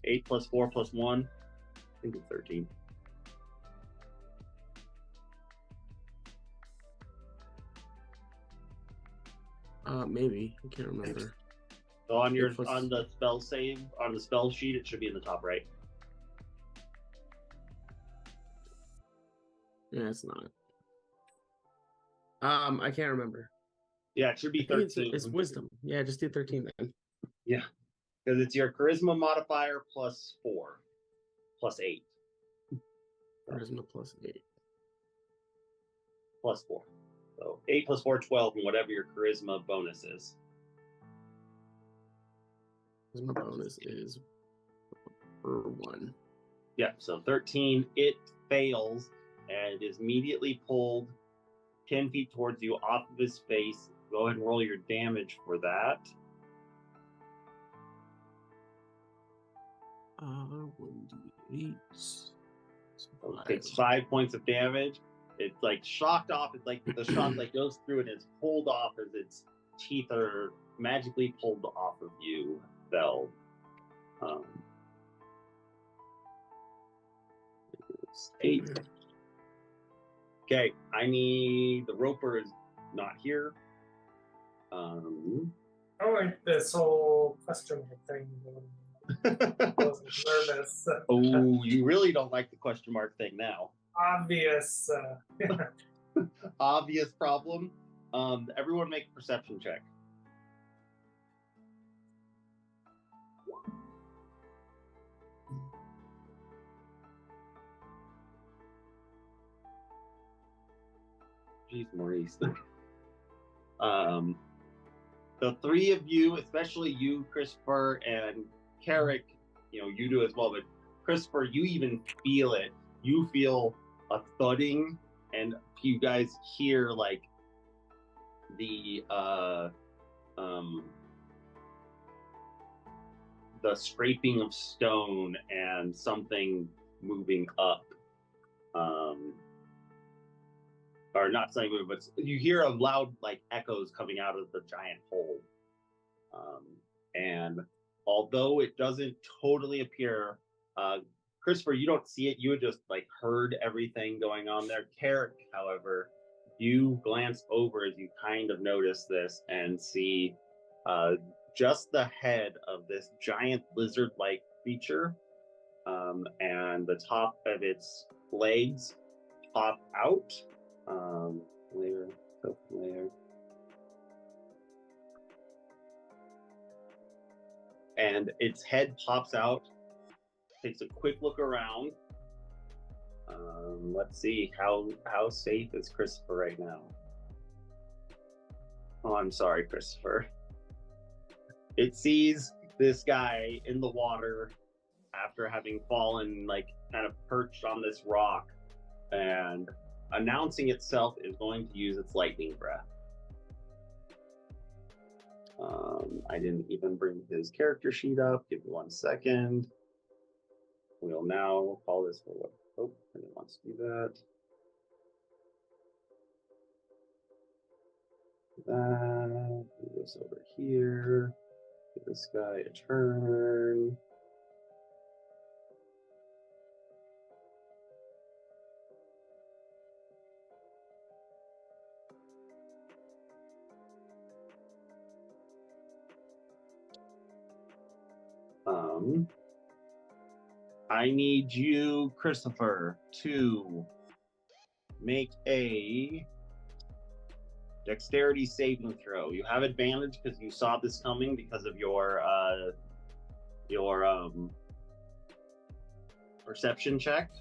8 plus 4 plus 1? I think it's 13. maybe I can't remember. So on your 8 plus- on the spell save, on the spell sheet, it should be in the top right. Yeah, it's not. I can't remember. Yeah, it should be I think 13. it's Wisdom. Yeah, just do 13 then. Yeah, because it's your charisma modifier plus 4, plus 8, Charisma plus 8. plus 4. So 8 plus 4, 12, and whatever your charisma bonus is. Charisma bonus is for 1. Yeah, so 13, it fails and is immediately pulled 10 feet towards you off of his face. Go ahead and roll your damage for that. 1d8. So it takes 5 points of damage. It's like shocked off. It's like the shock like goes through and it's pulled off as its teeth are magically pulled off of you, Bell. It's 8. Okay, I need the roper is not here. I like this whole question thing. I was nervous. Oh, you really don't like the question mark thing now. Obvious. Obvious problem. Everyone make a perception check. Jeez, Maurice. The three of you, especially you, Christopher, and Carrick, you do as well, but Christopher, you even feel it. You feel a thudding, and you guys hear like the scraping of stone and something moving up. Or not something moving, but you hear a loud like echoes coming out of the giant hole. And although it doesn't totally appear, Christopher, you don't see it. You had just like heard everything going on there. Carrick, however, you glance over as you kind of notice this and see just the head of this giant lizard-like creature, and the top of its legs pop out. Layer. And its head pops out, takes a quick look around. Let's see, how safe is Christopher right now? Oh, I'm sorry, Christopher. It sees this guy in the water after having fallen, like kind of perched on this rock, and announcing itself is going to use its lightning breath. I didn't even bring his character sheet up. Give me 1 second. We'll now call this for what? Oh, I didn't want to do that. Move this over here. Give this guy a turn. I need you, Christopher, to make a dexterity saving throw. You have advantage because you saw this coming because of your perception check.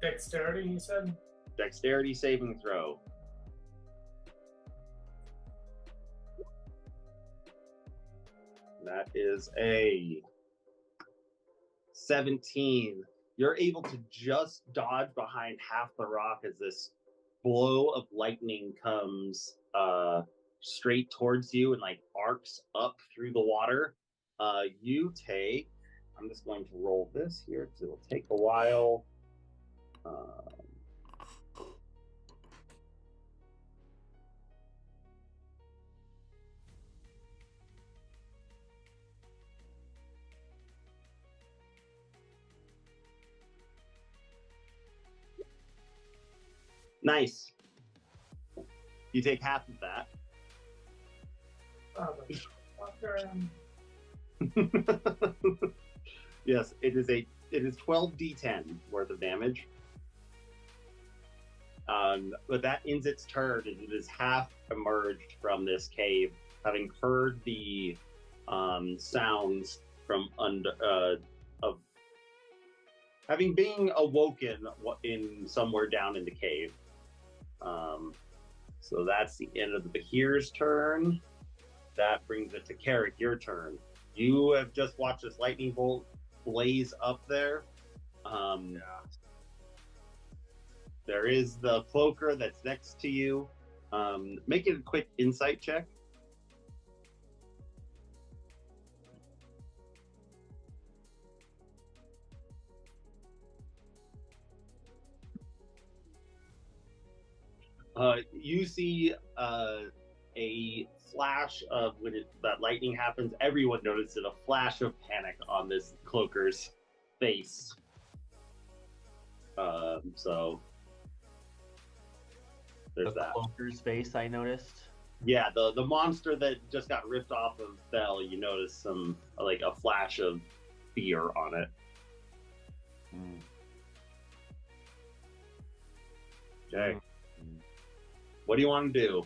Dexterity, you said? Dexterity saving throw. That is a 17. You're able to just dodge behind half the rock as this blow of lightning comes straight towards you and like arcs up through the water. You take, I'm just going to roll this here because it'll take a while. Nice. You take half of that. Oh, the Yes, it is 12d10 worth of damage. But that ends its turn, and it is half emerged from this cave, having heard the sounds from under of having been awoken in somewhere down in the cave. So that's the end of the Bahir's turn. That brings it to Carrick, your turn. You have just watched this lightning bolt blaze up there. There is the cloaker that's next to you. Make it a quick insight check. You see a flash of when that lightning happens. Everyone notices a flash of panic on this cloaker's face. So there's that. Cloaker's face, I noticed. Yeah, the monster that just got ripped off of Bell. You notice some like a flash of fear on it. Okay. What do you want to do?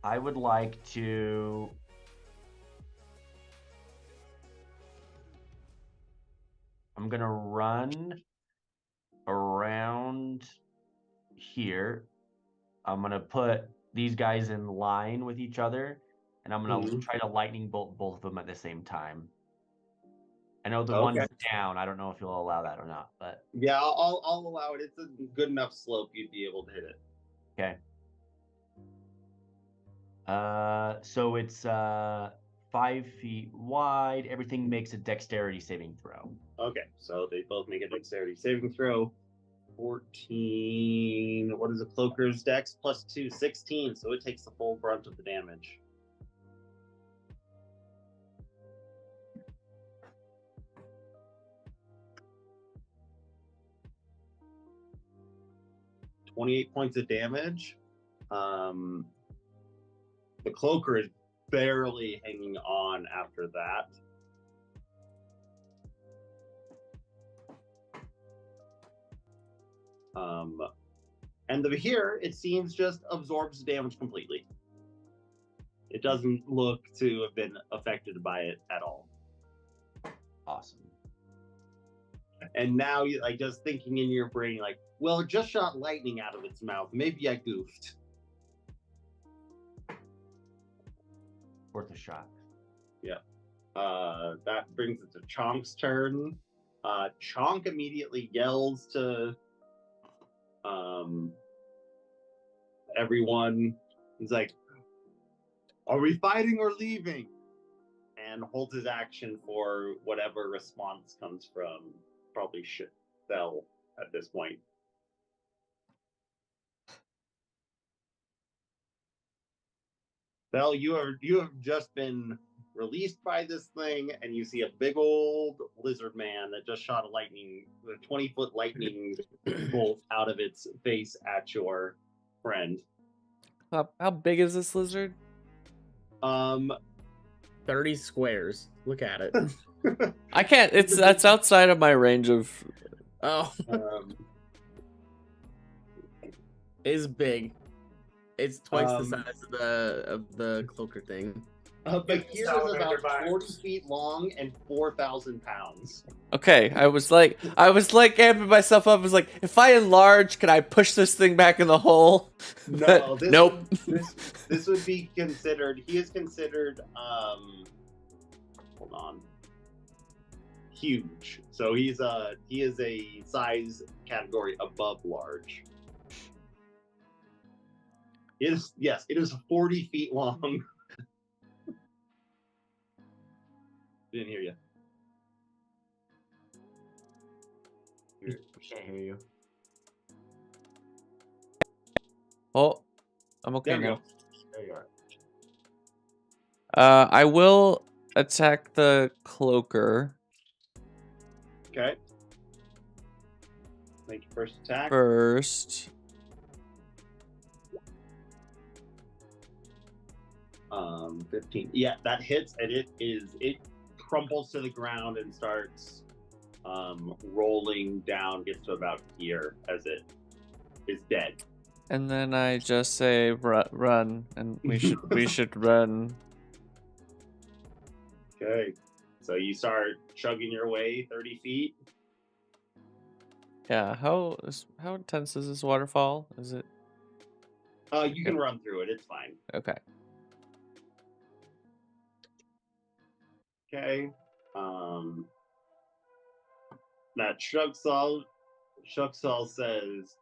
I would like to I'm gonna run around here. I'm gonna put these guys in line with each other, and I'm gonna try to lightning bolt both of them at the same time. I know the one's down. I don't know if you'll allow that or not, but yeah, I'll allow it. It's a good enough slope you'd be able to hit it. okay. So it's 5 feet wide. Everything makes a dexterity saving throw. Okay, so they both make a dexterity saving throw. 14. What is a cloaker's dex? Plus 2, 16. So it takes the full brunt of the damage. $28 points of damage. The cloaker is barely hanging on after that. And the Bahir, it seems, just absorbs the damage completely. It doesn't look to have been affected by it at all. Awesome. And now you like just thinking in your brain, like, well, it just shot lightning out of its mouth. Maybe I goofed. Worth a shot. Yeah. That brings it to Chonk's turn. Chonk immediately yells to everyone. He's like, "Are we fighting or leaving?" And holds his action for whatever response comes from probably Bell at this point. Bell, you have just been released by this thing, and you see a big old lizard man that just shot a 20-foot lightning bolt out of its face at your friend. How big is this lizard? 30 squares. Look at it. I can't. That's outside of my range of. Oh, it's big. It's twice the size of the cloaker thing. But here is about 40 feet long and 4,000 pounds. Okay, I was like amping myself up. I was like, if I enlarge, can I push this thing back in the hole? No, nope. This would be considered. He is considered. Hold on. Huge. So he is a size category above large. It is 40 feet long. Didn't hear you. Can't hear you. Oh, I'm okay There we now. go. There you are. I will attack the cloaker Okay. Make your first attack. first. 15. Yeah, that hits, and it crumples to the ground and starts rolling down, gets to about here as it is dead. And then I just say run, and we should run. Okay. So you start chugging your way 30 feet. Yeah, how intense is this waterfall? Is it You can run through it, it's fine. okay? Okay. That Shugsall says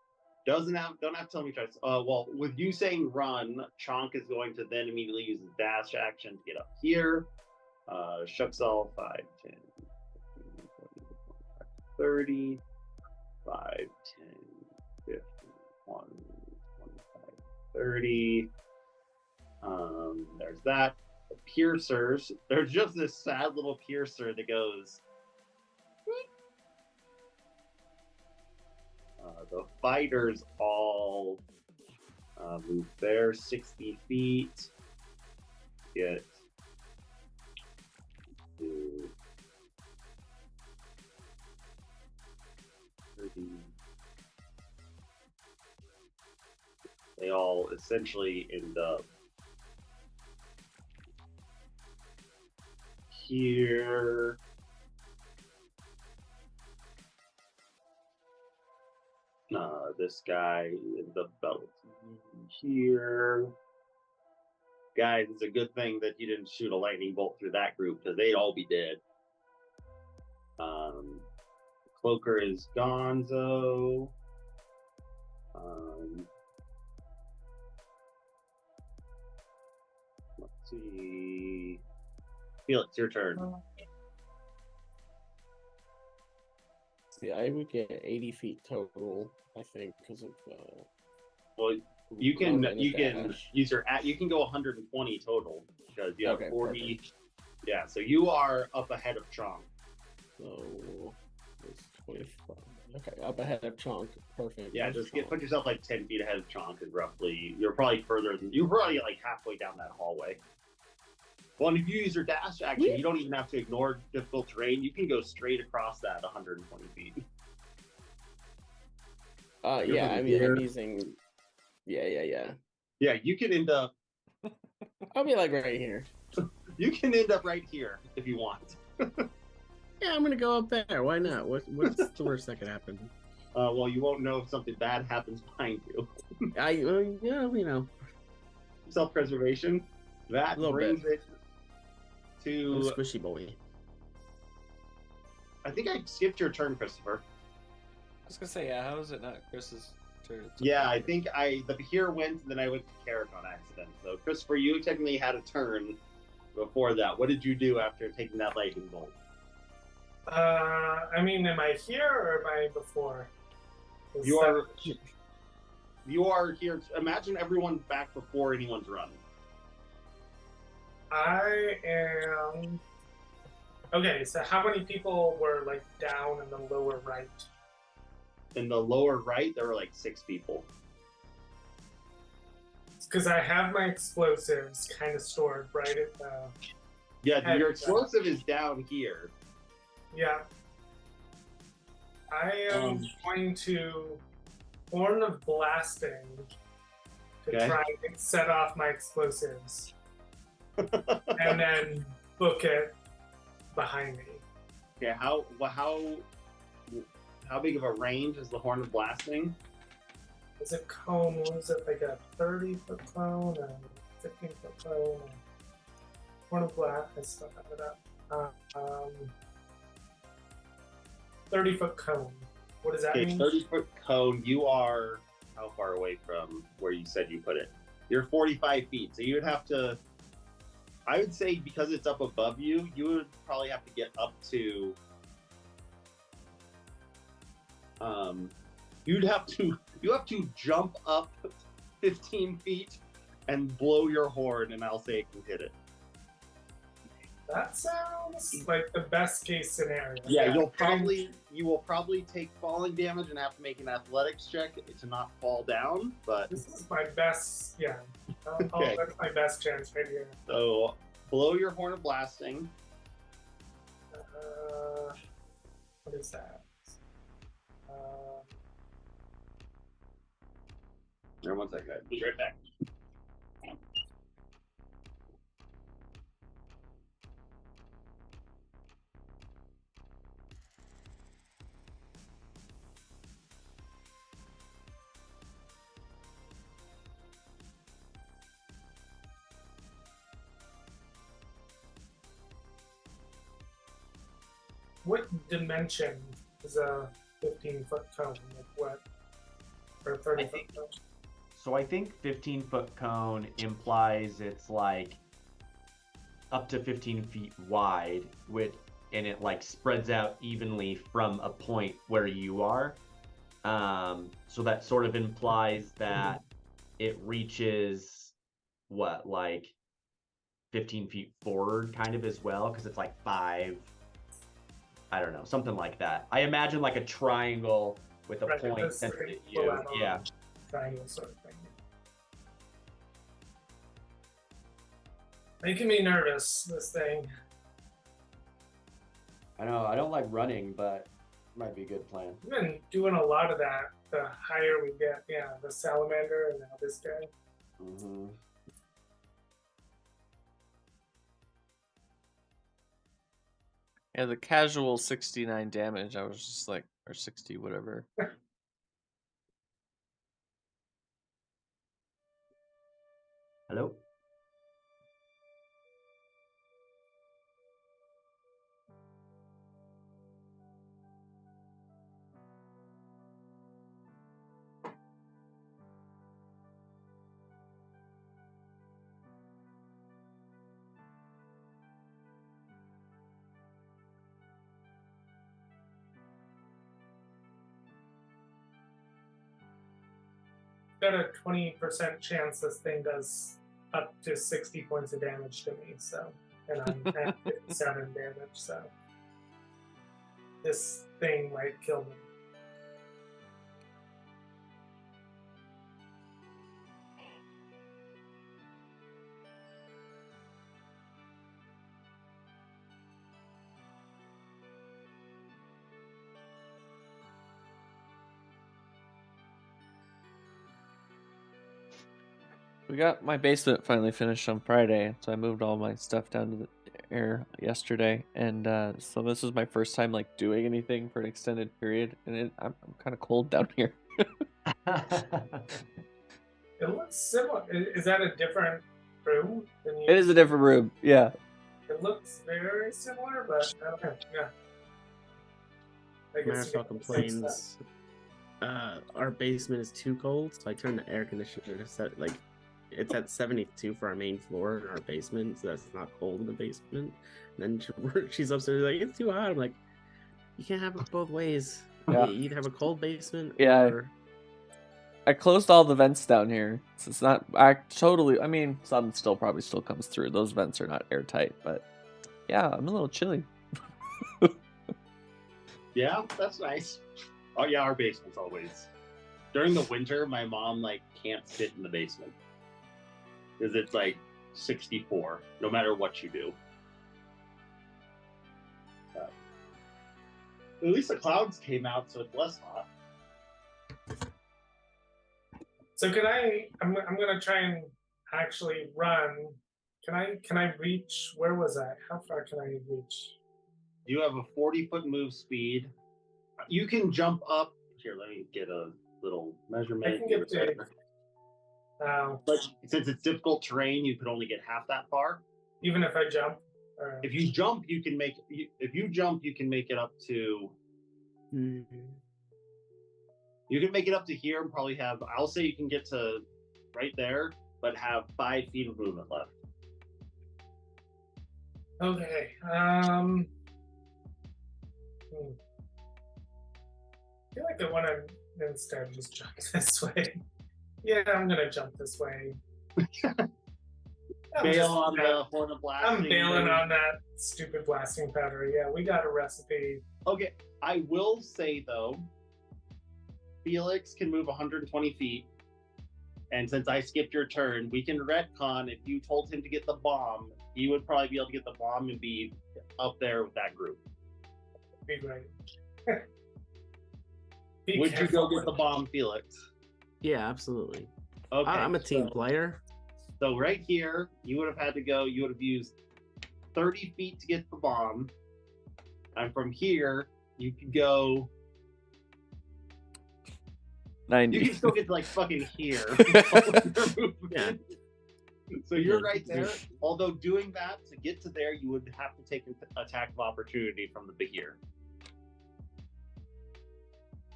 don't have to tell me twice. Well, with you saying run, Chonk is going to then immediately use his dash action to get up here. Shugsall 5, 10, 15, 20, 25, 30, 5, 10, 15, 20, 25, 30. There's that. The piercers. There's just this sad little piercer that goes. The fighters all move there 60 feet. Get to 30. They all essentially end up here. This guy in the belt here. Guys, it's a good thing that you didn't shoot a lightning bolt through that group because they'd all be dead. Cloaker is Gonzo. Let's see. Felix, your turn. Yeah, I would get 80 feet total, I think, because of Well, you can dash. use your you can go 120 total because you have Okay, 40. Perfect. Yeah, so you are up ahead of Chonk. So it's 25. Okay, up ahead of Chonk. Perfect. Yeah, Where's just Chonk? put yourself like 10 feet ahead of Chonk is roughly. You're probably you're probably like halfway down that hallway. Well, and if you use your dash action, you don't even have to ignore difficult terrain. You can go straight across that 120 feet. Yeah, I mean, I'm using. Yeah. Yeah, you can end up. I'll be like right here. You can end up right here if you want. Yeah, I'm gonna go up there. Why not? What's the worst that could happen? Well, you won't know if something bad happens behind you. Self-preservation. That brings it to squishy boy. I think I skipped your turn, Christopher. I was gonna say, yeah. How is it not Chris's turn? Yeah, I think the here went, and then I went to Carrick on accident. So, Christopher, you technically had a turn before that. What did you do after taking that lightning bolt? I mean, am I here or am I before? You are here. Imagine everyone back before anyone's run. I am. Okay, so how many people were like down in the lower right? In the lower right, there were like 6 people. Because I have my explosives kind of stored right at the. Yeah, your explosive is down here. Yeah. I am going to Horn of Blasting to Okay. try and set off my explosives. And then book it behind me. Okay, how big of a range is the Horn of Blasting? Is it cone? What is it, like a 30-foot cone? A 15-foot cone? Horn of Blast, I still have it up. 30-foot cone. What does that Okay, mean? 30-foot cone. You are how far away from where you said you put it? You're 45 feet, so you would have to. I would say because it's up above you, you would probably have to get up to. You have to jump up 15 feet and blow your horn, and I'll say it can hit it. That sounds like the best case scenario. Yeah, you will probably take falling damage and have to make an athletics check to not fall down. But This is my best. Yeah, Okay. that's my best chance right here. so blow your Horn of Blasting. What is that? There, one second. Be right back. What dimension is a 15-foot cone? Like what? Or 30-foot cone? So I think 15-foot cone implies it's like up to 15 feet wide, and it like spreads out evenly from a point where you are. So that sort of implies that it reaches what, like 15 feet forward kind of as well, because it's like 5, I don't know, something like that. I imagine like a triangle with a Right, point that's sent like at you. full-on Yeah. Triangle sort of thing. Making me nervous, this thing. I know, I don't like running, but it might be a good plan. We've been doing a lot of that the higher we get. Yeah, the salamander and now this guy. Mm-hmm. Yeah, the casual 69 damage. I was just like, or 60, whatever. Hello? Got a 20% chance this thing does up to 60 points of damage to me. So, and I'm at 57 damage. So, this thing might kill me. We got my basement finally finished on Friday, so I moved all my stuff down to the air yesterday, and so this is my first time like doing anything for an extended period, and I'm kind of cold down here. It looks similar. Is that a different room than you? It is a different room, yeah. It looks very similar, but I don't know. Yeah. I guess you Marisol got the same stuff. complains. Our basement is too cold, so I turned the air conditioner to set like it's at 72 for our main floor in our basement, so that's not cold in the basement. And then she's upstairs like it's too hot. I'm like, you can't have it both ways. Yeah. You either have a cold basement Yeah. or I closed all the vents down here. So it's not I totally I mean some probably still comes through. Those vents are not airtight, but yeah, I'm a little chilly. Yeah, that's nice. Oh yeah, our basement's always. During the winter, my mom like can't sit in the basement because it's like 64, no matter what you do. At least the clouds came out, so it's less hot. So can I'm gonna try and actually run. Can I reach? Where was I? How far can I reach? You have a 40-foot move speed. You can jump up. Here, let me get a little measurement. I can get to. But since it's difficult terrain, you could only get half that far. Even if I jump. If you jump, you can make. If you jump, you can make it up to. You can make it up to here and probably have. I'll say you can get to right there, but have 5 feet of movement left. Okay. I feel like I want to instead just jump this way. Yeah, I'm gonna jump this way. Bail on the horn of blasting. I'm bailing on that stupid blasting powder. Yeah, we got a recipe. Okay, I will say though, Felix can move 120 feet, and since I skipped your turn, we can retcon. If you told him to get the bomb, he would probably be able to get the bomb and be up there with that group. Be great. Would you go get the bomb, Felix? Yeah, absolutely. Okay, I'm a team player. So right here, you would have had to go. You would have used 30 feet to get the bomb, and from here, you could go 90. You can still get to like fucking here. Yeah. So you're right there. Although doing that to get to there, you would have to take an attack of opportunity from the Bahir.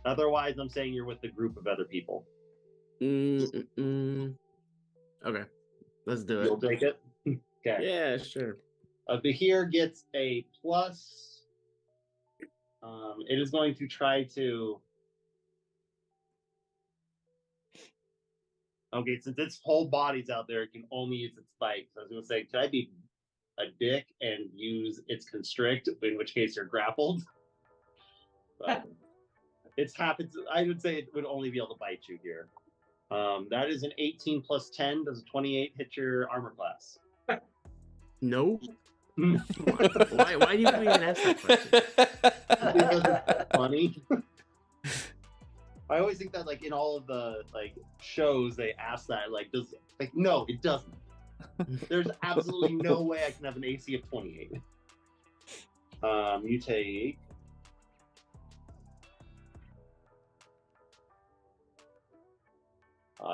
Otherwise, I'm saying you're with the group of other people. Okay, let's do it. You'll take it? Okay. Yeah, sure. Bahir gets a plus. It is going to try to. Okay, since its whole body's out there, it can only use its spikes. I was going to say, could I be a dick and use its constrict, in which case you're grappled? But it's happens. I would say it would only be able to bite you here. That is an 18 plus 10. Does a 28 hit your armor class? No. Why do you even ask that question? Because it's funny. I always think that, like, in all of the like shows, they ask that, like, no, it doesn't. There's absolutely no way I can have an AC of 28. You take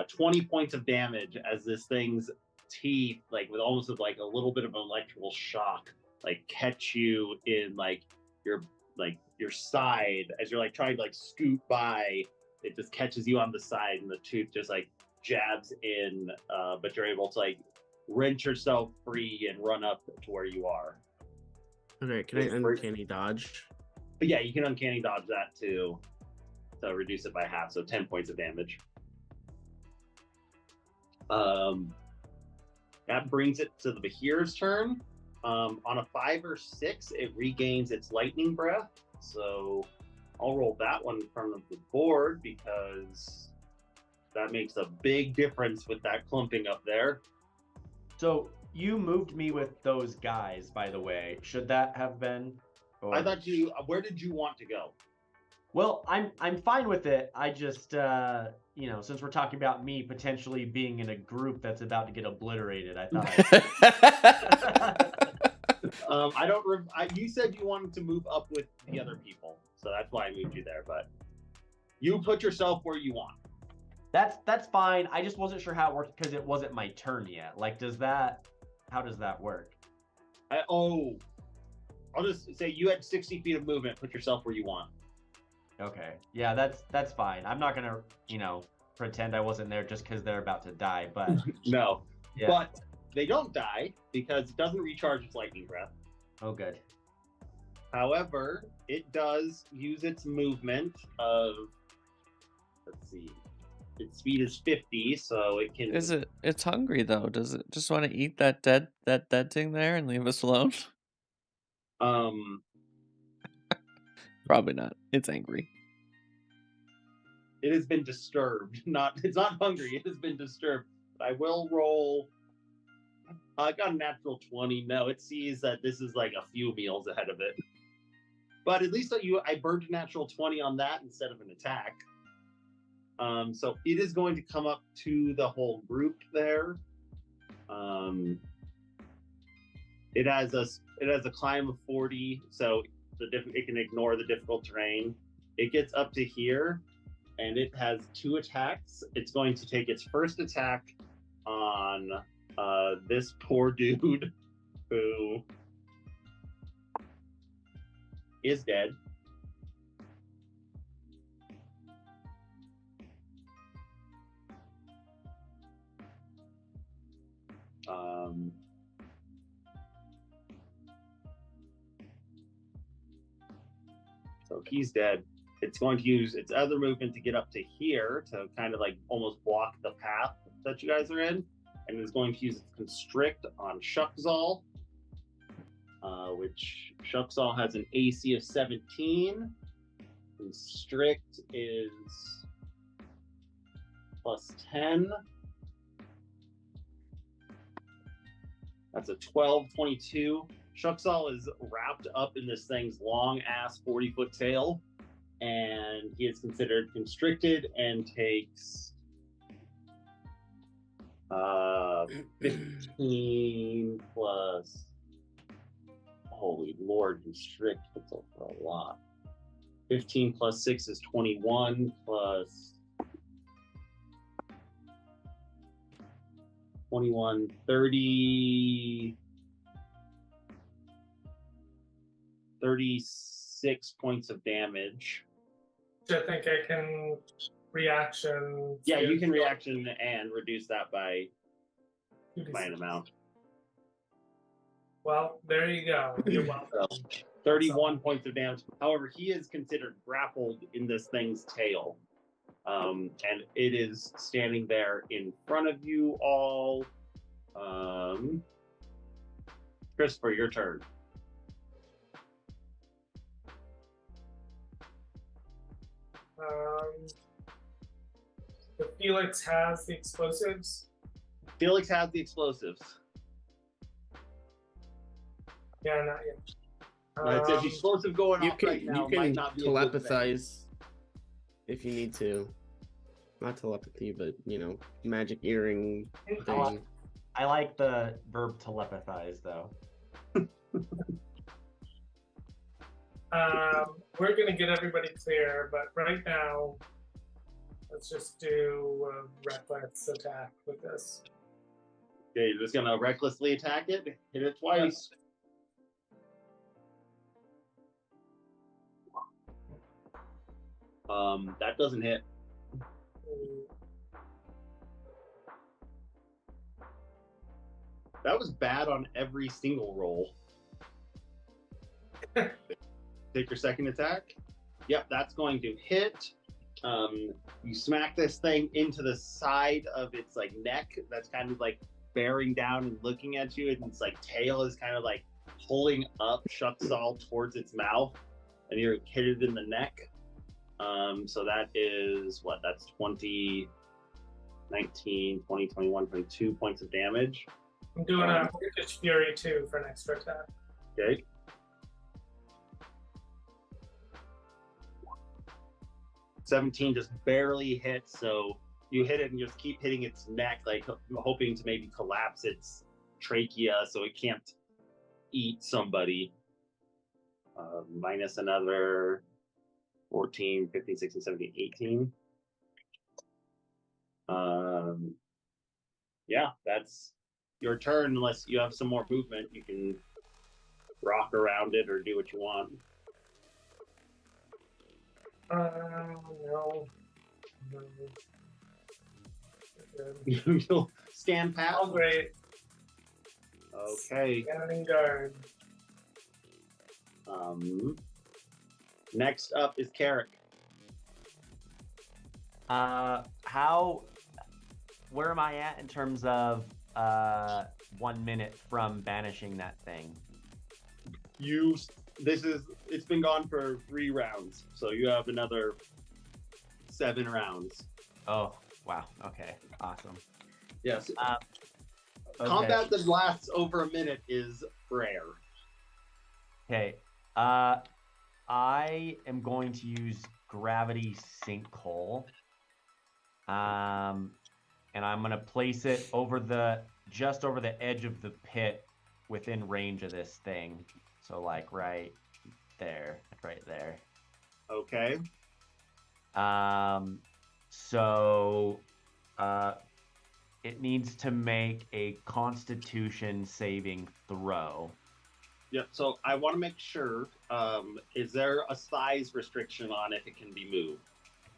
20 points of damage as this thing's teeth, like with almost like a little bit of an electrical shock, like catch you in like your side as you're like trying to like scoot by. It just catches you on the side, and the tooth just like jabs in, but you're able to like wrench yourself free and run up to where you are. Okay, can I uncanny dodge? But yeah, you can uncanny dodge that too, to reduce it by half, so 10 points of damage. That brings it to the Bahir's turn. On a 5 or 6, it regains its lightning breath. So I'll roll that one from the board because that makes a big difference with that clumping up there. So you moved me with those guys, by the way. Should that have been? Or... I thought where did you want to go? Well, I'm fine with it. I just, since we're talking about me potentially being in a group that's about to get obliterated, I thought. You said you wanted to move up with the other people, so that's why I moved you there. But you put yourself where you want. That's fine. I just wasn't sure how it worked because it wasn't my turn yet. Like, how does that work? I'll just say you had 60 feet of movement. Put yourself where you want. Okay. Yeah, that's fine. I'm not gonna, pretend I wasn't there just because they're about to die. But no. Yeah. But they don't die because it doesn't recharge its lightning breath. Oh, good. However, it does use its movement of, let's see, its speed is 50, so it can. Is it? It's hungry though. Does it just want to eat that dead thing there and leave us alone? Probably not. It's angry. It has been disturbed. It's not hungry. It has been disturbed. I will roll. I got a natural 20. No, it sees that this is like a few meals ahead of it. But at least I burned a natural 20 on that instead of an attack. So it is going to come up to the whole group there. It has a climb of 40, so it can ignore the difficult terrain. It gets up to here, and it has 2 attacks. It's going to take its first attack on this poor dude who is dead. So he's dead. It's going to use its other movement to get up to here to kind of like almost block the path that you guys are in, and is going to use its constrict on Shuckzal, which Shuckzal has an AC of 17. Constrict is plus 10. That's a 12, 22. Shuckzal is wrapped up in this thing's long ass 40-foot tail, and he is considered constricted and takes 15 plus. Holy Lord, constrict puts up for a lot. 15 plus 6 is 21 plus 21, 30. 36 points of damage. I think I can reaction. Yeah, you can reaction and reduce that by an amount. Well, there you go. You're welcome. So, 31 points of damage. However, he is considered grappled in this thing's tail. And it is standing there in front of you all. Christopher, your turn. So Felix has the explosives. Felix has the explosives. Yeah, not yet. It's an explosive going off right now. You might can not be a good thing. telepathize if you need to. Not telepathy, but magic earring thing. I like the verb telepathize though. We're gonna get everybody clear, but right now, let's just do a reckless attack with this. Okay, you're just gonna recklessly attack it. Hit it twice. That doesn't hit. That was bad on every single roll. Take your second attack. Yep, that's going to hit. You smack this thing into the side of its like neck. That's kind of like bearing down and looking at you, and its like tail is kind of like pulling up Shuckzal towards its mouth, and you're hit it in the neck. So that is what? That's 20, 19, 20, 21, 22 points of damage. I'm doing a British Fury too for an extra attack. Okay. $17 just barely hits, so you hit it and just keep hitting its neck, like hoping to maybe collapse its trachea so it can't eat somebody. Minus another 14, 15, 16, 17, 18. Yeah, that's your turn. Unless you have some more movement, you can rock around it or do what you want. No. You'll stand pat. Oh, great. Okay. Standing guard. Next up is Carrick. How where am I at in terms of 1 minute from banishing that thing? It's been gone for 3 rounds, so you have another 7 rounds. Oh, wow. Okay, awesome. Yes. Okay. Combat that lasts over a minute is rare. Okay. I am going to use Gravity Sinkhole. And I'm gonna place it just over the edge of the pit within range of this thing. So like right there. Okay. So it needs to make a Constitution saving throw. Yep. So I want to make sure. Is there a size restriction on if it can be moved?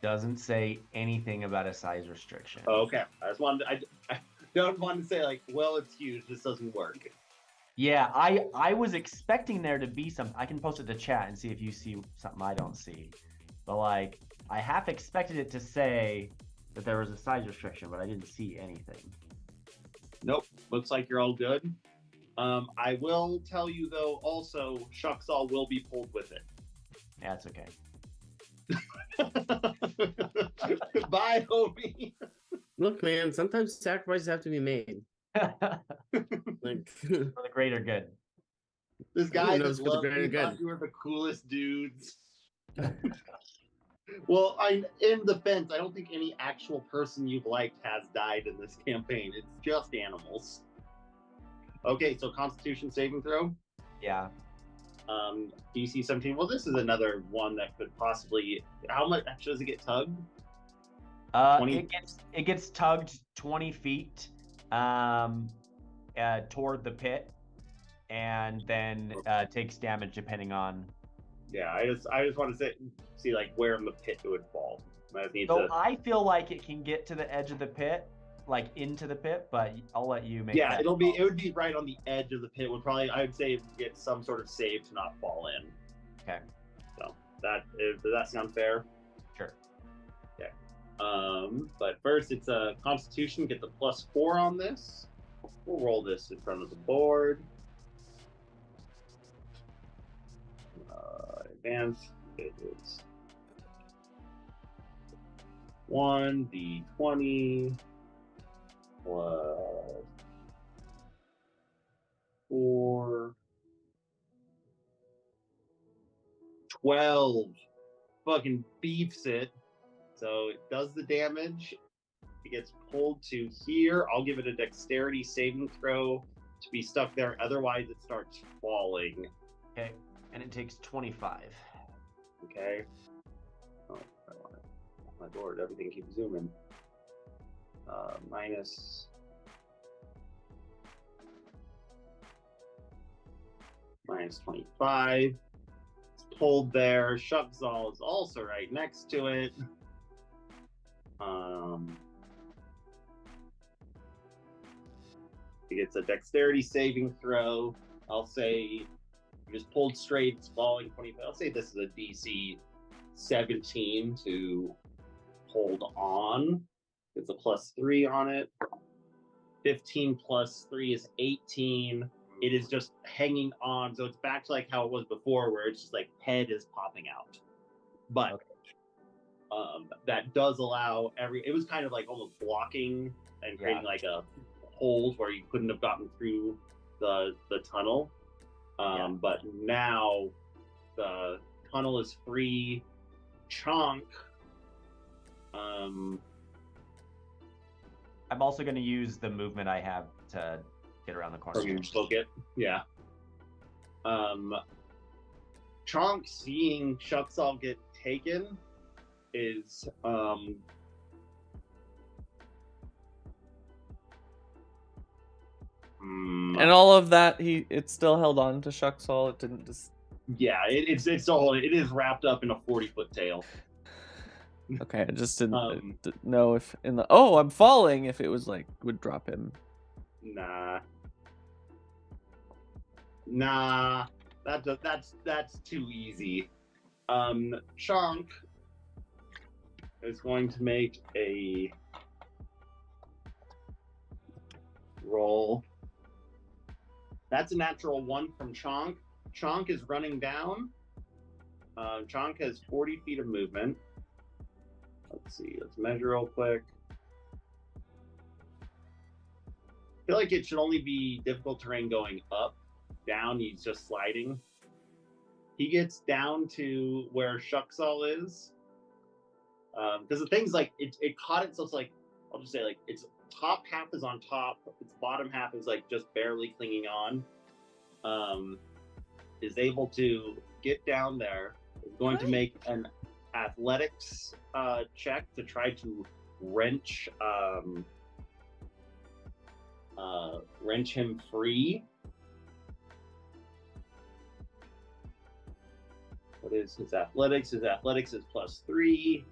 Doesn't say anything about a size restriction. Okay. I just wanted. I don't want to say like, well, it's huge. This doesn't work. Yeah, I was expecting there to be some. I can post it to chat and see if you see something I don't see. But like, I half expected it to say that there was a size restriction, but I didn't see anything. Nope. Looks like you're all good. I will tell you though. Also, Shucksall will be pulled with it. Yeah, it's okay. Bye, homie. Look, man, sometimes sacrifices have to be made. Like, For the greater good. This guy knows that for the loved greater me good. thought you were the coolest dudes. Well, in defense, I don't think any actual person you've liked has died in this campaign. It's just animals. Okay, so Constitution saving throw. Yeah. DC 17. Well, this is another one that could possibly. How much does it get tugged? 20? It gets tugged 20 feet toward the pit, and then takes damage depending on. Yeah, I just want to see like where in the pit it would fall. I feel like it can get to the edge of the pit, like into the pit, but I'll let you make. Yeah, that it would be right on the edge of the pit. I'd say get some sort of save to not fall in. Okay. So does that sound fair? Sure. Okay. But first it's a Constitution. Get the +4 on this. We'll roll this in front of the board. Advance. It is 1d20 plus 4. 12. Fucking beefs it. So it does the damage. It gets pulled to here. I'll give it a dexterity saving throw to be stuck there. Otherwise, it starts falling. Okay. And it takes 25. Okay. Oh, my lord, everything keeps zooming. Minus 25. It's pulled there. Shucksall is also right next to it. It gets a dexterity saving throw. I'll say you just pulled straight, it's falling 25. I'll say this is a DC 17 to hold on. It's a +3 on it. 15 plus 3 is 18. It is just hanging on. So it's back to like how it was before, where it's just like head is popping out. But that does allow it was kind of like almost blocking and creating like a holes where you couldn't have gotten through the tunnel. But now the tunnel is free. Chonk. I'm also going to use the movement I have to get around the corner. Book it. Yeah. Chonk seeing Shucksall get taken is And all of that, it still held on to Shucksall. It didn't just. Yeah, it's all. It is wrapped up in a 40-foot tail. Okay, I just didn't know if in the I'm falling, if it was like would drop him. Nah, that's too easy. Chonk, is going to make a roll. That's a natural 1 from Chonk. Chonk is running down. Chonk has 40 feet of movement. Let's see. Let's measure real quick. I feel like it should only be difficult terrain going up. Down, he's just sliding. He gets down to where Shuxall is. Because the thing's like, it caught itself, like, I'll just say, like, its top half is on top, its bottom half is, like, just barely clinging on. Is able to get down there, is going to make an athletics check to try to wrench him free. What is his athletics? His athletics is +3. He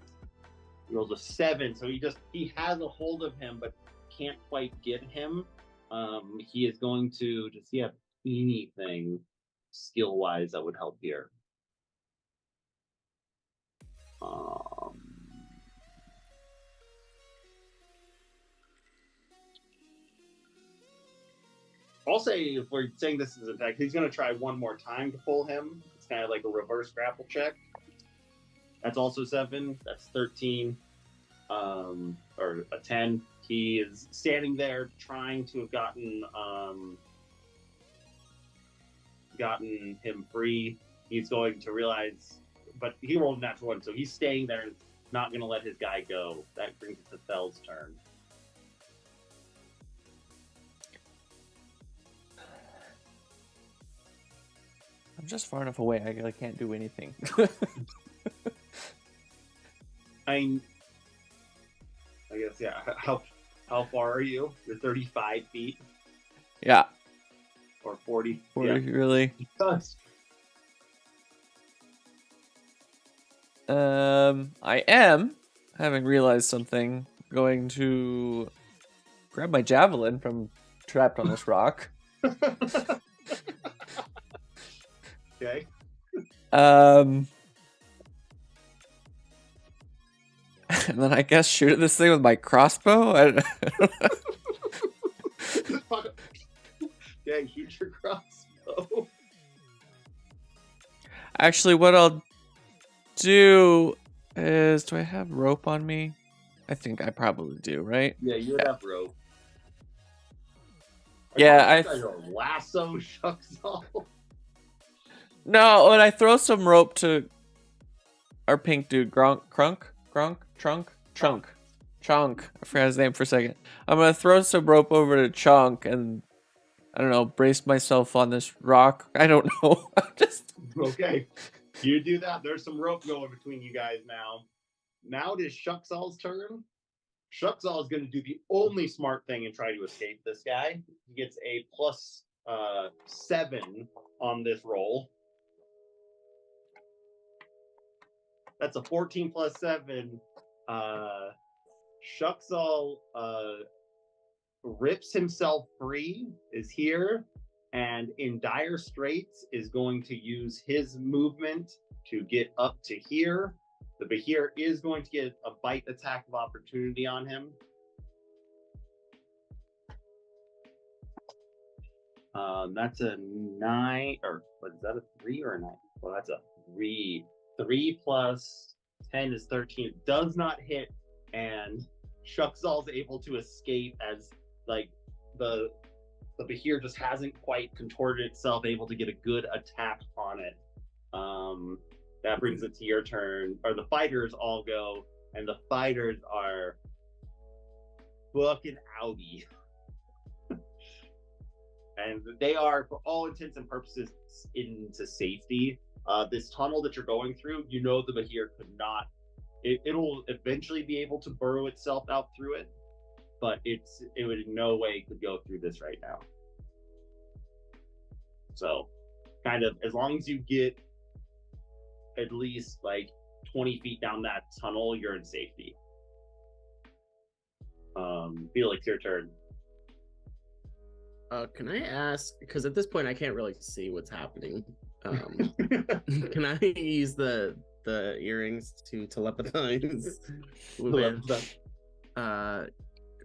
rolls a 7, so he has a hold of him, but can't quite get him. He is going to just see if anything skill-wise that would help here. I'll say, if we're saying this is an attack, he's going to try one more time to pull him. It's kind of like a reverse grapple check. That's also 7. That's 13. Or a 10. He is standing there trying to have gotten him free. He's going to realize, but he rolled a natural 1, so he's staying there, not going to let his guy go. That brings it to Thel's turn. I'm just far enough away. I can't do anything. I guess, yeah. How far are you? You're 35 feet? Yeah. Or 40? 40, Yeah. really? I am, having realized something, going to grab my javelin from trapped on this rock. Okay. And then I guess shoot at this thing with my crossbow. Yeah, shoot your crossbow. Actually, what I'll do is, do I have rope on me? I think I probably do, right? Yeah, you would have rope. Yeah, lasso Shuxall. No, when I throw some rope to our pink dude, Chunk. I forgot his name for a second. I'm gonna throw some rope over to Chunk and, I don't know, brace myself on this rock. I don't know. I'm just Okay. You do that. There's some rope going between you guys now. Now it is Shuxall's turn. Shuxall is going to do the only smart thing and try to escape this guy. He gets a +7 on this roll. That's a 14 + 7. Shuxall rips himself free, is here, and in dire straits is going to use his movement to get up to here. The Bahir is going to get a bite attack of opportunity on him. That's a 9, or what is that, a 3 or a 9? Well, that's a 3. 3 plus 10 is 13. It does not hit, and Shuxall's able to escape as, like, the Bahir just hasn't quite contorted itself, able to get a good attack on it. That brings it to your turn. Or the fighters all go, and the fighters are fucking outie. And they are, for all intents and purposes, into safety. This tunnel that you're going through, you know the Bahir could not. It'll eventually be able to burrow itself out through it, but it would in no way could go through this right now. So, kind of, as long as you get at least like 20 feet down that tunnel, you're in safety. Felix, your turn. Can I ask, because at this point I can't really see what's happening. Can I use the the earrings to telepathize with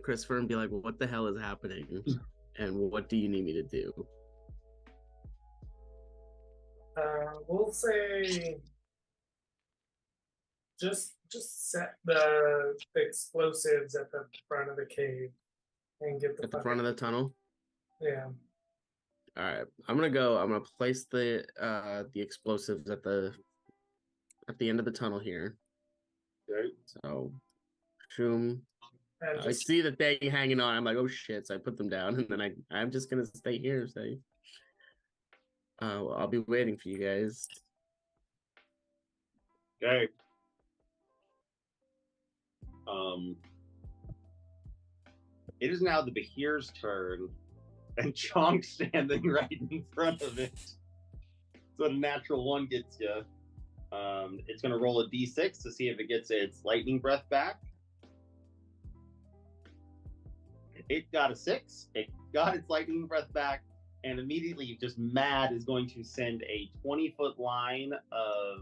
Christopher and be like, well, what the hell is happening? And what do you need me to do? We'll say just set the explosives at the front of the cave and get At the front of the tunnel? Yeah. All right, I'm gonna place the explosives at the end of the tunnel here. Okay. So, shoom. And I see the thing hanging on. I'm like, oh shit! So I put them down, and then I'm just gonna stay here. So, I'll be waiting for you guys. Okay. It is now the Behir's turn, and Chonk's standing right in front of it. So a natural 1 gets you. It's going to roll a d6 to see if it gets its lightning breath back. It got a 6. It got its lightning breath back, and immediately, just mad, is going to send a 20-foot line of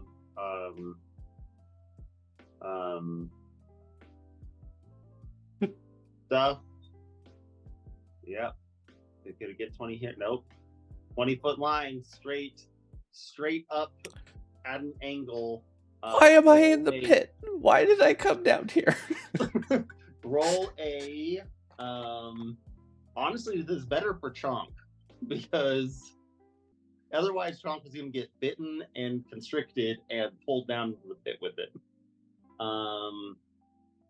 stuff. Yep. It's gonna get 20 here. Nope. 20-foot line straight up at an angle. Why am I in the pit? Why did I come down here? Roll a honestly, this is better for Chonk because otherwise Chonk is gonna get bitten and constricted and pulled down into the pit with it.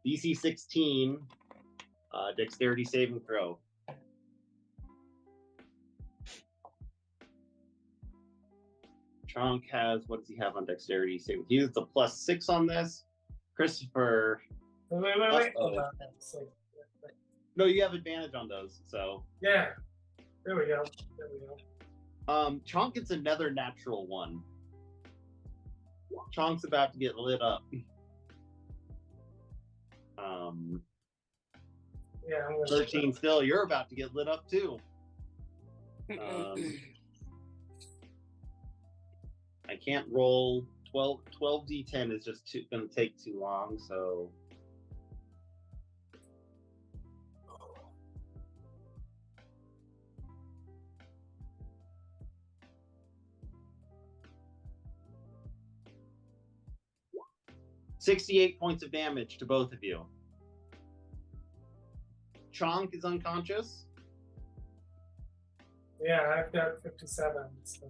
DC 16 dexterity saving throw. Chonk has, what does he have on dexterity saving? He has a +6 on this. Christopher. Wait. Hold on. No, you have advantage on those, so. Yeah. There we go. Chonk gets another natural 1. Chonk's about to get lit up. Yeah, I'm gonna 13 still. You're about to get lit up too. I can't roll 12 d10 is just going to take too long, so. $68 points of damage to both of you. Chonk is unconscious. Yeah, I've got 57. So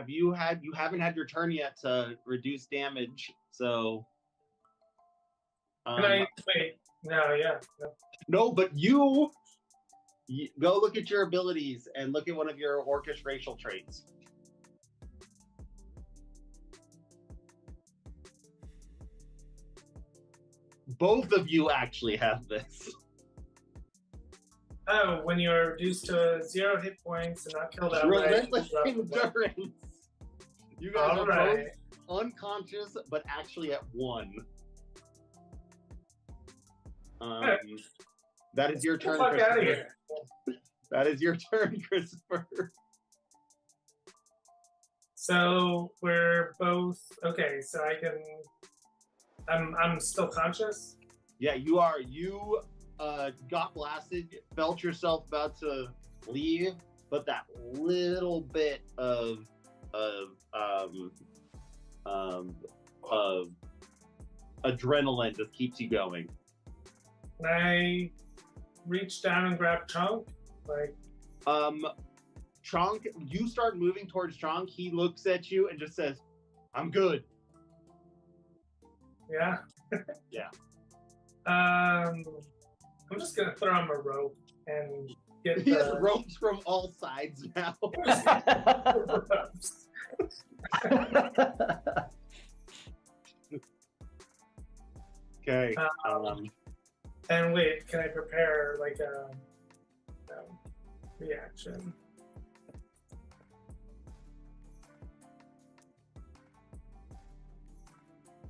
you haven't had your turn yet to reduce damage, so can I wait? No, yeah. No, but you go look at your abilities and look at one of your orcish racial traits. Both of you actually have this. Oh, when you're reduced to 0 hit points and not killed outright. Relentless endurance. You guys are both unconscious, but actually at 1. That is your turn, Get the fuck out of here. That is your turn, Christopher. So we're both okay. So I'm still conscious. Yeah, you are. You got blasted, felt yourself about to leave, but that little bit of adrenaline just keeps you going. Can I reach down and grab Chonk? Chonk, you start moving towards Chonk. He looks at you and just says, "I'm good." Yeah. Yeah. I'm just gonna throw him a rope and get He has ropes from all sides now. Okay. And wait, can I prepare like a reaction?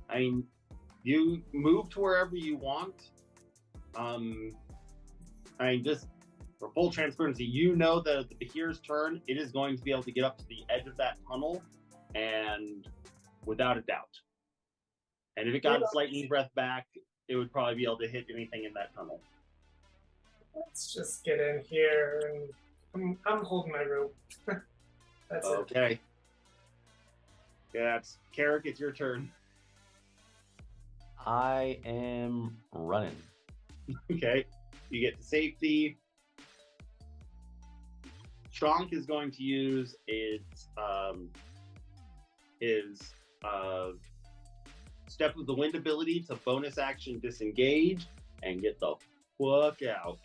I mean, you move to wherever you want. I mean, just for full transparency, you know that at the Behir's turn, it is going to be able to get up to the edge of that tunnel and without a doubt. And if it got its lightning breath back, it would probably be able to hit anything in that tunnel. Let's just get in here, and I'm holding my rope. That's it. Okay. Yeah, it's Carrick, it's your turn. I am running. Okay. You get to safety. Chonk is going to use his Step of the Wind ability to bonus action disengage and get the fuck out.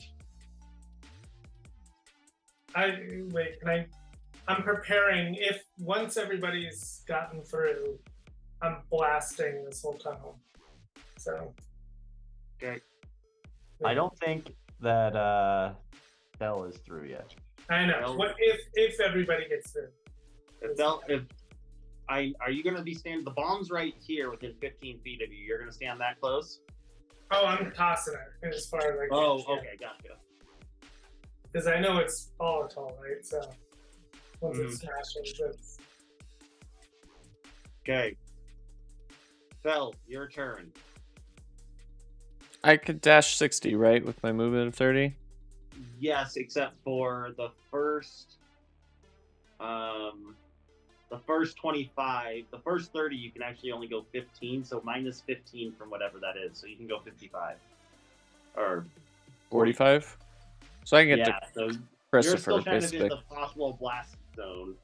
I'm preparing. If once everybody's gotten through, I'm blasting this whole tunnel. So. Okay. I don't think that Bell is through yet. I know. What if everybody gets through? Are you going to be standing? The bomb's right here within 15 feet of you. You're going to stand that close? Oh, I'm tossing it as far as I can. Oh, okay, gotcha. Because I know it's volatile, right? So once it smashes, it's... Okay. Phil, your turn. I could dash 60, right, with my movement of 30? Yes, except for the first 25. The first 30, you can actually only go 15, so minus 15 from whatever that is. So you can go 55. Or 45? So I can get yeah, to so Christopher, you're still kind basically. of in the possible blast zone.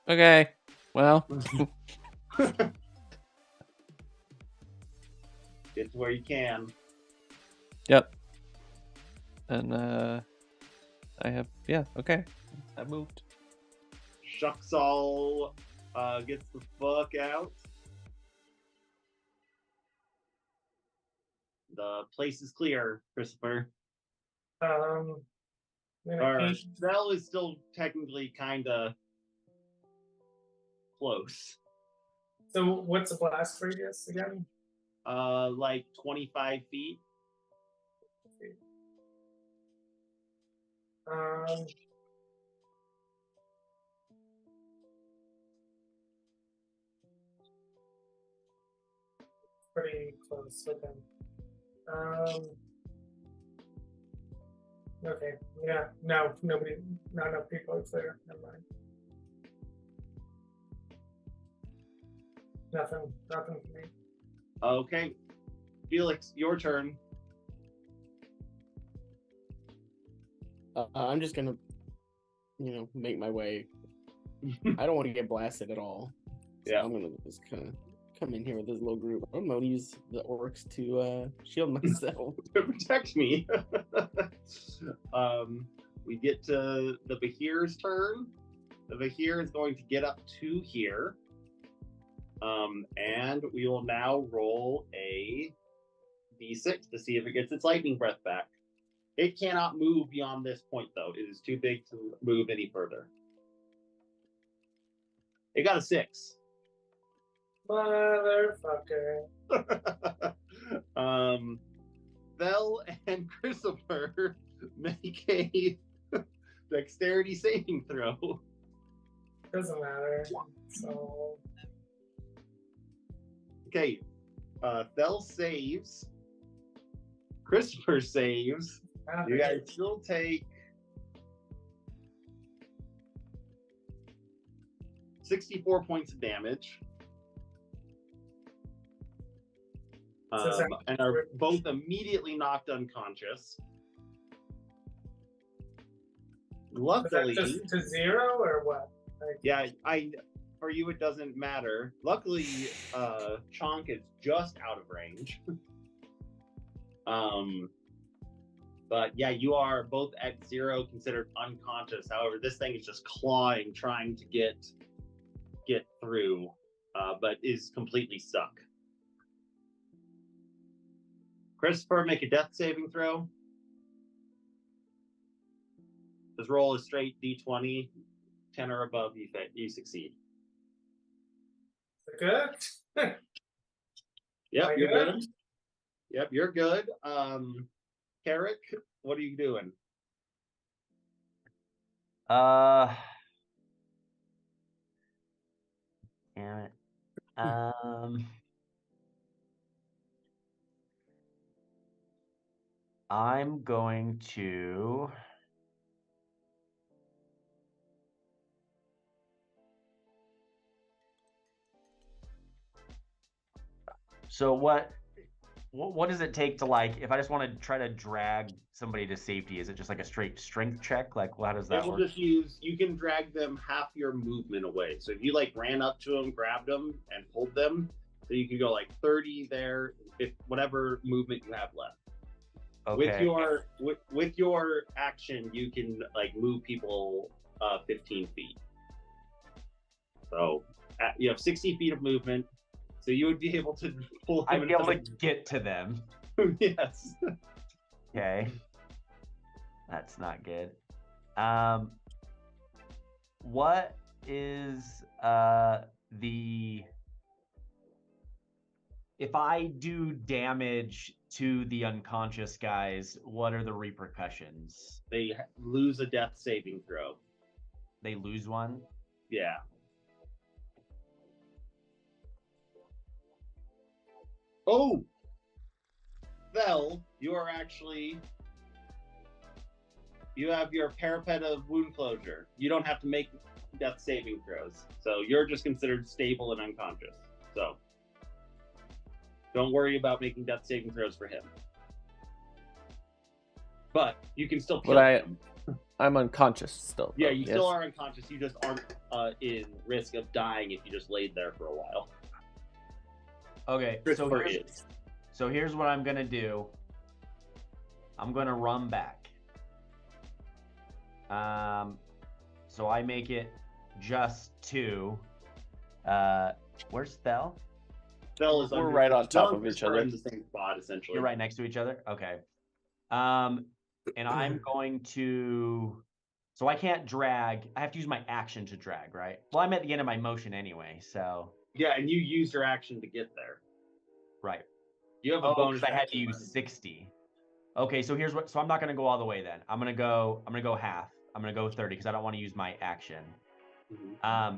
Okay, well, Get to where you can. yep. And I have, yeah, okay. I moved. Shucksall gets the fuck out. The place is clear, Christopher. I'm gonna aim. Zell is still technically kind of close. So what's a blast radius again? Like 25 feet. Pretty close with them. Okay. Yeah. No. Nobody. Not enough people are clear. Never mind. Nothing. Nothing for me. Okay. Felix, your turn. I'm just gonna, make my way. I don't want to get blasted at all. So Yeah. I'm gonna just kind of come in here with this little group. I'm gonna use the orcs to shield myself. To protect me. We get to the Bahir's turn. The Bahir is going to get up to here. And we will now roll a d6 to see if it gets its lightning breath back. It cannot move beyond this point, though. It is too big to move any further. It got a 6. Motherfucker. Bell and Christopher make a dexterity saving throw. Doesn't matter. So. Okay. Bell saves. Christopher saves. You guys still take 64 points of damage. And are both immediately knocked unconscious. Luckily, is that just to 0 or what? Yeah, for you it doesn't matter. Luckily, Chonk is just out of range. But yeah, you are both at 0, considered unconscious. However, this thing is just clawing, trying to get through, but is completely stuck. Christopher, make a death saving throw. This roll is straight D20, 10 or above, you succeed. Good? Yep, you're good. Yep, you're good. Carrick, what are you doing? I'm going to. So what does it take to, like, if I just want to try to drag somebody to safety, is it just like a straight strength check? Like, how does that It will work? just use, you can drag them half your movement away. So if you like ran up to them, grabbed them, and pulled them, so you can go like 30 there, if whatever movement you have left. Okay. With your action, you can like move people 15 feet. So you have 60 feet of movement. So you would be able to pull. I'd be able to get to them. Yes. Okay. That's not good. What is the if I do damage to the unconscious guys, what are the repercussions? They lose a death saving throw. They lose one? Yeah. Oh! Vel, you have your parapet of wound closure. You don't have to make death saving throws. So you're just considered stable and unconscious. So don't worry about making death saving throws for him. But you can still kill him. I'm unconscious still. Yeah, you still are unconscious. You just aren't in risk of dying if you just laid there for a while. Okay, so here's what I'm gonna do. I'm gonna run back. So I make it just 2. Where's Thel? Thel is We're right on top of each other. In the same spot, essentially. You're right next to each other? Okay. And I'm going to. So I can't drag. I have to use my action to drag, right? Well, I'm at the end of my motion anyway, so. Yeah, and you used your action to get there. Right. You have a bonus. I had to use 60. Okay, so here's what. So I'm not going to go all the way then. I'm gonna go half. I'm gonna go 30 because I don't want to use my action. Mm-hmm.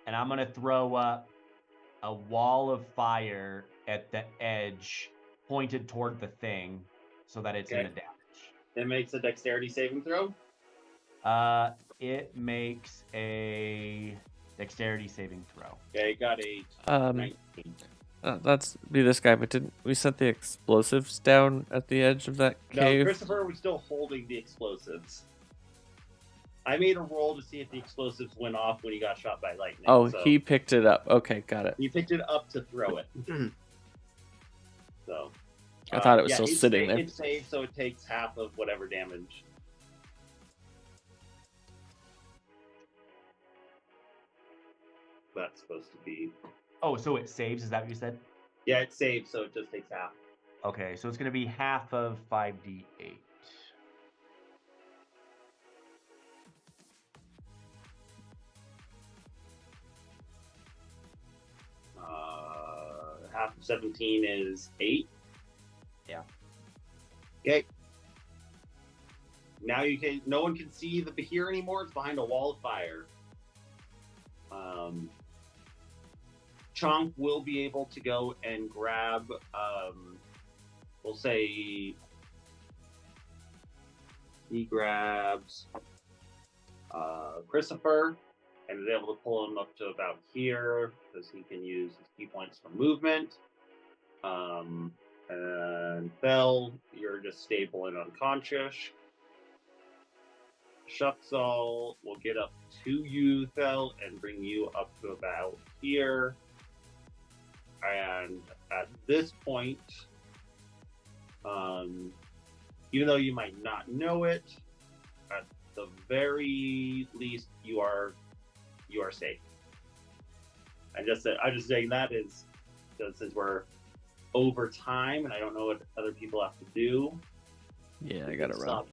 And I'm gonna throw up a wall of fire at the edge, pointed toward the thing, so that it's in the damage. It makes a dexterity saving throw. It makes a dexterity saving throw. Okay, got a 19. Let's be this guy, but didn't we set the explosives down at the edge of that cave? No, Christopher was still holding the explosives. I made a roll to see if the explosives went off when he got shot by lightning. Oh, so he picked it up. Okay, got it. He picked it up to throw it. So I thought it was still sitting there. It's saved, so it takes half of whatever damage. That's supposed to be. Oh, so it saves? Is that what you said? Yeah, it saves, so it just takes half. Okay, so it's going to be half of 5d8. Half of 17 is 8. Yeah. Okay. Now no one can see the Bahir anymore. It's behind a wall of fire. Chonk will be able to go and grab, we'll say he grabs Christopher and is able to pull him up to about here because he can use his key points for movement. And Bell, you're just stable and unconscious. Shuxall will get up to you, Thel, and bring you up to about here. And at this point, even though you might not know it, at the very least, you are safe. I'm just saying that is because since we're over time, and I don't know what other people have to do. Yeah, I gotta run.